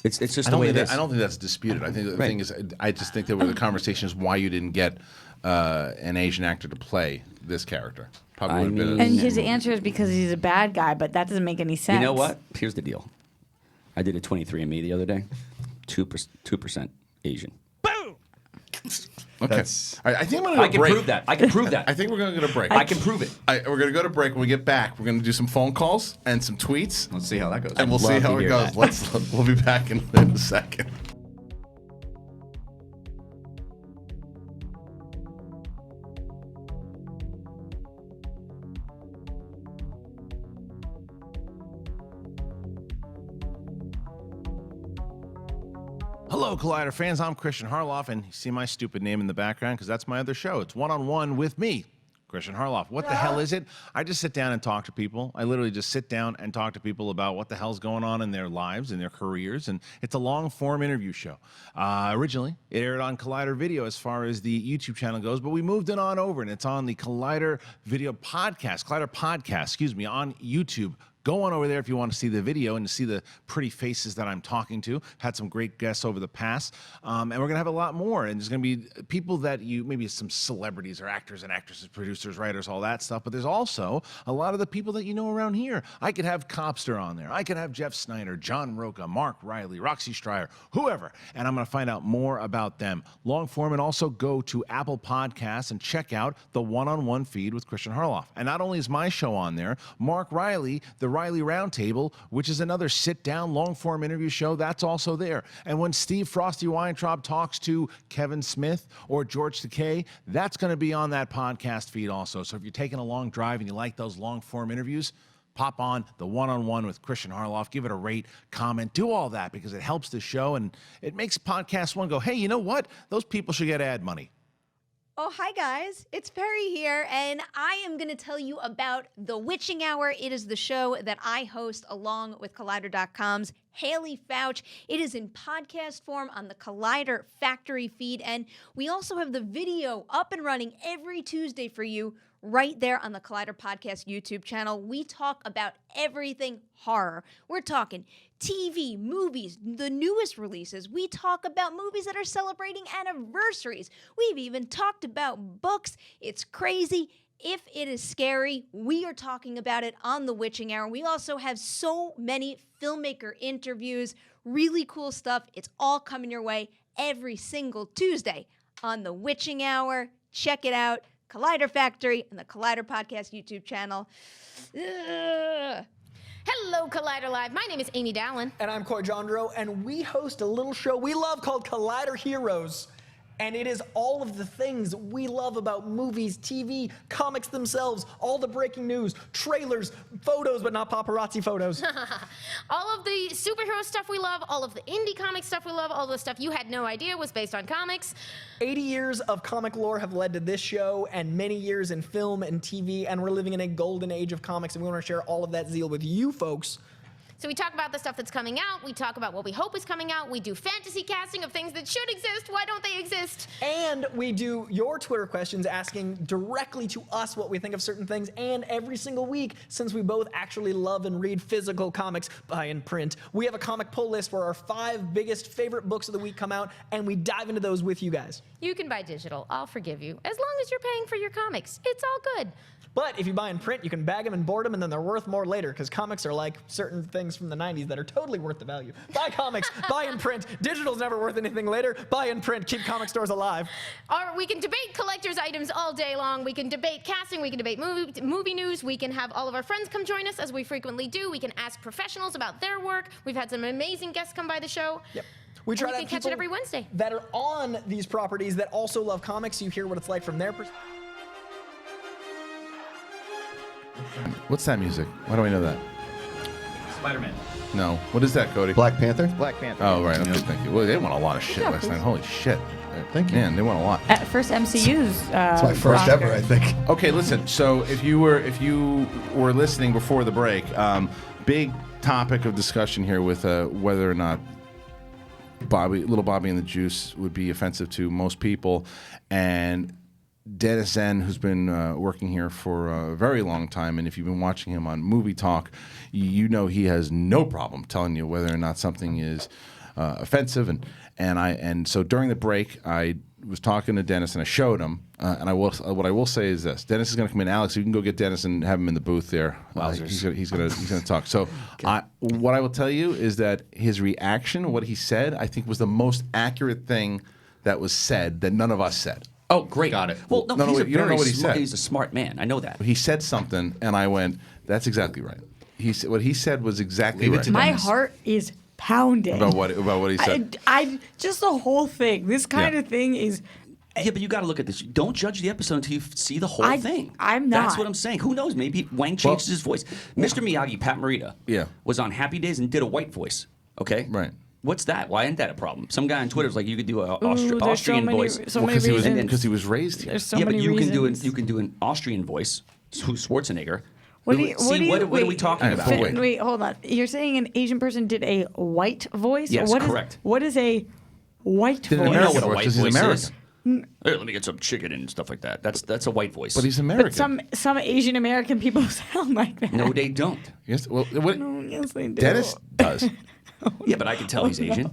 It's just I the way don't it is. I don't think that's disputed. I think the thing is, I just think that the conversation is why you didn't get an Asian actor to play this character. Probably would have been. And his answer is because he's a bad guy, but that doesn't make any sense. You know what? Here's the deal. I did a 23andMe the other day. 2% Asian. Okay. I think I'm going to I can prove that. I can prove that. I think we're going to go to break. I can prove it. We're going to go to break. When we get back, we're going to do some phone calls and some tweets. Let's see how that goes. And we'll see how it goes. We'll be back in a second. Hello, Collider fans. I'm Kristian Harloff, and you see my stupid name in the background because that's my other show. It's One-on-One with me, Kristian Harloff. What the hell is it? I just sit down and talk to people. I literally just sit down and talk to people about what the hell's going on in their lives and their careers, and it's a long-form interview show. Originally, it aired on Collider Video as far as the YouTube channel goes, but we moved it on over, and it's on the Collider Video podcast, Collider Podcast, on YouTube. Go on over there if you want to see the video and to see the pretty faces that I'm talking to. Had some great guests over the past. And we're going to have a lot more. And there's going to be people that maybe some celebrities or actors and actresses, producers, writers, all that stuff. But there's also a lot of the people that you know around here. I could have Copster on there. I could have Jeff Snyder, John Roca, Mark Reilly, Roxy Striar, whoever. And I'm going to find out more about them. Long form, and also go to Apple Podcasts and check out the One-on-One feed with Kristian Harloff. And not only is my show on there, Mark Reilly, the Reilly Roundtable, which is another sit-down, long-form interview show, that's also there. And when Steve Frosty Weintraub talks to Kevin Smith or George Takei, that's going to be on that podcast feed also. So if you're taking a long drive and you like those long-form interviews, pop on the One-on-One with Kristian Harloff, give it a rate, comment, do all that because it helps the show and it makes Podcast One go, hey, you know what? Those people should get ad money. Oh, hi guys. It's Perry here, and I am going to tell you about The Witching Hour. It is the show that I host along with Collider.com's Haley Fouch. It is in podcast form on the Collider Factory feed, and we also have the video up and running every Tuesday for you right there on the Collider Podcast YouTube channel. We talk about everything horror. We're talking TV, movies, the newest releases. We talk about movies that are celebrating anniversaries. We've even talked about books. It's crazy. If it is scary, we are talking about it on The Witching Hour. We also have so many filmmaker interviews, really cool stuff. It's all coming your way every single Tuesday on The Witching Hour. Check it out. Collider Factory and the Collider Podcast YouTube channel. Ugh. Hello, Collider Live. My name is Amy Dallin. And I'm Coy Jandro, and we host a little show we love called Collider Heroes. And it is all of the things we love about movies, TV, comics themselves, all the breaking news, trailers, photos, but not paparazzi photos. All of the superhero stuff we love, all of the indie comic stuff we love, all the stuff you had no idea was based on comics. 80 years of comic lore have led to this show, and many years in film and TV, and we're living in a golden age of comics, and we want to share all of that zeal with you folks. So we talk about the stuff that's coming out, we talk about what we hope is coming out, we do fantasy casting of things that should exist, why don't they exist? And we do your Twitter questions asking directly to us what we think of certain things, and every single week, since we both actually love and read physical comics, buy in print, we have a comic pull list where our 5 biggest favorite books of the week come out, and we dive into those with you guys. You can buy digital, I'll forgive you, as long as you're paying for your comics. It's all good. But if you buy in print, you can bag them and board them, and then they're worth more later, because comics are like certain things from the 90s that are totally worth the value. Buy comics, buy in print. Digital's never worth anything later. Buy in print, keep comic stores alive. Or we can debate collector's items all day long. We can debate casting, we can debate movie news. We can have all of our friends come join us, as we frequently do. We can ask professionals about their work. We've had some amazing guests come by the show. Yep. We try to can have catch it people every Wednesday. that are on these properties that also love comics, so you hear what it's like from their perspective. What's that music? Why do I know that? Spider-Man. No. What is that, Cody? Black Panther? Black Panther. Oh, right. Okay, thank you. Well, they won a lot of shit last night. Holy shit. Thank you. Man, they won a lot. At first MCU's. It's my first Oscar. ever, I think. Okay, listen. So if you were listening before the break, big topic of discussion here with whether or not Little Bobby and the Juice would be offensive to most people, and Dennis Zen, who's been working here for a very long time, and if you've been watching him on Movie Talk, you know he has no problem telling you whether or not something is offensive. And so during the break, I was talking to Dennis and I showed him. And what I will say is this: Dennis is going to come in. Alex, you can go get Dennis and have him in the booth there. He's going to talk. So what I will tell you is that his reaction, what he said, I think was the most accurate thing that was said that none of us said. Oh, great. Got it. Well, no, you don't know what he said. He's a smart man. I know that. He said something, and I went, "That's exactly right." What he said was exactly right. My heart is pounding. About what he said. I just the whole thing. This kind of thing is. Yeah, but you got to look at this. Don't judge the episode until you see the whole thing. I'm not. That's what I'm saying. Who knows? Maybe Wang changes his voice. Mr. Miyagi, Pat Morita, was on Happy Days and did a white voice. Okay? Right. What's that? Why isn't that a problem? Some guy on Twitter was like, you could do an there's Austrian voice. Because he was raised here. There's so many reasons. You can do an Austrian voice. Who's Schwarzenegger? What are we talking about? Wait, hold on. You're saying an Asian person did a white voice? Yes, correct. What is a white voice? You know what a white voice American. is? Hey, let me get some chicken and stuff like that. That's a white voice. But he's American. But some Asian American people sound like that. No, they don't. Yes, well, yes, they do. Dennis does. Yeah, but I can tell he's Asian.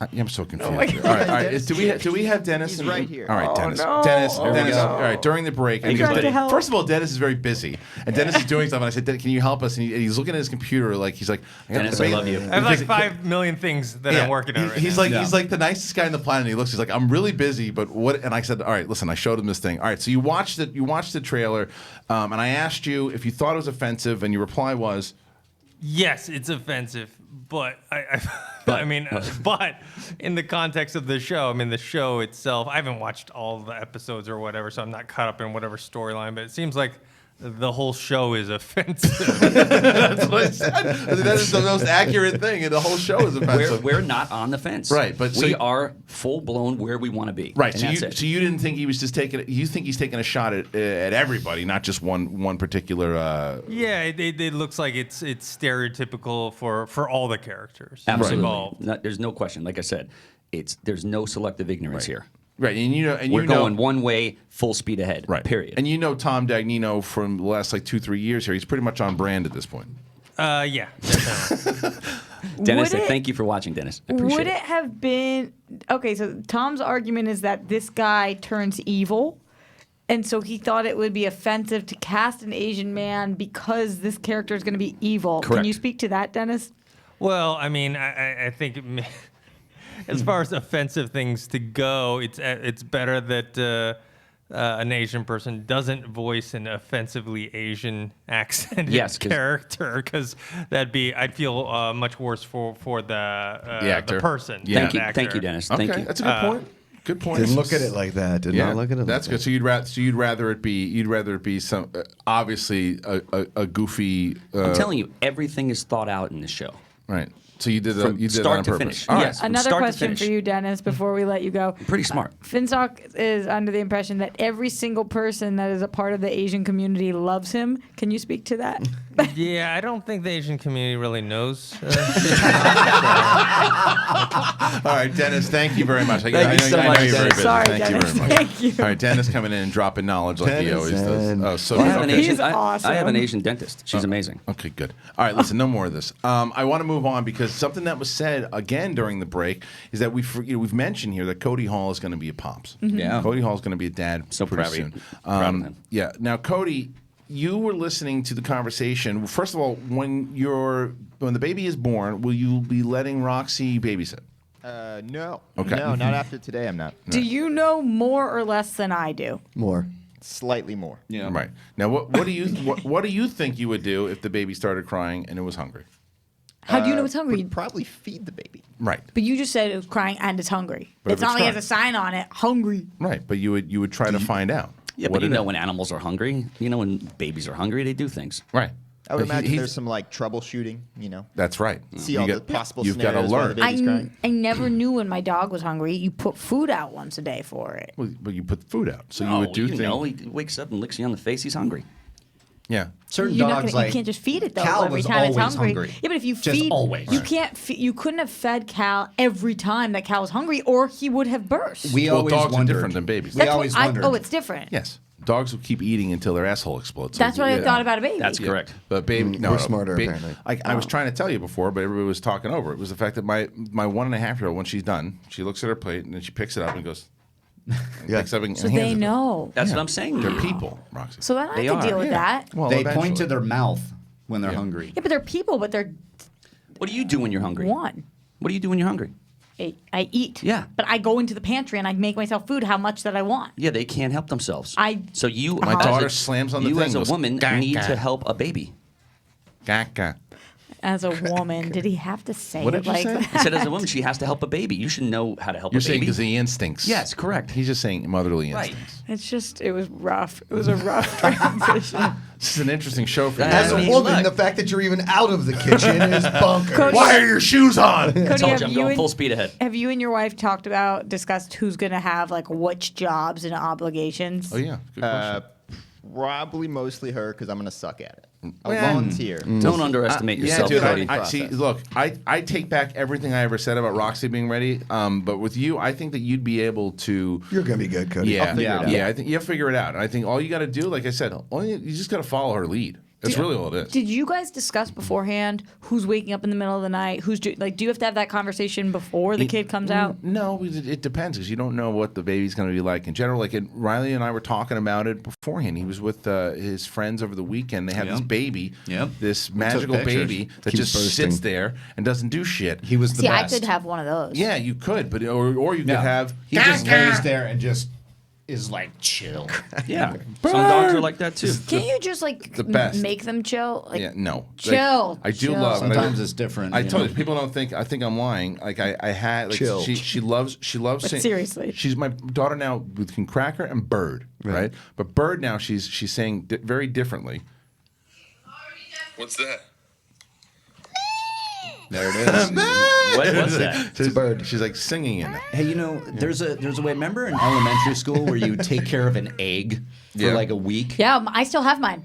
I'm so confused. All right. Do we have Dennis? He's right here. All right, Dennis. no. Dennis. Oh, Dennis. no. All right. During the break, first of all, Dennis is very busy, and Dennis is doing stuff. And I said, "Can you help us?" And he's looking at his computer, like he's like, "Dennis, I love you." I have like 5 million things that I'm working on. He's like the nicest guy on the planet. He looks. He's like, "I'm really busy, but what?" And I said, "All right, listen." I showed him this thing. All right. So you watched it. You watched the trailer, and I asked you if you thought it was offensive, and your reply was, yes, it's offensive, but I mean, but in the context of the show, I mean, the show itself, I haven't watched all the episodes or whatever, so I'm not caught up in whatever storyline, but it seems like the whole show is offensive. That's what I said. That is the most accurate thing, and the whole show is offensive. We're not on the fence. Right, but we are full blown where we want to be. Right. And So you didn't think he was just taking? You think he's taking a shot at everybody, not just one particular? Yeah, it looks like it's stereotypical for all the characters Absolutely. involved. There's no question. Like I said, there's no selective ignorance here. Right, and we're going one way, full speed ahead. Right. Period. And Tom Dagnino from the last 2-3 years here. He's pretty much on brand at this point. Yeah. Dennis, thank you for watching, Dennis. I appreciate Would it have been okay? So Tom's argument is that this guy turns evil, and so he thought it would be offensive to cast an Asian man because this character is going to be evil. Correct. Can you speak to that, Dennis? Well, I mean, I think as far as offensive things to go, it's better that an Asian person doesn't voice an offensively Asian accented Yes, 'cause- character, because I'd feel much worse for the actor. the person. Yeah. the Thank you, actor. Dennis. Okay, Thank you. that's a good point. Good point. Didn't look at it like that. Did not look at it. That's like good. So you'd rather it be some obviously a goofy. I'm telling you, everything is thought out in this show. Right. So you did From you did start that on to purpose. finish. All right. Yes. from Another start to question finish. for you, Dennis, before we let you go. Pretty smart. Finstock is under the impression that every single person that is a part of the Asian community loves him. Can you speak to that? Yeah, I don't think the Asian community really knows. All right, Dennis, thank you very much. Thank you so much, you're very Dennis. busy. Sorry, thank Dennis. you very much. Thank you. All right, Dennis coming in and dropping knowledge like he Dennis always does. and- Oh, so I have an okay. Asian. awesome. I have an Asian dentist. She's amazing. Okay, good. All right, listen, no more of this. I want to move on because something that was said again during the break is that we've mentioned here that Cody Hall is going to be a pops. Yeah. Cody Hall is going to be a dad So pretty proud of you. soon. Proud of him. Yeah. Now, Cody, you were listening to the conversation. First of all, when the baby is born, will you be letting Roxy babysit? No. Okay. No, not after today. I'm not. Do you know more or less than I do? more. Slightly more. Yeah. Right. Now, what do you what do you think you would do if the baby started crying and it was hungry? How do you know it's hungry? Would probably feed the baby. Right. But you just said it was crying and it's hungry. But It's if not it's like it has a sign on it, hungry. Right. But you would try to find out. Yeah, what but you it know is. when animals are hungry, you know when babies are hungry, they do things. Right. I would But imagine he's- there's some like troubleshooting, That's right. See You all got- the possible You've got to scenarios while learn. the baby's crying. I never knew when my dog was hungry. You put food out once a day for it. Well, but you put food out, so you No, would do things. know, he wakes up and licks you on the face. He's hungry. Yeah. Certain You're not dogs, gonna, like you can't just feed it though Cal every was time it's always hungry. hungry. Yeah, but if you Just feed, always. you can't. You couldn't have fed Cal every time that Cal was hungry, or he would have burst. We Well, always dogs are wondered. different than babies. We That's always what I, wondered. oh, it's different. Yes. Dogs will keep eating until their asshole explodes. That's what I thought about a baby. That's correct. But baby, no, we're smarter, apparently. I was trying to tell you before, but everybody was talking over. It was the fact that my 1.5-year-old, when she's done, she looks at her plate and then she picks it up and goes. Picks up and So hands they it. know. That's what I'm saying. They're people, Roxy. So then I They have to are, deal with that. Well, They eventually. point to their mouth when they're hungry. Yeah, but they're people. But they're What do you do when you're hungry? one. What do you do when you're hungry? I eat. Yeah. But I go into the pantry and I make myself food how much that I want. Yeah, they can't help themselves. So you, My as daughter a- slams on the you thing, as a goes, woman "Gah, need gah." to help a baby. Gah. As a woman, did he have to say What it did you like say? that? I said, as a woman, she has to help a baby. You should know how to help You're a saying baby. because the instincts. Yes, correct. He's just saying motherly Right. instincts. It's just, it was rough. It was a rough transition. This is an interesting show for you. As a mean, woman, look. the fact that you're even out of the kitchen is bonkers. Cody- Why are your shoes on? Cody, I told have you I'm you going and- full speed ahead. Have you and your wife discussed who's going to have like which jobs and obligations? Oh yeah, good question. Probably mostly her because I'm gonna suck at it. I'll Well, volunteer. Don't underestimate yourself, dude, Cody. see, look, I take back everything I ever said about Roxy being ready. But with you, I think that you'd be able to. You're gonna be good, Cody. Yeah, I'll figure it out. yeah. I think you'll figure it out. And I think all you got to do, like I said, you just got to follow her lead. That's really all it is. Did you guys discuss beforehand who's waking up in the middle of the night? Do you have to have that conversation before the kid comes out? No, it depends because you don't know what the baby's going to be like in general. Like Reilly and I were talking about it beforehand. He was with his friends over the weekend. They have this baby, this magical pictures. baby that Keeps just bursting. sits there and doesn't do shit. He was the See, best. I could have one of those. Yeah, you could, but or you could have. He just lays there and just is like chill. Yeah. Some dogs are like that too. Can't you just like The best. make them chill? Like, Yeah, no. Chill. I do chill. love. Sometimes it's different. I you told know? you, people don't think. I think I'm lying. Like I had. Like Chill. she loves. But sing- seriously. she's my daughter now with Cracker and Bird, right? But Bird now she's saying very differently. What's that? There it is. What was that? It's a bird. She's like singing in it. Hey, you know, there's a way. Remember in elementary school where you take care of an egg for Yeah. like a week? Yeah, I still have mine.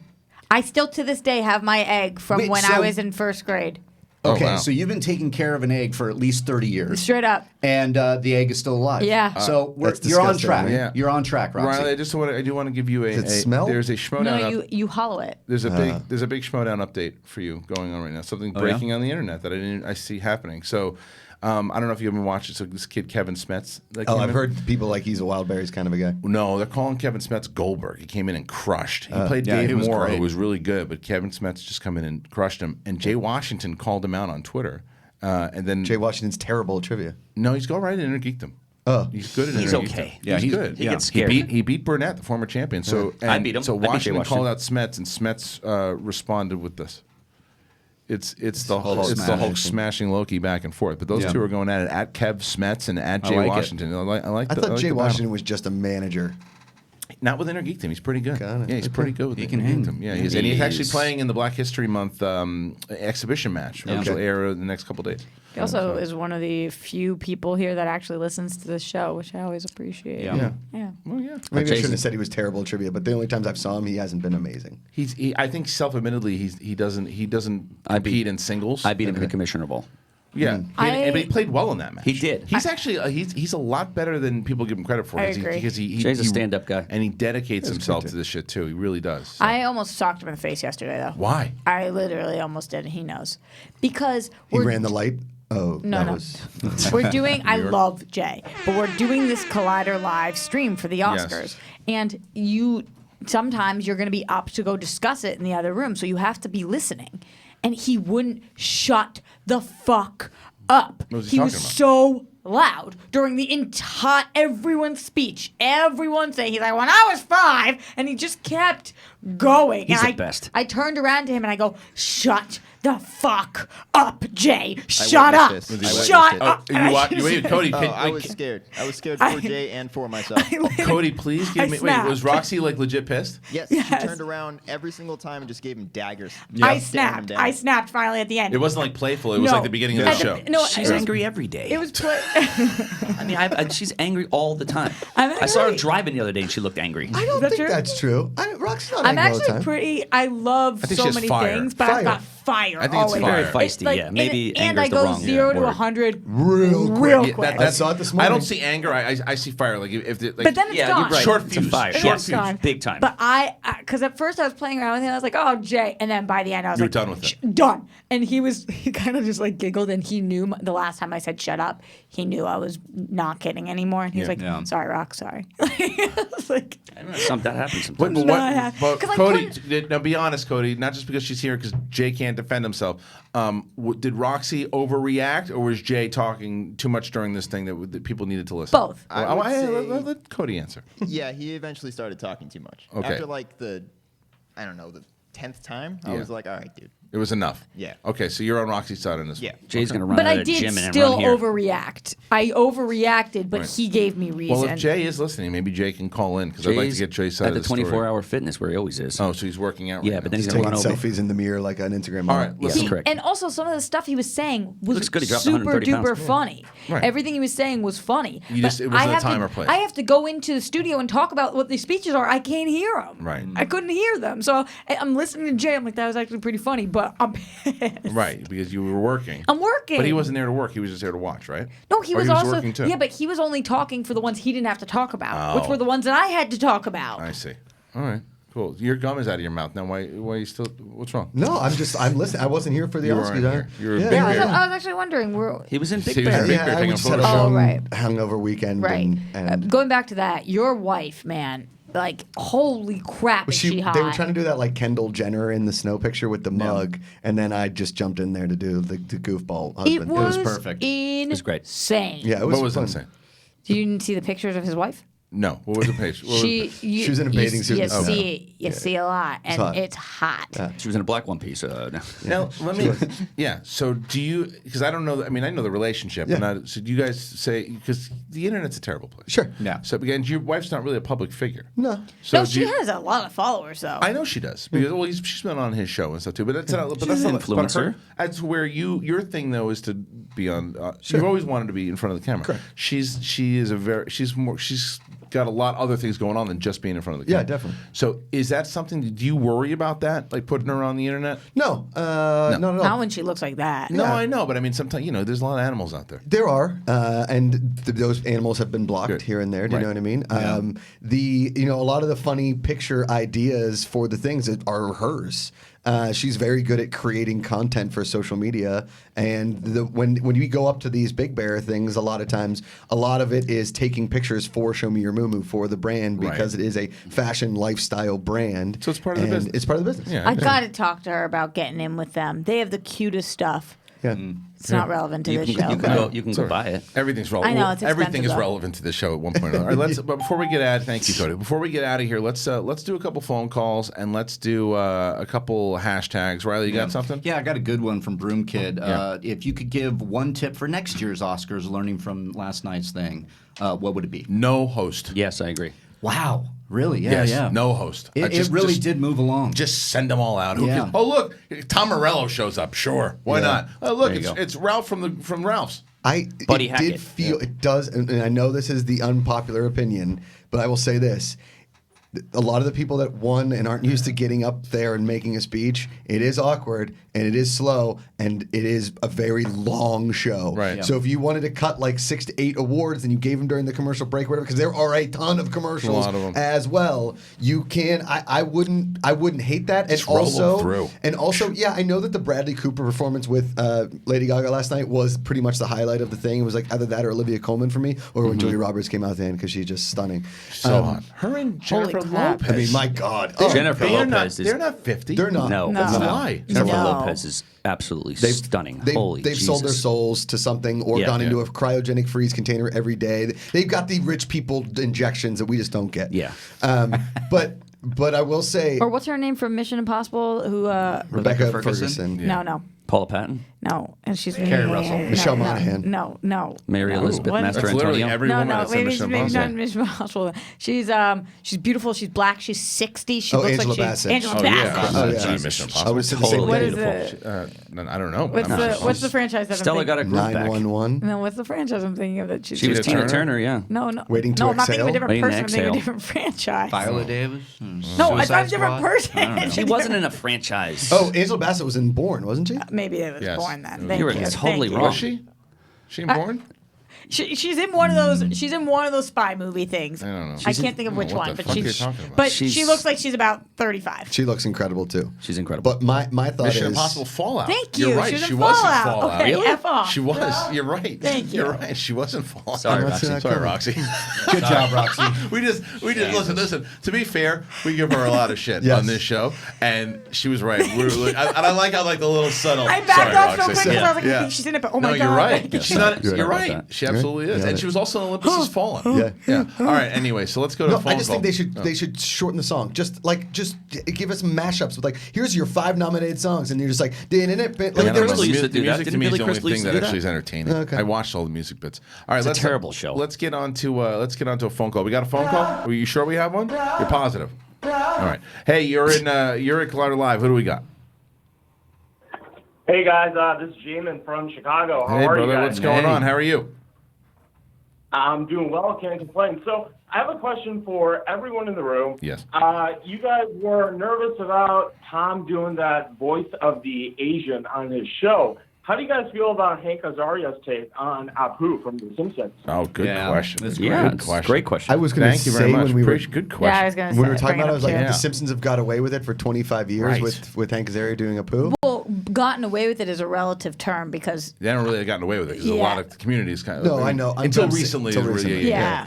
I still to this day have my egg from Wait, when I so- was in first grade. Okay, wow. so you've been taking care of an egg for at least 30 years. Straight up. And the egg is still alive. Yeah. So That's you're on disgusting, track. right? Yeah. You're on track, Roxy. Riley, I do want to give you Does it smell? There's a Schmoedown. No, you hollow it. There's a big Schmoedown update for you going on right now. Something breaking on the internet that I see happening. So I don't know if you ever watched it. So this kid Kevin Smets. that Oh, came I've in. heard people like he's a Wild Berries kind of a guy. No, they're calling Kevin Smets Goldberg. He came in and crushed. He played yeah, Dave he was Moore, great. who was really good, but Kevin Smets just come in and crushed him. And Jay Washington called him out on Twitter. And then Jay Washington's terrible at trivia. no, he's go right in and geeked him. Oh, he's good at He's interviewing. okay. Yeah, he's good. He gets scared. He beat Burnett, the former champion. So I beat him. So I beat Jay Washington Washington. called out Smets, and Smets responded with this. It's the Hulk smashing Loki back and forth. But those two are going at it at Kev Smets and at Jay Washington. I thought Jay Washington was just a manager. Not with Inner Geek Team. He's pretty good. Yeah, he's pretty good with He Inner can Geek hang. Team. Yeah, he's actually playing in the Black History Month exhibition match, which will air in the next couple days. He also is one of the few people here that actually listens to the show, which I always appreciate. Yeah. Well, yeah. Maybe I shouldn't have said he was terrible at trivia, but the only times I've saw him, he hasn't been amazing. I think self-admittedly, he doesn't compete in singles. I beat him in the Commissioner Bowl. Yeah, but he played well in that match. He did. He's actually he's a lot better than people give him credit for. I agree. Because Jay's a stand-up guy, and he dedicates himself to this shit too. He really does. So. I almost socked him in the face yesterday, though. Why? I literally almost did, and he knows. Because He ran the light? Oh, No. We're doing, I love Jay, but we're doing this Collider live stream for the Oscars. And sometimes you're going to be up to go discuss it in the other room, so you have to be listening. And he wouldn't shut the fuck up. What was he was talking about? so loud during the entire everyone's speech. Everyone saying, he's like, when I was 5, and he just kept going. He's and the best. I turned around to him and I go, shut the fuck up, Jay. Shut up. Shut up. Cody. I was scared. I was scared for Jay and for myself. Cody, please give me. Wait, was Roxy like legit pissed? Yes, she turned around every single time and just gave him daggers. I snapped. I snapped finally at the end. It wasn't like playful. It was like the beginning of the show. She's angry every day. It was I mean, she's angry all the time. I saw her driving the other day and she looked angry. I don't think that's true. Roxy's not I'm angry all the actually time. pretty. I love I think so she has many fire. things, but I've got fire. I think it's always. very feisty. Yeah, maybe and anger's I the go wrong 0 to word. 100 real Yeah, quick. I saw it this morning. I don't see anger. I see fire. Like if the, like, But then it's gone. You're right. Short It's a fuse. fire. Short Yes, fuse. gone. Big time. But because at first I was playing around with him, I was like, "Oh, Jay," and then by the end I was You were like, done with it. Done. And he kind of just like giggled, and he knew the last time I said "shut up," he knew I was not kidding anymore, and he was like, "Sorry, Rock, sorry." I was like, I don't know, that happens sometimes. But 'Cause I Cody, now be honest, Cody. Not just because she's here, because Jay can't defend himself. Did Roxy overreact, or was Jay talking too much during this thing that people needed to listen? Both. I would say- let Cody answer. Yeah, he eventually started talking too much. Okay. After like the 10th time, I Yeah. was like, all right, dude. It was enough. Yeah. Okay, so you're on Roxy's side on this. Yeah. One. Jay's going to run but out I of the did gym and still run here. overreact. I overreacted, but Right. he gave me reason. Well, if Jay is listening, maybe Jay can call in because I'd like to Jay's get Jay's side at the of the story. 24-hour fitness where he always is. Oh, so he's working out right Yeah, but now. then he's Taking going to run over. selfies in the mirror like on Instagram. All right, Yes, listen. correct. And also, some of the stuff he was saying was Looks good. He dropped super 130 duper pounds. funny. Right. Everything he was saying was funny. You But just- it wasn't I a have time to- or place. I have to go into the studio and talk about what the speeches are. I can't hear them. Right. I couldn't hear them. So I'm listening to Jay. I'm like, that was actually pretty funny, but I'm pissed. Right, because you were working. I'm working. But he wasn't there to work. He was just there to watch, right? No, he Or was he was also working too? yeah, but he was only talking for the ones he didn't have to talk about, which Oh. were the ones that I had to talk about. I see. All right, cool. Your gum is out of your mouth now. Why are you still? What's wrong? No, I'm listening. I wasn't here for the You Oscars. weren't here. You were a Yeah. big Yeah, bear. I was actually wondering. He was in Big He was Bear. in Big Yeah, Bear I taking just had a photos. long right. hungover weekend. Right. And Going back to that, your wife, man, like, holy crap, is she hot. They were trying to do that like Kendall Jenner in the snow picture with the mug, and then I just jumped in there to do the goofball husband. It was perfect. Insane. Yeah, it was What was fun. insane? You didn't see the pictures of his wife? No. What was the page? What was She was in a bathing suit. You and stuff. see a lot, and hot. it's hot. She was in a black one piece. Now, let me. Yeah. So, do you? Because I don't know. I mean, I know the relationship. Yeah. And so, do you guys say because the internet's a terrible place? Sure. Yeah. So, again, your wife's not really a public figure. No. So No, do she you- has a lot of followers, though. I know she does because well, she's been on his show and stuff too. But that's not. But that's an not but influencer. her- That's where your thing though is to be on. You've always wanted to be in front of the camera. Correct. She's got a lot of other things going on than just being in front of the Yeah, camera. definitely. So is that something? Do you worry about that, like putting her on the internet? No, not at all. Not when she looks like that. No, I know, but I mean, sometimes there's a lot of animals out there. There are, and those animals have been blocked here and there. Do you know what I mean? A lot of the funny picture ideas for the things are hers. She's very good at creating content for social media, and when we go up to these Big Bear things, a lot of times, a lot of it is taking pictures for Show Me Your Moo for the brand because it is a fashion lifestyle brand. So it's part of the business. It's part of the business. Yeah, I got to talk to her about getting in with them. They have the cutest stuff. Yeah. It's not relevant to You this can, show. you can go. You can go buy it. Everything's relevant. I know, it's Everything is expensive, though. relevant to the show at one point or another. All right, but before we get out, thank you, Cody. Before we get out of here, let's do a couple phone calls and let's do a couple hashtags. Riley, you got something? Yeah, I got a good one from Broom Kid. Yeah. If you could give one tip for next year's Oscars, learning from last night's thing, what would it be? No host. Yes, I agree. Wow. Really? Yeah, Yes, yeah. no host. It really did move along. Just send them all out. Who Yeah. cares? Oh, look, Tom Morello shows up. Sure, why Yeah. not? Oh, look, There you go. it's Ralph from Ralph's. Buddy it Hackett. did feel it does, and I know this is the unpopular opinion, but I will say this: a lot of the people that won and aren't used to getting up there and making a speech, it is awkward and it is slow and it is a very long show. Right. Yeah. So if you wanted to cut like 6 to 8 awards and you gave them during the commercial break, or whatever, because there are a ton of commercials A lot of them. as well, you can. I wouldn't hate that. And Just roll them also, through. and also, yeah, I know that the Bradley Cooper performance with Lady Gaga last night was pretty much the highlight of the thing. It was like either that or Olivia Colman for me, or when Julia Roberts came out at the end because she's just stunning. So hot. Her and Jennifer crap. Lopez. I mean, my God. Jennifer they're Lopez is. they're not 50. They're not. No, No. it's not. Why? Jennifer No. Lopez is absolutely stunning. Holy They've sold their Jesus. souls to something or Yeah. gone into Yeah. a cryogenic freeze container every day. They've got the rich people injections that we just don't get. Yeah. But I will say, Or what's her name from Mission Impossible? Who? Rebecca Ferguson? Ferguson. No. Paula Patton, No, and she's Carrie Russell. Michelle Monaghan. No. Mary Elizabeth What? Master That's literally Antonio. every No, woman no, that's in Mission maybe Impossible. not Mission Impossible. She's beautiful. She's black. She's 60. She Oh, looks Angela like Bassett. Angela Oh, Bassett. yeah. Oh, That's yeah. not Mission I Impossible. was saying Totally What is beautiful. it? I don't know. What's the franchise that Stella I'm got thinking? a group back. 911. No, what's the franchise I'm thinking of that she's She was Tina Tina Turner, yeah. No. Waiting to no, I'm not thinking of a Exhale? different Waiting to person. I'm thinking of a Exhale. different franchise. Viola Davis? No, I thought Suicide a different Squad? person. I don't know. She wasn't in a franchise. Oh, Angela Bassett was in Born, wasn't she? Maybe it was Yes. born then. You Thank You were you. totally Thank you. wrong. Was she? She born? She's in one of those. She's in one of those spy movie things. I don't know. I can't think of which what one, the but fuck are you she's. talking about? But She's- she looks like she's about 35. She looks incredible too. She's incredible. But my thought Mission is Impossible Fallout. Thank You're you. right. She was in She was in Fallout. Fallout. Okay, F off. She was. You're right. Thank you. You're right. She was in Fallout. Sorry, I'm not seeing that Sorry, coming. Roxy. Good job, Roxy. we just listen. To be fair, we give her a lot of shit Yes. on this show, and she was right. And I like how like the little subtle. I backed Sorry, off so Roxy. quick because I was like, I think she's in it, but oh my no, god. you're right. Yeah, She's sorry. not. You're You're right right. about that. She absolutely is, Yeah. and she was also in Olympus Has Fallen. Yeah. Yeah. All right. Anyway, so let's go to No, the phone I just call. think they should shorten the song. Just give us mashups with like, here's your 5 nominated songs, and you're just like, I like don't know. Crystal The used to music, do the that. music to Didn't me is Billy the only Crystal used thing to that do that? actually is entertaining. Okay. I watched all the music bits. All right, It's a terrible show. Let's get on to a phone call. We got a phone call? Are you sure we have one? You're positive. All right. Hey, you're at Collider Live. Who do we got? Hey guys, this is Jamin from Chicago. How Hey, are you brother. guys? What's going on? How are you? I'm doing well, can't complain. So I have a question for everyone in the room. Yes. You guys were nervous about Tom doing that voice of the Asian on his show. How do you guys feel about Hank Azaria's take on Apu from The Simpsons? Oh, good question. That's Good great. It's a great question. I was going to Thank you very say much. when we were Good question. Yeah, I was gonna when we were say, talking bring about it, I it was up like, too. the Simpsons have got away with it for 25 years Right. with Hank Azaria doing Apu. Well, gotten away with it is a relative term because They haven't really gotten away with it because a Yeah. lot of communities kind of. No, I know. Until I'm saying- recently. until it really- recently. Yeah.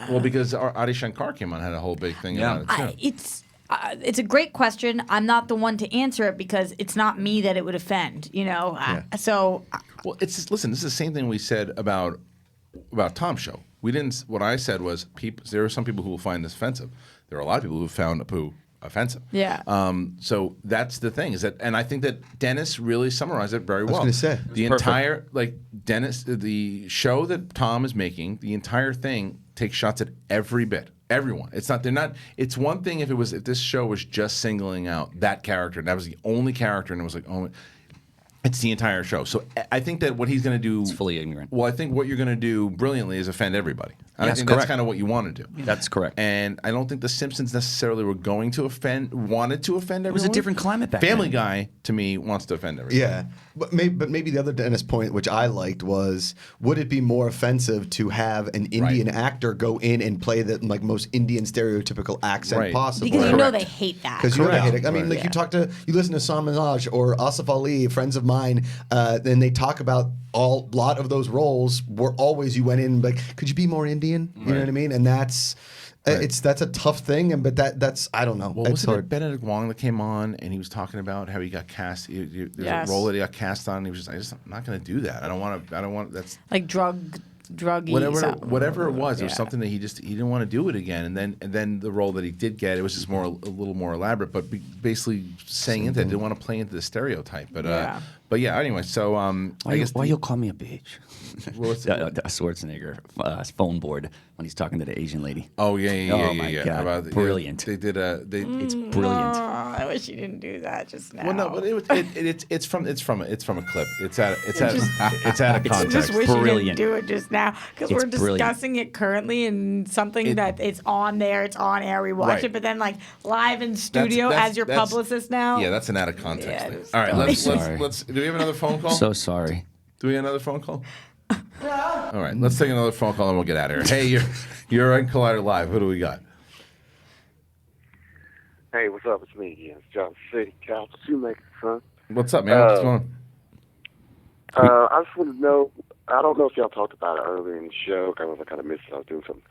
Well, because Adi Shankar came on, had a whole big thing about it too. it's a great question. I'm not the one to answer it because it's not me that it would offend. You know, so Well, listen. This is the same thing we said about Tom's show. We didn't. What I said was, there are some people who will find this offensive. There are a lot of people who found Apu offensive. Yeah. So that's the thing is that, and I think that Dennis really summarized it very well. I was gonna say. the It's perfect. entire Dennis, the show that Tom is making, the entire thing takes shots at every bit. Everyone. It's not. They're not. It's one thing if this show was just singling out that character and that was the only character, and it was like, oh. It's the entire show. So I think that what he's going to do... It's fully ignorant. Well, I think what you're going to do brilliantly is offend everybody. And I Yes, think correct. that's kind of what you want to do. That's correct. And I don't think The Simpsons necessarily wanted to offend everyone. It was a different climate back Family then. Guy, to me, wants to offend everyone. Yeah, but maybe the other Dennis point, which I liked, was would it be more offensive to have an Indian actor go in and play the most Indian stereotypical accent possible? because you know they hate that. Because you know they hate it. I mean, you listen to Sam Minaj or Asif Ali, friends of mine, and they talk about a lot of those roles were always you went in like, could you be more Indian? You know what I mean? And that's That's a tough thing, but that's I don't know. Well, it's wasn't hard. it Benedict Wong that came on and he was talking about how he got cast? There's Yes. a role that he got cast on. And he was just, I'm not going to do that. I don't want. That's Like druggy. Whatever it was. It was Yeah. something that he didn't want to do it again. And then the role that he did get, it was just a little more elaborate, but basically saying into it, didn't want to play into the stereotype. But yeah. Anyway, so why you call me a bitch? What's Schwarzenegger phone board when he's talking to the Asian lady. Oh yeah. Oh my God, brilliant. They did It's brilliant. I wish you didn't do that just now. Well, no, but it's from a clip. It's out of context. I just wish you didn't do it just now because we're It's brilliant. discussing it currently and something that it's on there, it's on air, we watch Right. it, but then like live in studio as your publicist now. Yeah, that's an out of context Yeah, thing. it's All right, dumb. let's. Do we have another phone call? So sorry. Do we have another phone call? All right, let's take another phone call and we'll get out of here. Hey, you're on Collider Live. Who do we got? Hey, what's up? It's me again. It's John City, Cal Shoemaker, son. What's up, man? What's going on? I just wanted to know, I don't know if y'all talked about it earlier in the show. I kind of missed it. I was doing something.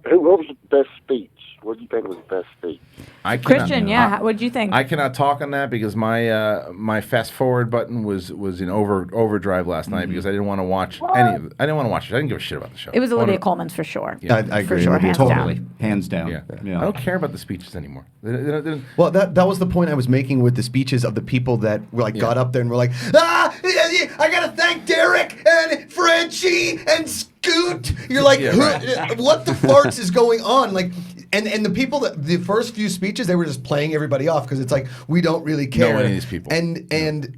What was the best speech? What do you think was the best speech? Kristian, what'd you think? I cannot talk on that because my fast forward button was in overdrive last night because I didn't want to watch any of it. I didn't want to watch it. I didn't give a shit about the show. It was Olivia Colman's for sure. Yeah. I agree. For sure, hands totally. down. Hands down. Yeah. I don't care about the speeches anymore. Well, that was the point I was making with the speeches of the people that were got up there and were like, I gotta thank Derek and Frenchie and Scoot. You're like, what the farts is going on? Like, and the people that the first few speeches, they were just playing everybody off because it's like we don't really care. Know any of these people. And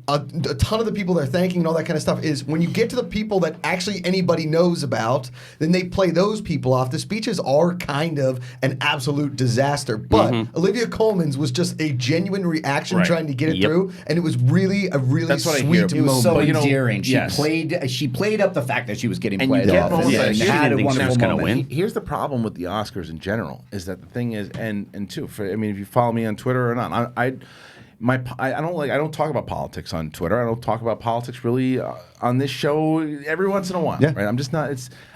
a ton of the people they're thanking and all that kind of stuff is when you get to the people that actually anybody knows about, then they play those people off. The speeches are kind of an absolute disaster. But Olivia Colman's was just a genuine reaction trying to get it through, and it was really a really sweet moment. It was so endearing. She played up the fact that she was getting played off. And had a wonderful moment. Here's the problem with the Oscars in general is that the thing is, and too, if you follow me on Twitter or not, I don't talk about politics on Twitter. I don't talk about politics really on this show every once in a while. Right? I'm just not.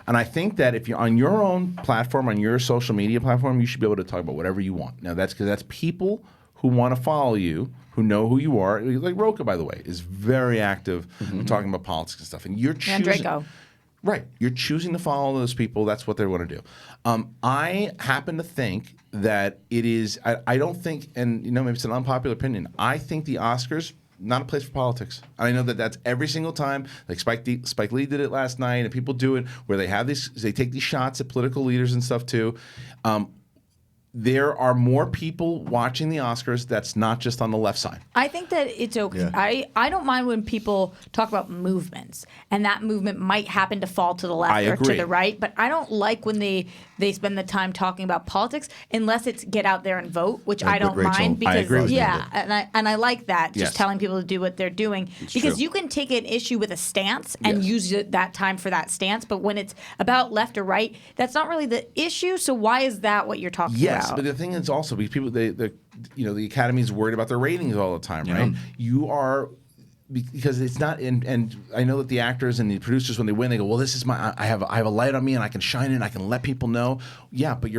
And I think that if you're on your own platform, on your social media platform, you should be able to talk about whatever you want. Now that's because that's people who want to follow you, who know who you are. Like Roka, by the way, is very active in talking about politics and stuff. And you're choosing. Draco. Right. You're choosing to follow those people. That's what they want to do. I happen to think that it is, I don't think, and maybe it's an unpopular opinion, I think the Oscars, not a place for politics. I know that that's every single time. Like Spike Lee did it last night, and people do it where they take these shots at political leaders and stuff too. There are more people watching the Oscars that's not just on the left side. I think that it's okay. Yeah. I don't mind when people talk about movements, and that movement might happen to fall to the left I or to agree. the right, but I don't like when they spend the time talking about politics unless it's get out there and vote, which Like I don't with Rachel. mind because I agree with you. and I like that, just Yes. telling people to do what they're doing because true. you can take an issue with a stance and Yes. use that time for that stance, but when it's about left or right, that's not really the issue. So why is that what you're talking Yes, about? but the thing is also because people, the Academy's worried about their ratings all the time, right? You are. Because it's not, and I know that the actors and the producers, when they win, they go, well, this is I have a light on me and I can shine it and I can let people know. Yeah, but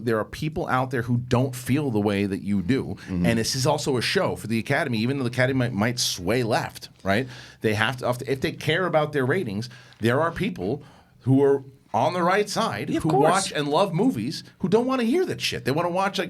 there are people out there who don't feel the way that you do. And this is also a show for the Academy, even though the Academy might sway left, right? They have to, if they care about their ratings, there are people who are on the right side who watch and love movies who don't want to hear that shit. They want to watch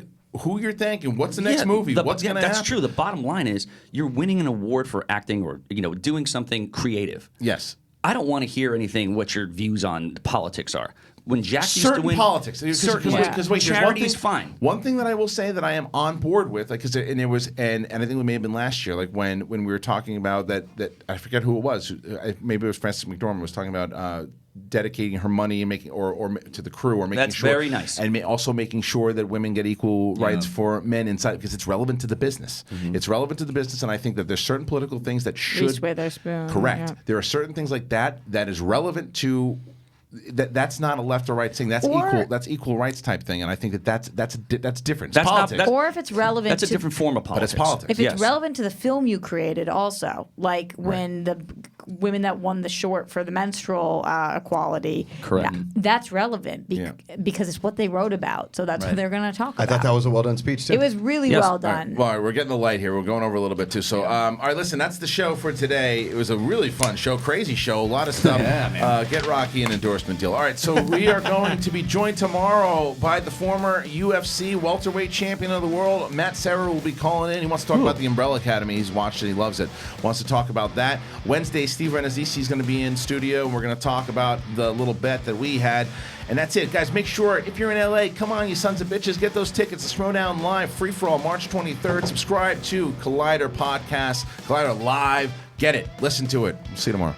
who you're thinking, what's the next movie, what's going to happen. That's true. The bottom line is you're winning an award for acting or doing something creative. Yes. I don't want to hear anything what your views on politics are. When Jack used to certain win politics, because wait, charity's fine. One thing that I will say that I am on board with, and I think it may have been last year, like when we were talking about that I forget who it was, maybe it was Frances McDormand was talking about dedicating her money and making or to the crew or making That's sure very nice. and also making sure that women get equal rights for men inside because it's relevant to the business. It's relevant to the business, and I think that there's certain political things that should Reach Witherspoon, correct. yeah. There are certain things like that is relevant to. That's not a left or right thing. That's equal. That's equal rights type thing, and I think that's different. It's politics. Or if it's relevant, That's a different form of politics. But it's politics. If it's relevant to the film you created, also, like when the women that won the short for the menstrual equality. Correct. That's relevant because it's what they wrote about. So that's what they're going to talk about. I thought that was a well done speech too. It was really well done. All right, we're getting the light here. We're going over a little bit too. So, all right, listen, that's the show for today. It was a really fun show, crazy show, a lot of stuff. Get Rocky an endorsement deal. All right, so we are going to be joined tomorrow by the former UFC welterweight champion of the world, Matt Serra, will be calling in. He wants to talk about the Umbrella Academy. He's watched it. He loves it. Wants to talk about that. Wednesday, Steve Renazzisi is going to be in studio, and we're going to talk about the little bet that we had. And that's it. Guys, make sure, if you're in L.A., come on, you sons of bitches, get those tickets to Schmoedown Live, free-for-all, March 23rd. Subscribe to Collider Podcast, Collider Live. Get it. Listen to it. See you tomorrow.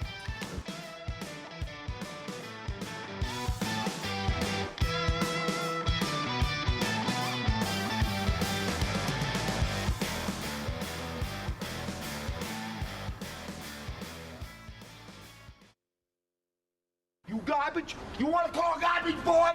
You garbage? You want to call garbage, boy?